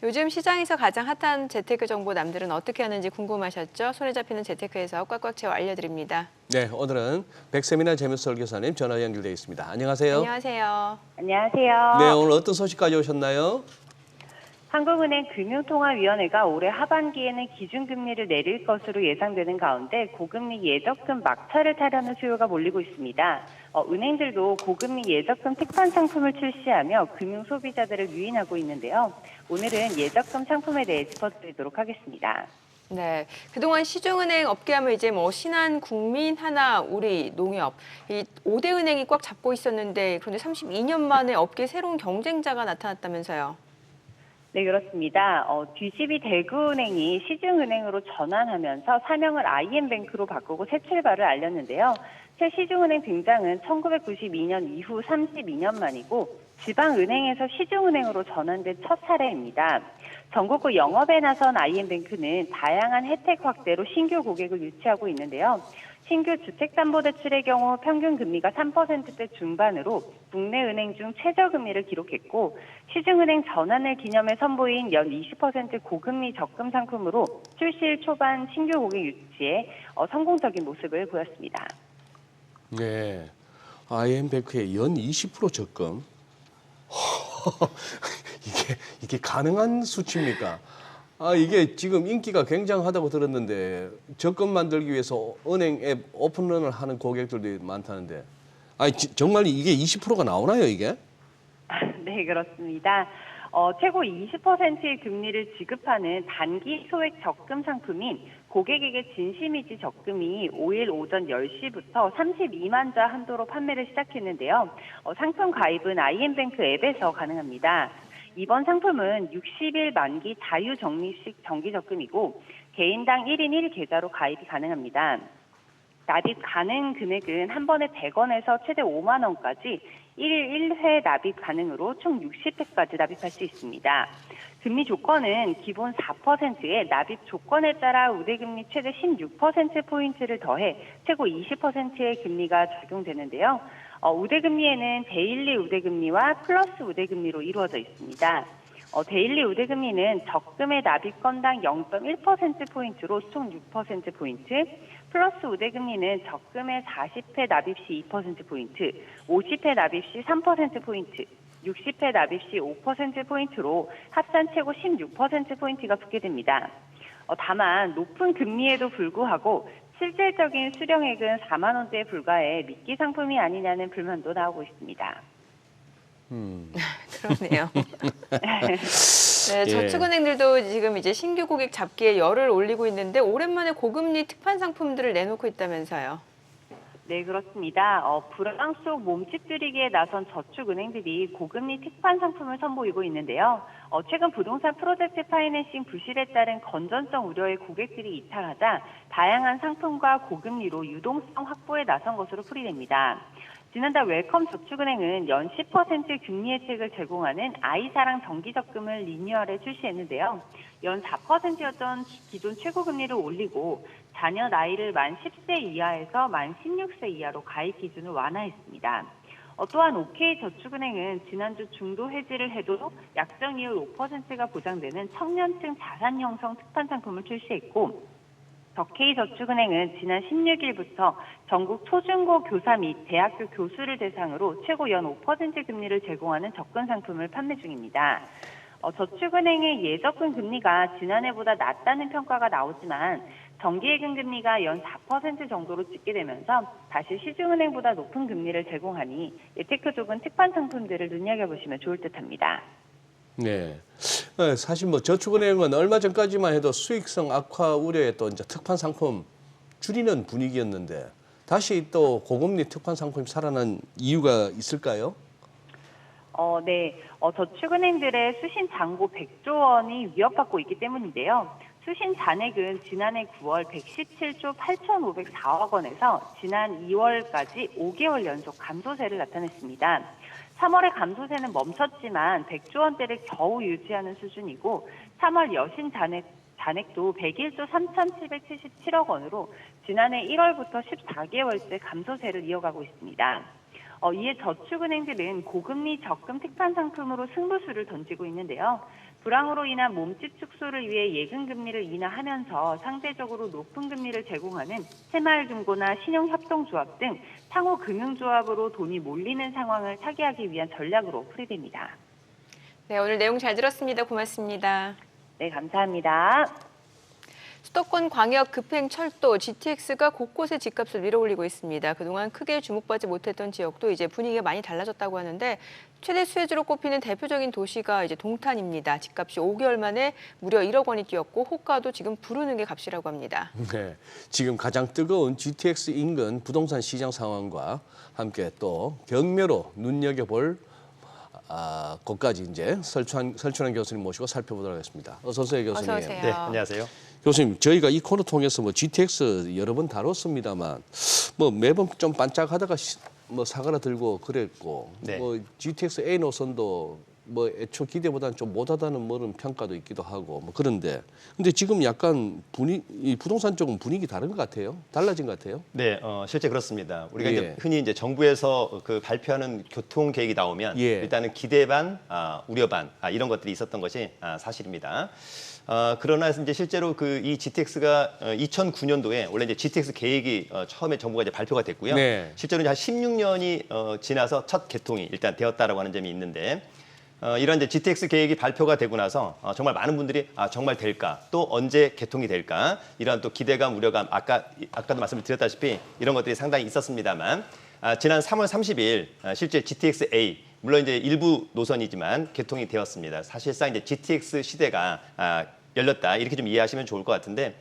A: 요즘 시장에서 가장 핫한 재테크 정보 남들은 어떻게 하는지 궁금하셨죠? 손에 잡히는 재테크 해석 꽉꽉 채워 알려드립니다.
B: 네, 오늘은 백세민아 재무설계사님 전화 연결되어 있습니다. 안녕하세요.
A: 안녕하세요.
I: 안녕하세요.
B: 네, 오늘 어떤 소식 가져오셨나요?
I: 한국은행 금융통화위원회가 올해 하반기에는 기준금리를 내릴 것으로 예상되는 가운데 고금리 예적금 막차를 타려는 수요가 몰리고 있습니다. 은행들도 고금리 예적금 특판 상품을 출시하며 금융 소비자들을 유인하고 있는데요. 오늘은 예적금 상품에 대해 짚어드리도록 하겠습니다.
A: 네, 그동안 시중은행 업계하면 이제 신한, 국민, 하나, 우리, 농협 이 5대 은행이 꽉 잡고 있었는데 그런데 32년 만에 업계 새로운 경쟁자가 나타났다면서요.
I: 네, 그렇습니다. 뒤집이 대구은행이 시중은행으로 전환하면서 사명을 IM뱅크로 바꾸고 새 출발을 알렸는데요. 새 시중은행 등장은 1992년 이후 32년 만이고 지방은행에서 시중은행으로 전환된 첫 사례입니다. 전국구 영업에 나선 IM뱅크는 다양한 혜택 확대로 신규 고객을 유치하고 있는데요. 신규 주택담보대출의 경우 평균 금리가 3%대 중반으로 국내 은행 중 최저금리를 기록했고 시중은행 전환을 기념해 선보인 연 20% 고금리 적금 상품으로 출시일 초반 신규 고객 유치에 성공적인 모습을 보였습니다.
B: 네, IM뱅크의 연 20% 적금. 이게 가능한 수치입니까? 이게 지금 인기가 굉장하다고 들었는데 적금 만들기 위해서 은행 앱 오픈런을 하는 고객들도 많다는데 정말 이게 20%가 나오나요, 이게?
I: 네, 그렇습니다. 최고 20%의 금리를 지급하는 단기 소액 적금 상품인 고객에게 진심이지 적금이 5일 오전 10시부터 32만 자 한도로 판매를 시작했는데요. 상품 가입은 IM뱅크 앱에서 가능합니다. 이번 상품은 60일 만기 자유적립식 정기적금이고 개인당 1인 1계좌로 가입이 가능합니다. 납입 가능 금액은 한 번에 100원에서 최대 5만 원까지 1일 1회 납입 가능으로 총 60회까지 납입할 수 있습니다. 금리 조건은 기본 4%에 납입 조건에 따라 우대금리 최대 16%포인트를 더해 최고 20%의 금리가 적용되는데요. 우대금리에는 데일리 우대금리와 플러스 우대금리로 이루어져 있습니다. 데일리 우대금리는 적금의 납입 건당 0.1%포인트로 총 6%포인트, 플러스 우대금리는 적금의 40회 납입 시 2%포인트, 50회 납입 시 3%포인트, 60회 납입 시 5%포인트로 합산 최고 16%포인트가 붙게 됩니다. 다만 높은 금리에도 불구하고 실질적인 수령액은 4만 원대에 불과해 미끼 상품이 아니냐는 불만도 나오고 있습니다.
A: 그러네요. 네, 저축은행들도 지금 이제 신규 고객 잡기에 열을 올리고 있는데 오랜만에 고금리 특판 상품들을 내놓고 있다면서요.
I: 네, 그렇습니다. 불황 속 몸집 들이기에 나선 저축은행들이 고금리 특판 상품을 선보이고 있는데요. 최근 부동산 프로젝트 파이낸싱 부실에 따른 건전성 우려의 고객들이 이탈하자 다양한 상품과 고금리로 유동성 확보에 나선 것으로 풀이됩니다. 지난달 웰컴 저축은행은 연 10% 금리 혜택을 제공하는 아이사랑 정기적금을 리뉴얼해 출시했는데요. 연 4%였던 기존 최고금리를 올리고 자녀 나이를 만 10세 이하에서 만 16세 이하로 가입 기준을 완화했습니다. 또한 OK저축은행은 지난주 중도 해지를 해도 약정 이율 5%가 보장되는 청년층 자산 형성 특판 상품을 출시했고 더K저축은행은 지난 16일부터 전국 초중고 교사 및 대학교 교수를 대상으로 최고 연 5% 금리를 제공하는 접근 상품을 판매 중입니다. 저축은행의 예적금 금리가 지난해보다 낮다는 평가가 나오지만 정기예금 금리가 연 4% 정도로 찍게 되면서 다시 시중은행보다 높은 금리를 제공하니 예테크 좁은 특판 상품들을 눈여겨보시면 좋을 듯합니다.
B: 네, 사실 뭐 저축은행은 얼마 전까지만 해도 수익성 악화 우려에 또 이제 특판 상품 줄이는 분위기였는데 다시 또 고금리 특판 상품이 살아난 이유가 있을까요?
I: 네, 저축은행들의 수신 잔고 100조 원이 위협받고 있기 때문인데요. 수신 잔액은 지난해 9월 117조 8,504억 원에서 지난 2월까지 5개월 연속 감소세를 나타냈습니다. 3월의 감소세는 멈췄지만 100조 원대를 겨우 유지하는 수준이고 3월 여신 잔액도 101조 3,777억 원으로 지난해 1월부터 14개월째 감소세를 이어가고 있습니다. 이에 저축은행들은 고금리 적금 특판 상품으로 승부수를 던지고 있는데요. 불황으로 인한 몸집 축소를 위해 예금 금리를 인하하면서 상대적으로 높은 금리를 제공하는 새마을금고나 신용협동조합 등 상호 금융조합으로 돈이 몰리는 상황을 타개하기 위한 전략으로 풀이됩니다.
A: 네, 오늘 내용 잘 들었습니다. 고맙습니다.
I: 네, 감사합니다.
A: 수도권 광역 급행철도 GTX가 곳곳에 집값을 밀어올리고 있습니다. 그동안 크게 주목받지 못했던 지역도 이제 분위기가 많이 달라졌다고 하는데 최대 수혜주로 꼽히는 대표적인 도시가 이제 동탄입니다. 집값이 5개월 만에 무려 1억 원이 뛰었고 호가도 지금 부르는 게 값이라고 합니다.
B: 네, 지금 가장 뜨거운 GTX 인근 부동산 시장 상황과 함께 또 경매로 눈여겨볼 것까지 이제 설춘환 교수님 모시고 살펴보도록 하겠습니다. 어서 오세요, 교수님.
A: 어서 오세요.
J: 네, 안녕하세요.
B: 교수님, 저희가 이 코너 통해서 뭐 GTX 여러 번 다뤘습니다만 뭐 매번 좀 반짝하다가 뭐 사가라 들고 그랬고
J: 네.
B: 뭐 GTX A 노선도 뭐 애초 기대보다는 좀 못하다는 뭐는 평가도 있기도 하고 뭐 그런데 근데 지금 약간 이 부동산 쪽은 분위기 다른 것 같아요. 달라진 것 같아요.
J: 네, 실제 그렇습니다. 우리가
B: 예.
J: 이제 흔히 이제 정부에서 그 발표하는 교통 계획이 나오면
B: 예.
J: 일단은 기대 반, 우려 반 이런 것들이 있었던 것이 사실입니다. 그러나 이제 실제로 그 이 GTX가 2009년도에 원래 이제 GTX 계획이 처음에 정부가 이제 발표가 됐고요.
B: 네.
J: 실제로 이제 한 16년이 지나서 첫 개통이 일단 되었다라고 하는 점이 있는데. 이런 이제 GTX 계획이 발표가 되고 나서 정말 많은 분들이 정말 될까? 또 언제 개통이 될까? 이런 또 기대감, 우려감, 아까도 말씀을 드렸다시피 이런 것들이 상당히 있었습니다만 지난 3월 30일 실제 GTX-A 물론 이제 일부 노선이지만 개통이 되었습니다. 사실상 이제 GTX 시대가 열렸다 이렇게 좀 이해하시면 좋을 것 같은데.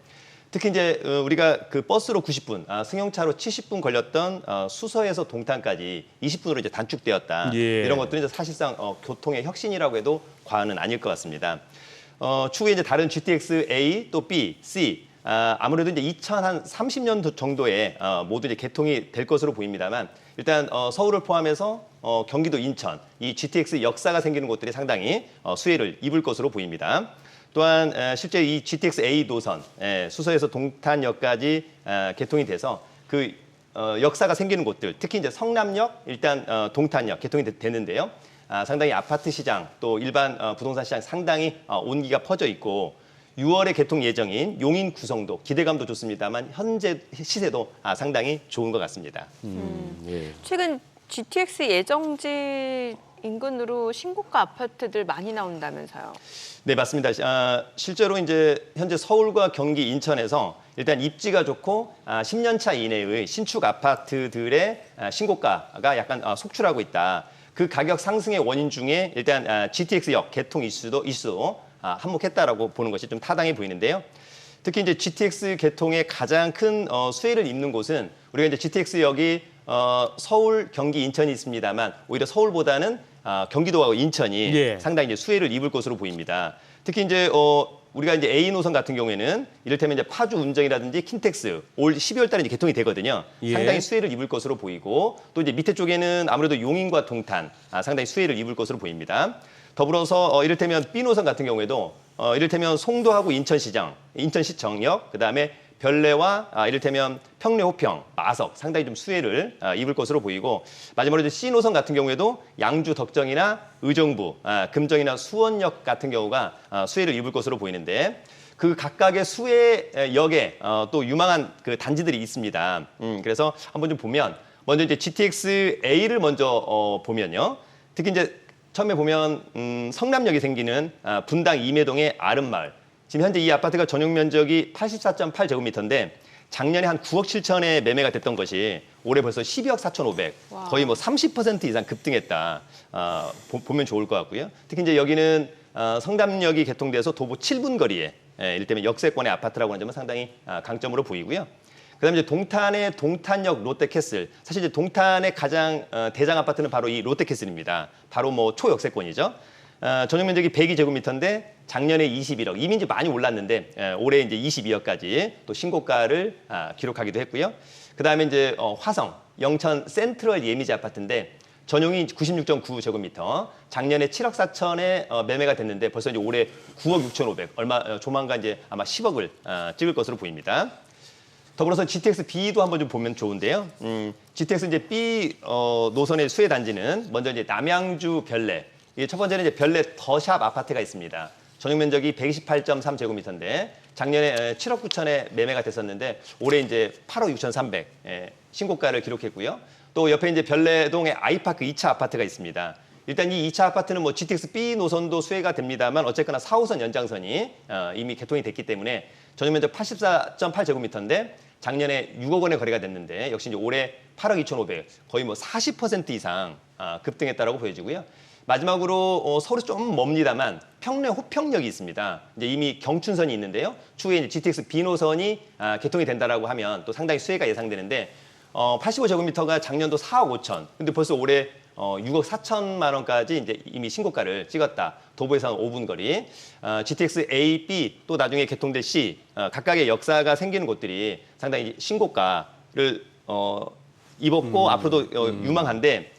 J: 특히 이제 우리가 그 버스로 90분, 승용차로 70분 걸렸던 수서에서 동탄까지 20분으로 이제 단축되었다.
B: 예.
J: 이런 것들은 이제 사실상 교통의 혁신이라고 해도 과언은 아닐 것 같습니다. 추후에 이제 다른 GTX A 또 B, C 아무래도 이제 2030년 정도에 모두 이제 개통이 될 것으로 보입니다만 일단 서울을 포함해서 경기도 인천 이 GTX 역사가 생기는 곳들이 상당히 수혜를 입을 것으로 보입니다. 또한 실제 이 GTX-A 노선 수서에서 동탄역까지 개통이 돼서 그 역사가 생기는 곳들 특히 이제 성남역 일단 동탄역 개통이 됐는데요. 상당히 아파트 시장 또 일반 부동산 시장 상당히 온기가 퍼져 있고 6월에 개통 예정인 용인 구성도 기대감도 좋습니다만 현재 시세도 상당히 좋은 것 같습니다.
B: 예.
A: 최근 GTX 예정지 인근으로 신고가 아파트들 많이 나온다면서요.
J: 네, 맞습니다. 실제로 이제 현재 서울과 경기, 인천에서 일단 입지가 좋고 10년 차 이내의 신축 아파트들의 신고가가 약간 속출하고 있다. 그 가격 상승의 원인 중에 일단 GTX역 개통 이슈도 한몫했다라고 보는 것이 좀 타당해 보이는데요. 특히 이제 GTX 개통에 가장 큰 수혜를 입는 곳은 우리가 이제 GTX역이 서울, 경기, 인천이 있습니다만 오히려 서울보다는 경기도하고 인천이
B: 예.
J: 상당히 이제 수혜를 입을 것으로 보입니다. 특히 이제 우리가 이제 A 노선 같은 경우에는 이를테면 이제 파주 운정이라든지 킨텍스 올 12월 달에 이제 개통이 되거든요.
B: 예.
J: 상당히 수혜를 입을 것으로 보이고 또 이제 밑에 쪽에는 아무래도 용인과 동탄 상당히 수혜를 입을 것으로 보입니다. 더불어서 이를테면 B 노선 같은 경우에도 이를테면 송도하고 인천시장, 인천시청역, 그다음에 별내와 이를테면 평내 호평, 마석 상당히 좀 수혜를 입을 것으로 보이고 마지막으로 이제 C 노선 같은 경우에도 양주 덕정이나 의정부, 금정이나 수원역 같은 경우가 수혜를 입을 것으로 보이는데 그 각각의 수혜역에 또 유망한 그 단지들이 있습니다. 그래서 한번 좀 보면 먼저 이제 GTX-A를 먼저 보면요. 특히 이제 처음에 보면 성남역이 생기는 분당 이매동의 아름마을. 지금 현재 이 아파트가 전용 면적이 84.8제곱미터인데 작년에 한 9억 7천에 매매가 됐던 것이 올해 벌써 12억 4,500. 거의 뭐 30% 이상 급등했다. 보면 좋을 것 같고요. 특히 이제 여기는 성남역이 개통돼서 도보 7분 거리에 이를테면 역세권의 아파트라고 하는 점은 상당히 강점으로 보이고요. 그다음에 이제 동탄의 동탄역 롯데캐슬. 사실 이제 동탄의 가장 대장 아파트는 바로 이 롯데캐슬입니다. 바로 뭐 초역세권이죠. 전용 면적이 102제곱미터인데 작년에 21억. 이미 이제 많이 올랐는데 올해 이제 22억까지 또 신고가를 기록하기도 했고요. 그다음에 이제 화성 영천 센트럴 예미지 아파트인데 전용이 96.9제곱미터. 작년에 7억 4천에 매매가 됐는데 벌써 이제 올해 9억 6,500. 조만간 이제 아마 10억을 찍을 것으로 보입니다. 더불어서 GTX B도 한번 좀 보면 좋은데요. GTX 이제 B 노선의 수혜 단지는 먼저 이제 남양주 별내. 이게 첫 번째는 이제 별내 더샵 아파트가 있습니다. 전용 면적이 128.3제곱미터인데 작년에 7억 9천에 매매가 됐었는데 올해 이제 8억 6,300 신고가를 기록했고요. 또 옆에 이제 별내동에 아이파크 2차 아파트가 있습니다. 일단 이 2차 아파트는 뭐 GTX B 노선도 수혜가 됩니다만 어쨌거나 4호선 연장선이 이미 개통이 됐기 때문에 전용 면적 84.8제곱미터인데 작년에 6억 원의 거래가 됐는데 역시 이제 올해 8억 2,500 거의 뭐 40% 이상 급등했다라고 보여지고요. 마지막으로 서울에서 좀 멉니다만 평내 호평역이 있습니다. 이제 이미 경춘선이 있는데요. 추후에 이제 GTX B 노선이 개통이 된다라고 하면 또 상당히 수혜가 예상되는데 85제곱미터가 작년도 4억 5천. 근데 벌써 올해 6억 4천만 원까지 이제 이미 신고가를 찍었다. 도보에서 한 5분 거리. GTX A, B 또 나중에 개통될 C 각각의 역사가 생기는 곳들이 상당히 신고가를 입었고 앞으로도 유망한데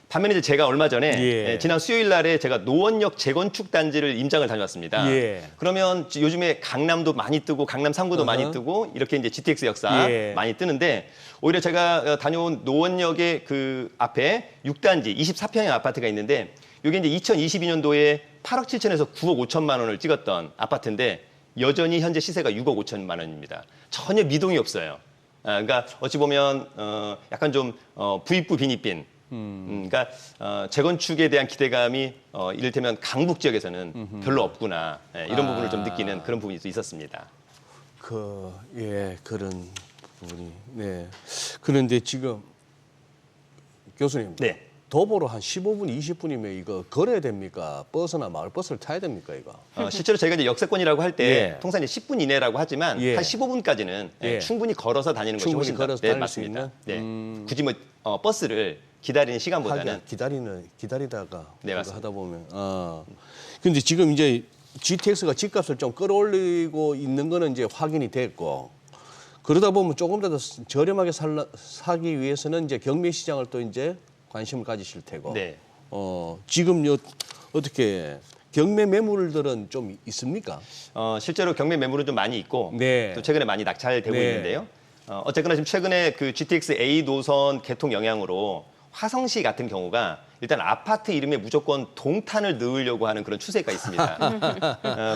J: 반면에 이제 제가 얼마 전에
B: 예.
J: 지난 수요일 날에 제가 노원역 재건축 단지를 임장을 다녀왔습니다.
B: 예.
J: 그러면 요즘에 강남도 많이 뜨고 강남 3구도 많이
B: 어허.
J: 뜨고 이렇게 이제 GTX 역사
B: 예.
J: 많이 뜨는데 오히려 제가 다녀온 노원역의 그 앞에 6단지 24평형 아파트가 있는데 이게 이제 2022년도에 8억 7천에서 9억 5천만 원을 찍었던 아파트인데 여전히 현재 시세가 6억 5천만 원입니다. 전혀 미동이 없어요. 그러니까 어찌 보면 약간 좀 부익부 빈익빈. 그러니까 재건축에 대한 기대감이 이를테면 강북 지역에서는 별로 없구나 이런 부분을 좀 느끼는 그런 부분이 또 있었습니다.
B: 그런 부분이. 네. 그런데 지금 교수님.
J: 네.
B: 도보로 한 15분, 20분이면 이거 걸어야 됩니까? 버스나 마을버스를 타야 됩니까, 이거?
J: 실제로 저희가 이제 역세권이라고 할 때
B: 예.
J: 통상 이제 10분 이내라고 하지만
B: 예.
J: 한 15분까지는
B: 예.
J: 충분히 걸어서 다니는 것이
B: 충분히
J: 훨씬
B: 걸어서
J: 네,
B: 다닐
J: 맞습니다.
B: 수 있는?
J: 네. 굳이 뭐 버스를 기다리는 시간보다는
B: 기다리다가
J: 네,
B: 그거
J: 맞습니다.
B: 하다 보면. 근데 지금 이제 GTX가 집값을 좀 끌어올리고 있는 거는 이제 확인이 됐고 그러다 보면 조금 더 저렴하게 사기 위해서는 이제 경매 시장을 또 이제 관심을 가지실 테고.
J: 네.
B: 지금 어떻게 경매 매물들은 좀 있습니까?
J: 실제로 경매 매물은 좀 많이 있고
B: 네.
J: 또 최근에 많이 낙찰되고
B: 네.
J: 있는데요. 어쨌거나 지금 최근에 그 GTX A 노선 개통 영향으로 화성시 같은 경우가 일단 아파트 이름에 무조건 동탄을 넣으려고 하는 그런 추세가 있습니다.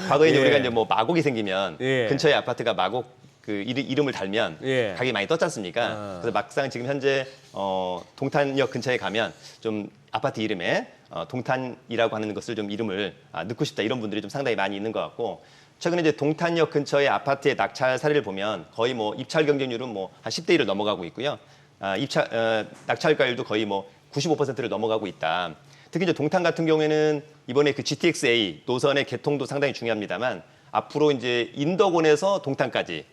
J: 과거에 이제
B: 예.
J: 우리가 이제 뭐 마곡이 생기면
B: 예.
J: 근처에 아파트가 마곡 그 이름을 달면
B: 예.
J: 가격이 많이 떴지 않습니까? 그래서 막상 지금 현재 동탄역 근처에 가면 좀 아파트 이름에 동탄이라고 하는 것을 좀 이름을 넣고 싶다 이런 분들이 좀 상당히 많이 있는 것 같고 최근에 이제 동탄역 근처의 아파트의 낙찰 사례를 보면 거의 뭐 입찰 경쟁률은 뭐 한 10대 1을 넘어가고 있고요. 낙찰가율도 거의 뭐 95%를 넘어가고 있다. 특히 이제 동탄 같은 경우에는 이번에 그 GTX-A 노선의 개통도 상당히 중요합니다만 앞으로 이제 인덕원에서 동탄까지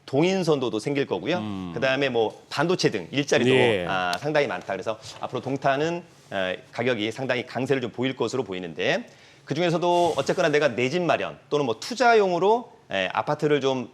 J: 동인선도도 생길 거고요. 그다음에 뭐 반도체 등 일자리도
B: 예.
J: 상당히 많다. 그래서 앞으로 동탄은 가격이 상당히 강세를 좀 보일 것으로 보이는데 그중에서도 어쨌거나 내가 내 집 마련 또는 뭐 투자용으로 아파트를 좀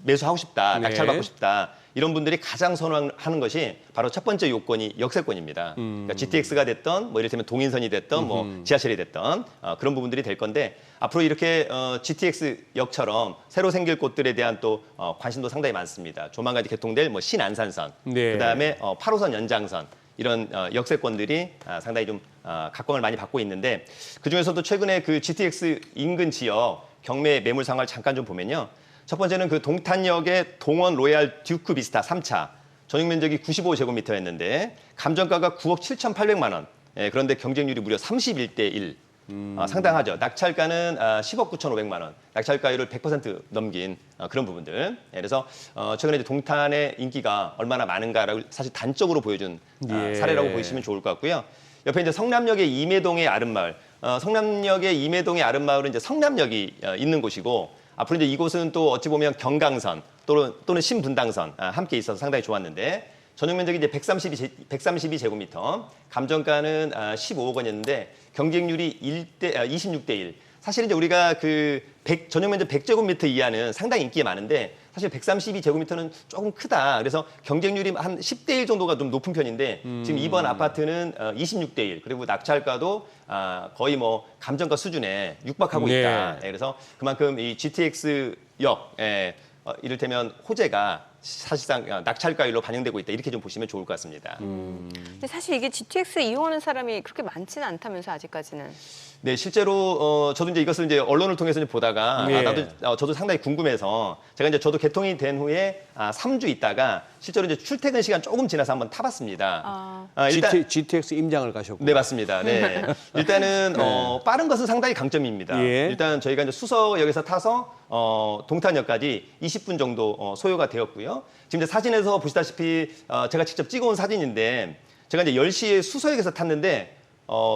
J: 매수하고 싶다,
B: 네.
J: 낙찰받고 싶다. 이런 분들이 가장 선호하는 것이 바로 첫 번째 요건이 역세권입니다. 그러니까 GTX가 됐던 뭐 이를테면 동인선이 됐던 뭐 지하철이 됐던 그런 부분들이 될 건데 앞으로 이렇게 GTX역처럼 새로 생길 곳들에 대한 또 관심도 상당히 많습니다. 조만간 개통될 뭐 신안산선,
B: 네.
J: 그다음에 8호선 연장선 이런 역세권들이 상당히 좀 각광을 많이 받고 있는데 그중에서도 최근에 그 GTX 인근 지역 경매 매물 상황을 잠깐 좀 보면요. 첫 번째는 그 동탄역의 동원 로얄 듀크 비스타 3차 전용 면적이 95제곱미터였는데 감정가가 9억 7,800만 원. 그런데 경쟁률이 무려 31대 1. 상당하죠. 낙찰가는 10억 9,500만 원. 낙찰가율을 100% 넘긴 그런 부분들. 그래서 최근에 이제 동탄의 인기가 얼마나 많은가를 사실 단적으로 보여준
B: 예.
J: 사례라고 보시면 좋을 것 같고요. 옆에 이제 성남역의 임해동의 아름마을. 성남역의 임해동의 아름마을은 이제 성남역이 있는 곳이고 앞으로 이제 이곳은 또 어찌 보면 경강선 또는 신분당선 함께 있어서 상당히 좋았는데 전용 면적이 이제 132제곱미터, 감정가는 15억 원이었는데 경쟁률이 26대 1. 사실 이제 우리가 그 전용 면적 100제곱미터 이하는 상당히 인기가 많은데 사실 132제곱미터는 조금 크다. 그래서 경쟁률이 한 10대 1 정도가 좀 높은 편인데 지금 이번 아파트는 26대 1. 그리고 낙찰가도 거의 뭐 감정가 수준에 육박하고
B: 네.
J: 있다. 그래서 그만큼 이 GTX역 이를테면 호재가 사실상 낙찰가율로 반영되고 있다. 이렇게 좀 보시면 좋을 것 같습니다.
A: 근데 사실 이게 GTX 이용하는 사람이 그렇게 많지는 않다면서 아직까지는.
J: 네, 실제로 저도 이제 이것을 이제 언론을 통해서 이제 보다가
B: 예.
J: 저도 상당히 궁금해서 제가 이제 저도 개통이 된 후에 3주 있다가 실제로 이제 출퇴근 시간 조금 지나서 한번 타봤습니다. 일단
B: GTX 임장을 가셨고.
J: 네, 맞습니다. 네. 일단은 빠른 것은 상당히 강점입니다.
B: 예.
J: 일단 저희가 이제 수서역에서 타서 동탄역까지 20분 정도 소요가 되었고요. 지금 이제 사진에서 보시다시피 제가 직접 찍어온 사진인데 제가 이제 10시에 수서역에서 탔는데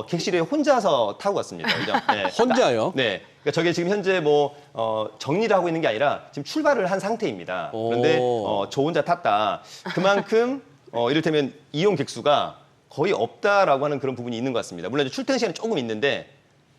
J: 객실에 혼자서 타고 갔습니다. 그죠? 네.
B: 혼자요?
J: 네. 그러니까 저게 지금 현재 뭐 정리를 하고 있는 게 아니라 지금 출발을 한 상태입니다. 그런데 저 혼자 탔다. 그만큼 이를테면 이용 객수가 거의 없다라고 하는 그런 부분이 있는 것 같습니다. 물론 이제 출퇴근 시간이 조금 있는데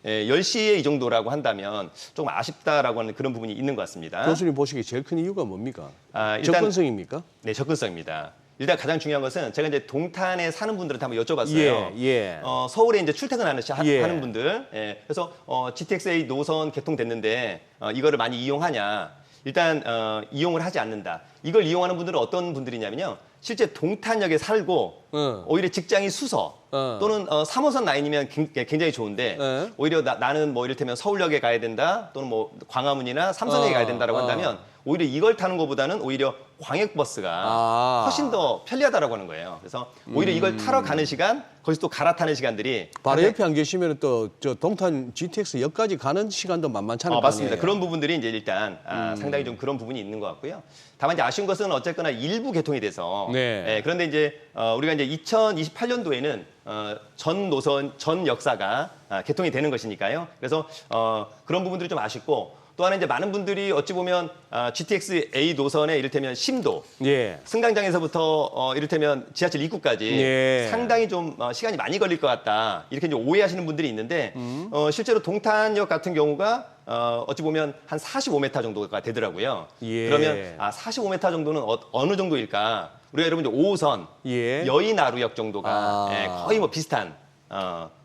J: 10시에 이 정도라고 한다면 조금 아쉽다라고 하는 그런 부분이 있는 것 같습니다.
B: 교수님 보시기에 제일 큰 이유가 뭡니까?
J: 일단
B: 접근성입니까?
J: 네, 접근성입니다. 일단 가장 중요한 것은 제가 이제 동탄에 사는 분들한테 한번 여쭤봤어요.
B: 예.
J: 서울에 이제 출퇴근하는
B: 예.
J: 하는 분들. 예. 그래서 GTX-A 노선 개통됐는데 이거를 많이 이용하냐? 일단 이용을 하지 않는다. 이걸 이용하는 분들은 어떤 분들이냐면요. 실제 동탄역에 살고 오히려 직장이 수서 또는 3호선 라인이면 굉장히 좋은데 오히려 나는 뭐 이를테면 서울역에 가야 된다 또는 뭐 광화문이나 삼성역에 가야 된다라고 한다면 오히려 이걸 타는 것보다는 오히려 광역버스가 훨씬 더 편리하다라고 하는 거예요. 그래서 오히려 이걸 타러 가는 시간, 거기서 또 갈아타는 시간들이
B: 바로 옆에 안 계시면 또 저 동탄 GTX역까지 가는 시간도 만만찮을 거
J: 맞습니다.
B: 아니에요.
J: 그런 부분들이 이제 일단 상당히 좀 그런 부분이 있는 것 같고요. 다만 이제 아쉬운 것은 어쨌거나 일부 개통이 돼서 그런데 이제 우리가 이제 2028년도에는 전 노선, 전 역사가 개통이 되는 것이니까요. 그래서 그런 부분들이 좀 아쉽고 또 하나 이제 많은 분들이 어찌 보면 GTX-A 노선의 이를테면 심도, 승강장에서부터 이를테면 지하철 입구까지 상당히 좀 시간이 많이 걸릴 것 같다 이렇게 이제 오해하시는 분들이 있는데 실제로 동탄역 같은 경우가 어찌 보면 한 45m 정도가 되더라고요. 그러면 45m 정도는 어느 정도일까? 우리가 여러분 이제 5호선 여의나루역 정도가 거의 뭐 비슷한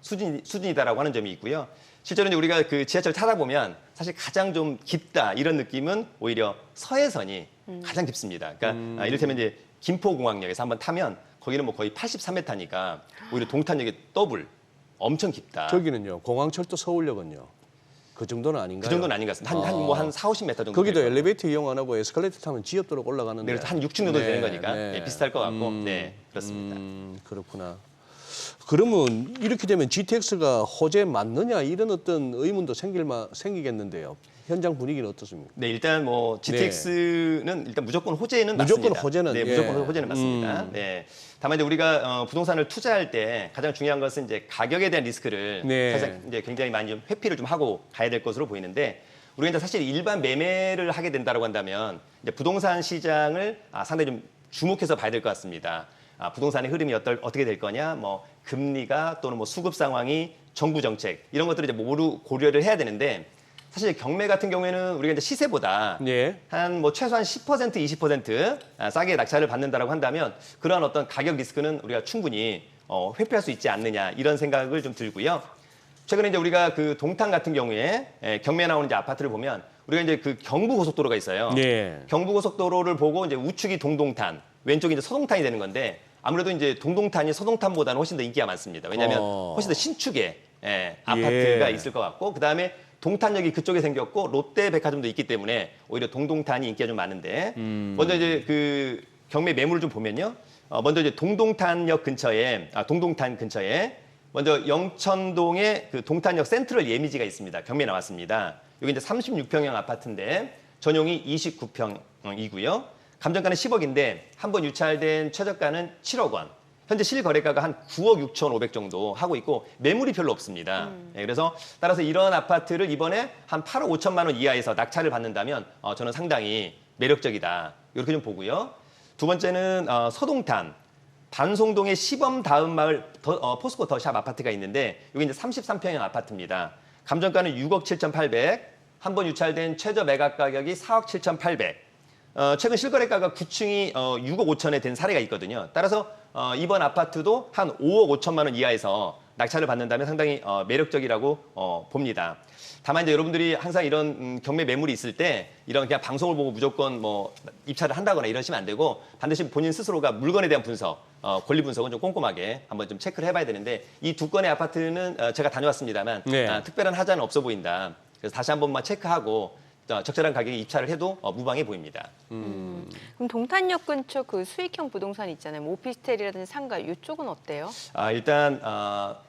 J: 수준이다라고 하는 점이 있고요. 실제로 이제 우리가 그 지하철 타다 보면 사실 가장 좀 깊다 이런 느낌은 오히려 서해선이 가장 깊습니다. 그러니까 이를테면 이제 김포공항역에서 한번 타면 거기는 뭐 거의 83m니까 오히려 동탄역의 더블 엄청 깊다.
B: 저기는요, 공항철도 서울역은요. 그 정도는 아닌가요?
J: 그 정도는 아닌 것 같습니다. 한 4, 50m 정도.
B: 거기도 엘리베이터 이용 안 하고 에스컬레이터 타면 지엽도로 올라가는데.
J: 네, 한 6층 정도 되는 거니까 비슷할 것 같고. 네, 그렇습니다.
B: 그렇구나. 그러면 이렇게 되면 GTX가 호재 맞느냐 이런 어떤 의문도 생기겠는데요. 현장 분위기는 어떻습니까?
J: 네, 일단 뭐 GTX는 일단 무조건 호재는 맞습니다. 무조건 호재는 맞습니다. 네. 다만 이제 우리가 부동산을 투자할 때 가장 중요한 것은 이제 가격에 대한 리스크를 사실 이제 굉장히 많이 좀 회피를 좀 하고 가야 될 것으로 보이는데 우리가 이제 사실 일반 매매를 하게 된다고 한다면 이제 부동산 시장을 상당히 좀 주목해서 봐야 될 것 같습니다. 부동산의 흐름이 어떻게 될 거냐, 뭐 금리가 또는 뭐 수급 상황이, 정부 정책 이런 것들을 이제 모두 고려를 해야 되는데 사실 경매 같은 경우에는 우리가 이제 시세보다 한 뭐 최소한 10% 20% 싸게 낙찰을 받는다라고 한다면 그러한 어떤 가격 리스크는 우리가 충분히 회피할 수 있지 않느냐 이런 생각을 좀 들고요. 최근에 이제 우리가 그 동탄 같은 경우에 경매 나오는 이제 아파트를 보면 우리가 이제 그 경부고속도로가 있어요. 경부고속도로를 보고 이제 우측이 동동탄, 왼쪽이 이제 서동탄이 되는 건데 아무래도 이제 동동탄이 서동탄보다는 훨씬 더 인기가 많습니다. 왜냐하면 훨씬 더 신축의 아파트가 있을 것 같고 그 다음에 동탄역이 그쪽에 생겼고 롯데백화점도 있기 때문에 오히려 동동탄이 인기가 좀 많은데 먼저 이제 그 경매 매물을 좀 보면요. 먼저 이제 동동탄역 근처에 동동탄 근처에 먼저 영천동에 그 동탄역 센트럴 예미지가 있습니다. 경매 나왔습니다. 여기 이제 36평형 아파트인데 전용이 29평이고요. 감정가는 10억인데 한 번 유찰된 최저가는 7억 원. 현재 실거래가가 한 9억 6,500 정도 하고 있고 매물이 별로 없습니다. 그래서 따라서 이런 아파트를 이번에 한 8억 5천만 원 이하에서 낙찰을 받는다면 저는 상당히 매력적이다. 이렇게 좀 보고요. 두 번째는 서동탄. 반송동의 시범 다음 마을 포스코 더샵 아파트가 있는데 여기 이제 33평형 아파트입니다. 감정가는 6억 7,800. 한 번 유찰된 최저 매각 가격이 4억 7,800. 최근 실거래가가 9층이 6억 5천에 된 사례가 있거든요. 따라서 이번 아파트도 한 5억 5천만 원 이하에서 낙찰을 받는다면 상당히 매력적이라고 봅니다. 다만 이제 여러분들이 항상 이런 경매 매물이 있을 때 이런 그냥 방송을 보고 무조건 뭐 입찰을 한다거나 이러시면 안 되고 반드시 본인 스스로가 물건에 대한 분석, 권리 분석은 좀 꼼꼼하게 한번 좀 체크를 해봐야 되는데 이 두 건의 아파트는 제가 다녀왔습니다만 특별한 하자는 없어 보인다. 그래서 다시 한 번만 체크하고 적절한 가격에 입찰을 해도 무방해 보입니다.
A: 그럼 동탄역 근처 그 수익형 부동산 있잖아요. 뭐 오피스텔이라든지 상가 이쪽은 어때요?
J: 일단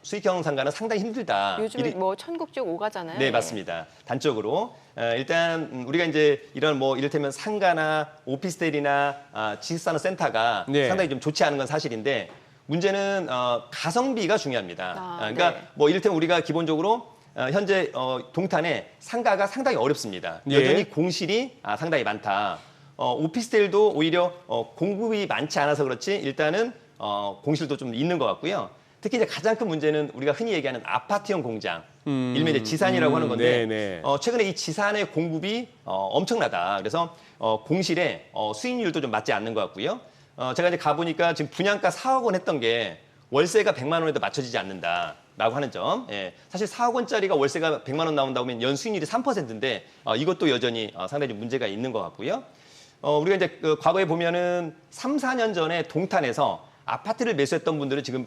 J: 수익형 상가는 상당히 힘들다.
A: 요즘에 뭐 천국지역 오가잖아요.
J: 네, 맞습니다. 단적으로 일단 우리가 이제 이런 뭐 이를테면 상가나 오피스텔이나 지식산업 센터가 상당히 좀 좋지 않은 건 사실인데 문제는 가성비가 중요합니다. 그러니까 뭐 이를테면 우리가 기본적으로 현재 동탄에 상가가 상당히 어렵습니다. 여전히 공실이 상당히 많다. 오피스텔도 오히려 공급이 많지 않아서 그렇지 일단은 공실도 좀 있는 것 같고요. 특히 이제 가장 큰 문제는 우리가 흔히 얘기하는 아파트형 공장, 일명 이제 지산이라고 하는 건데 최근에 이 지산의 공급이 엄청나다. 그래서 공실에 수익률도 좀 맞지 않는 것 같고요. 제가 이제 가보니까 지금 분양가 4억 원 했던 게 월세가 100만 원에도 맞춰지지 않는다라고 하는 점. 예, 사실 4억 원짜리가 월세가 100만 원 나온다고 하면 연 수익률이 3%인데 이것도 여전히 상당히 좀 문제가 있는 것 같고요. 우리가 이제 그 과거에 보면은 3, 4년 전에 동탄에서 아파트를 매수했던 분들은 지금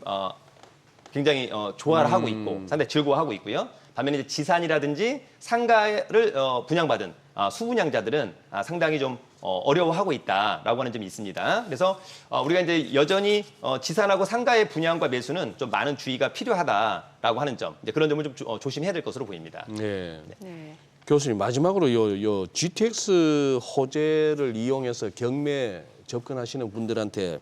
J: 굉장히 좋아를 하고 있고 상당히 즐거워하고 있고요. 반면에 이제 지산이라든지 상가를 분양받은 수분양자들은 상당히 좀 어려워하고 있다라고 하는 점이 있습니다. 그래서 우리가 이제 여전히 지산하고 상가의 분양과 매수는 좀 많은 주의가 필요하다라고 하는 점, 이제 그런 점을 좀 조심해야 될 것으로 보입니다.
B: 네.
A: 네.
B: 교수님 마지막으로 요 GTX 호재를 이용해서 경매 접근하시는 분들한테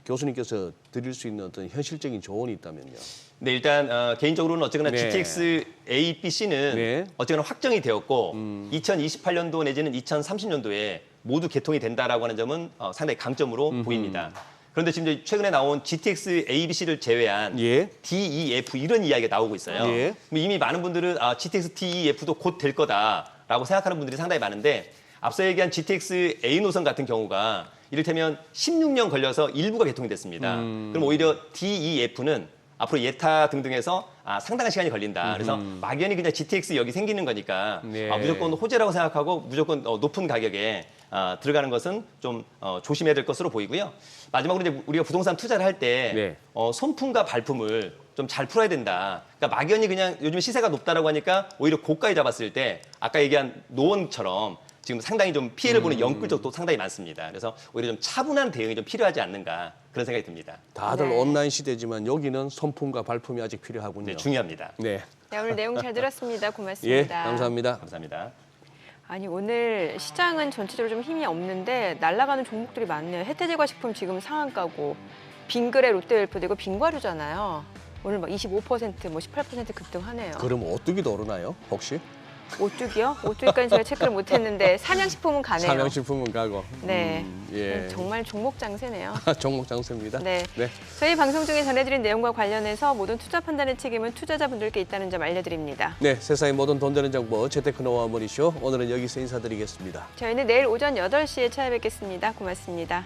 B: 교수님께서 드릴 수 있는 어떤 현실적인 조언이 있다면요.
J: 네, 일단 개인적으로는 어쨌거나
B: 네.
J: GTX A, B, C는
B: 네.
J: 어쨌거나 확정이 되었고 2028년도 내지는 2030년도에 모두 개통이 된다라고 하는 점은 상당히 강점으로 보입니다. 그런데 지금 이제 최근에 나온 GTX A, B, C를 제외한
B: 예.
J: D, E, F 이런 이야기가 나오고 있어요.
B: 예.
J: 이미 많은 분들은 GTX D, E, F도 곧 될 거다라고 생각하는 분들이 상당히 많은데 앞서 얘기한 GTX A 노선 같은 경우가 이를테면 16년 걸려서 일부가 개통이 됐습니다. 그럼 오히려 D, E, F는 앞으로 예타 등등해서 상당한 시간이 걸린다. 그래서 막연히 그냥 GTX 여기 생기는 거니까
B: 네.
J: 무조건 호재라고 생각하고 무조건 높은 가격에 들어가는 것은 좀 조심해야 될 것으로 보이고요. 마지막으로 이제 우리가 부동산 투자를 할 때
B: 네.
J: 손품과 발품을 좀 잘 풀어야 된다. 그러니까 막연히 그냥 요즘 시세가 높다라고 하니까 오히려 고가에 잡았을 때 아까 얘기한 노원처럼 지금 상당히 좀 피해를 보는 영끌적도 상당히 많습니다. 그래서 오히려 좀 차분한 대응이 좀 필요하지 않는가 그런 생각이 듭니다.
B: 다들
A: 네.
B: 온라인 시대지만 여기는 손품과 발품이 아직 필요하군요.
J: 네, 중요합니다.
B: 네.
A: 네, 오늘 내용 잘 들었습니다.
B: 예,
A: 고맙습니다.
B: 감사합니다.
J: 감사합니다.
A: 아니 오늘 시장은 전체적으로 좀 힘이 없는데 날아가는 종목들이 많네요. 혜태제과 식품 지금 상한가고 빙그레 롯데웰프되고 빙과류잖아요. 오늘 막 25% 뭐 18% 급등하네요.
B: 그럼 오뚜기도 오르나요? 혹시?
A: 오뚜기요? 오뚜기까지 제가 체크를 못했는데 삼양식품은 가네요.
B: 삼양식품은 가고.
A: 네.
B: 예.
A: 정말 종목 장세네요.
B: 종목 장세입니다.
A: 네.
B: 네.
A: 저희 방송 중에 전해드린 내용과 관련해서 모든 투자 판단의 책임은 투자자분들께 있다는 점 알려드립니다.
B: 네, 세상의 모든 돈 되는 정보 재테크노와 머니쇼 오늘은 여기서 인사드리겠습니다.
A: 저희는 내일 오전 8시에 찾아뵙겠습니다. 고맙습니다.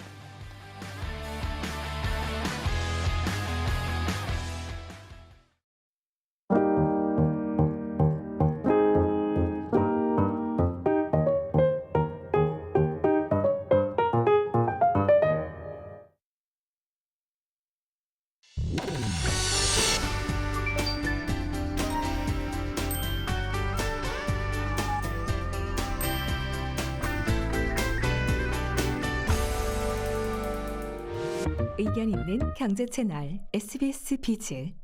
K: 의견 있는 경제 채널 SBS 비즈.